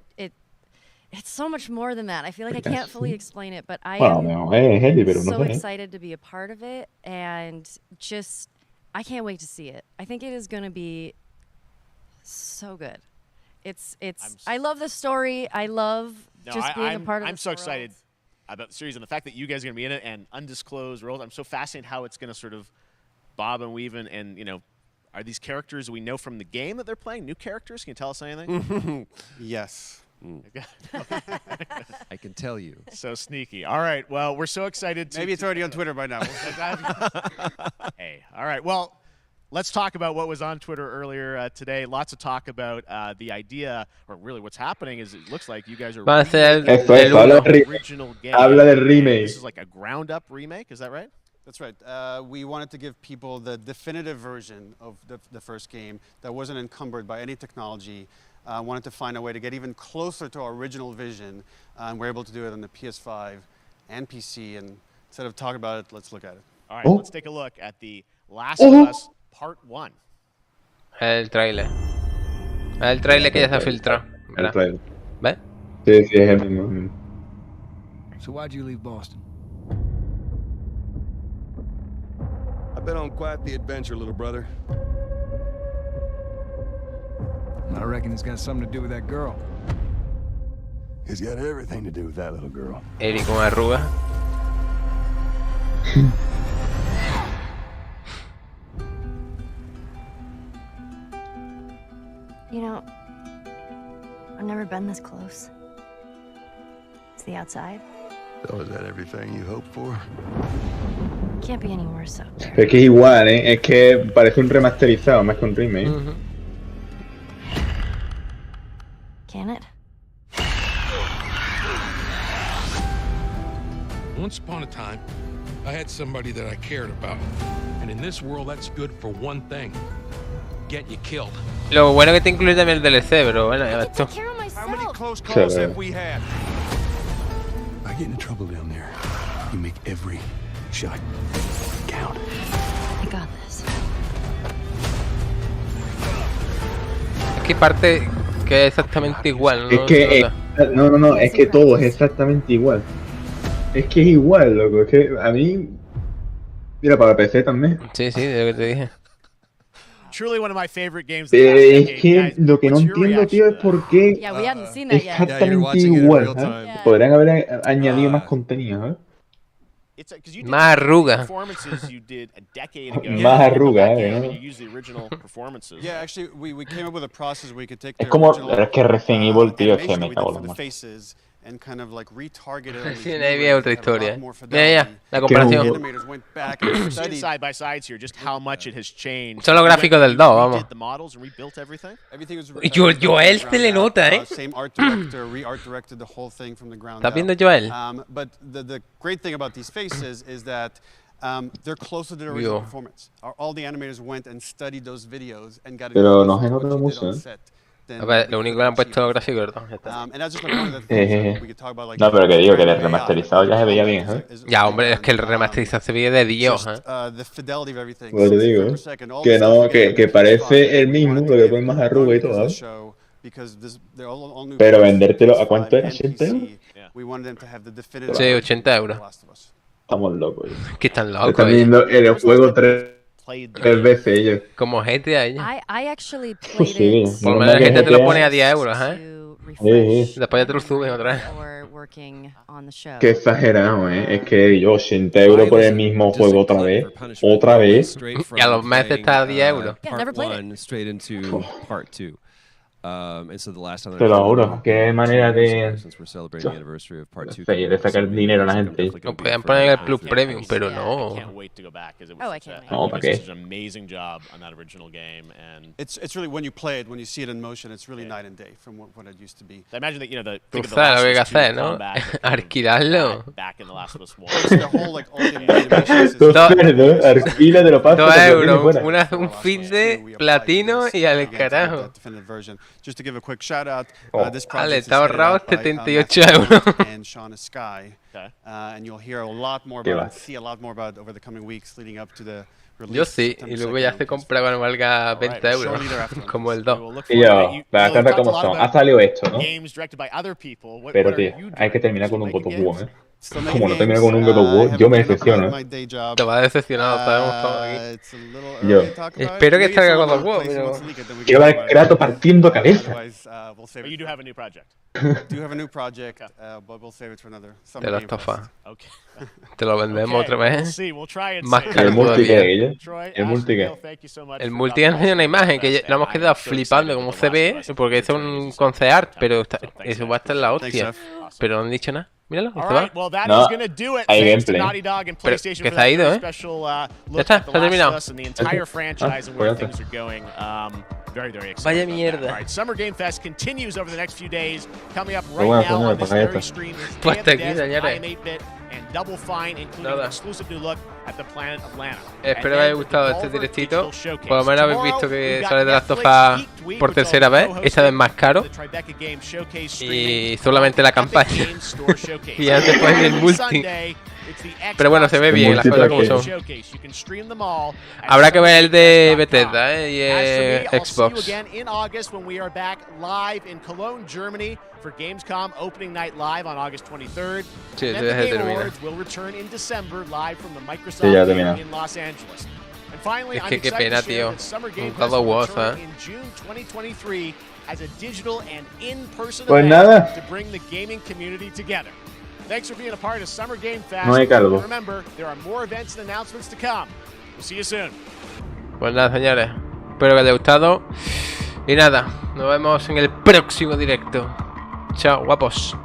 it's so much more than that. I feel like I can't fully explain it, but I am so excited to be a part of it, and just I can't wait to see it. I think it is going to be so good. I love the story. I love just being a part of it. I'm so excited about the series and the fact that you guys are going to be in it and undisclosed roles. I'm so fascinated how it's going to sort of bob and weave and are these characters we know from the game that they're playing? New characters? Can you tell us anything? Yes. I can tell you. So sneaky. All right. Well, we're so excited. Maybe it's already on Twitter by now. Hey. All right. Well, let's talk about what was on Twitter earlier today. Lots of talk about the idea, or really what's happening is it looks like you guys are remaking the original game. Habla del remake. This is like a ground-up remake. Is that right? That's right. We wanted to give people the definitive version of the first game that wasn't encumbered by any technology. Wanted to find a way to get even closer to our original vision. We're able to do it on the PS5 and PC. And instead of talking about it, let's look at it. All right, let's take a look at the Last of Us Part 1. El trailer. El trailer que ya se ha filtrado. El trailer. ¿Ves? Sí, es el mismo. So why'd you leave Boston? I've been on quite the adventure, little brother. I reckon it's got something to do with that girl. It's got everything to do with that little girl. Eri con arrugas. You know, I've never been this close. It's the outside. So is that everything you hoped for? Can't be any worse out there. Es que es igual, ¿eh? Es que parece un remasterizado más que un remake. Can it? Once upon a time, I had somebody that I cared about. And in this world, that's good for one thing. Get you killed. Lo bueno que te incluye también el DLC, pero bueno, ya ves tú. How many close calls have we had? I get into trouble down there. You make every shot count. I got this. Es que parte que es exactamente igual, ¿no? Es que no, es que todo es exactamente igual. Es que es igual, loco. Es que a mí, mira, para PC también. Sí, de lo que te dije. Truly one of my favorite games. Es que lo que no entiendo, tío, es por qué exactamente igual. Podrían haber añadido más contenido, ¿eh? Más arruga. Más arruga, ¿eh? Es como, es que Resident Evil, tío, es que me cago en los muertos. Resident Evil es otra historia. Ya, la comparación. Son los gráficos del 2, vamos. Y Joel se le nota, ¿eh? ¿Estás viendo Joel? They're closer to the original performance. All the animators went and studied those videos and got Pero no se nota mucho, A ver, lo único que le han puesto los gráficos, ¿no? No, pero que digo que el remasterizado ya se veía bien, ¿eh? Ya, hombre, es que el remasterizado se veía de Dios, ¿eh? Pues te digo, que no, que parece el mismo, lo que ponen más arruga y todo, ¿eh? Pero vendértelo, ¿a cuánto era? ¿80 €? Sí, 80 euros. Estamos locos. Que están locos. Están viendo el juego tres veces ellos. Como GTA ellos. I actually played it. Por lo menos el GTA te lo pone a 10 euros, ¿eh? Después ya te lo suben otra vez. Qué exagerado, ¿eh? Es que yo 80 euros por el mismo juego otra vez. Otra vez. Y a los meses está a 10 euros. Te lo juro, qué manera de sacar dinero a la gente. Lo podían poner en el Plus Premium, pero no. No, ¿para qué? It's really when you play it, when you see it in motion, it's really night and day from what it used to be. I imagine that, you know, Tú sabes lo que hay que hacer, ¿no? Alquilarlo. Alquílatelo, pasa. 2 euros, un fin de platino y al carajo. Just to give a quick shout out, this Vale, project te ha ahorrado 78 euros. And Shauna Sky, and you'll hear a lot more about it, see a lot more about it over the coming weeks leading up to the release. Yo sí, y luego ya se compra cuando valga 20 euros, como el 2. Y yo, las cosas como son, ha salido esto, ¿no? Pero tío, hay que terminar con un God of War, ¿eh? Como no termina con un God of War, yo me decepciono. Te va decepcionado, sabemos todos aquí. Yo espero que salga God of War, pero quiero ver Kratos partiendo cabeza. You do have a new project. De la estofa. Te lo vendemos otra vez. Más El caro multi-que El multi enseña una imagen que nos hemos quedado flipando como se ve, porque es un concept art, pero eso va a estar en la hostia. Pero no han dicho nada. Míralo, ahí se va. No, hay gameplay. Pero que se ha ido, ¿eh? Ya está, se ha terminado. Vaya mierda. Summer Game Fest continues over the next few days. Coming up Pero right bueno, now on pues this ya very está. stream is Pues hasta aquí, Death, señores. I Am 8-Bit, and Double Fine, including an exclusive new look at the planet Atlanta. Espero que os haya gustado este directito. Por lo menos habéis visto que sale de las tofas por tercera vez. Esta vez más caro. Y solamente la campaña. Y ya después el multi. Pero bueno, se ve bien las cosas como son. Habrá que ver el de Bethesda, y Xbox. For Gamescom opening night live on August 23rd. Sí, and ya the se Game termina. Awards will return in December live from the Microsoft Sí, ya Theater termina. in Los Angeles. And finally, Es I'm que qué excited pena, to share tío. that Summer Game Un Fest God of will War, return ¿eh? in June 2023 as a digital and in-person Pues event nada. to bring the gaming community together. Thanks for being a part of Summer Game Fest. No hay calvo. Remember, there are more events and announcements to come. We'll see you soon. Pues nada, señores. Espero que os haya gustado. Y nada, nos vemos en el próximo directo. Chao, guapos.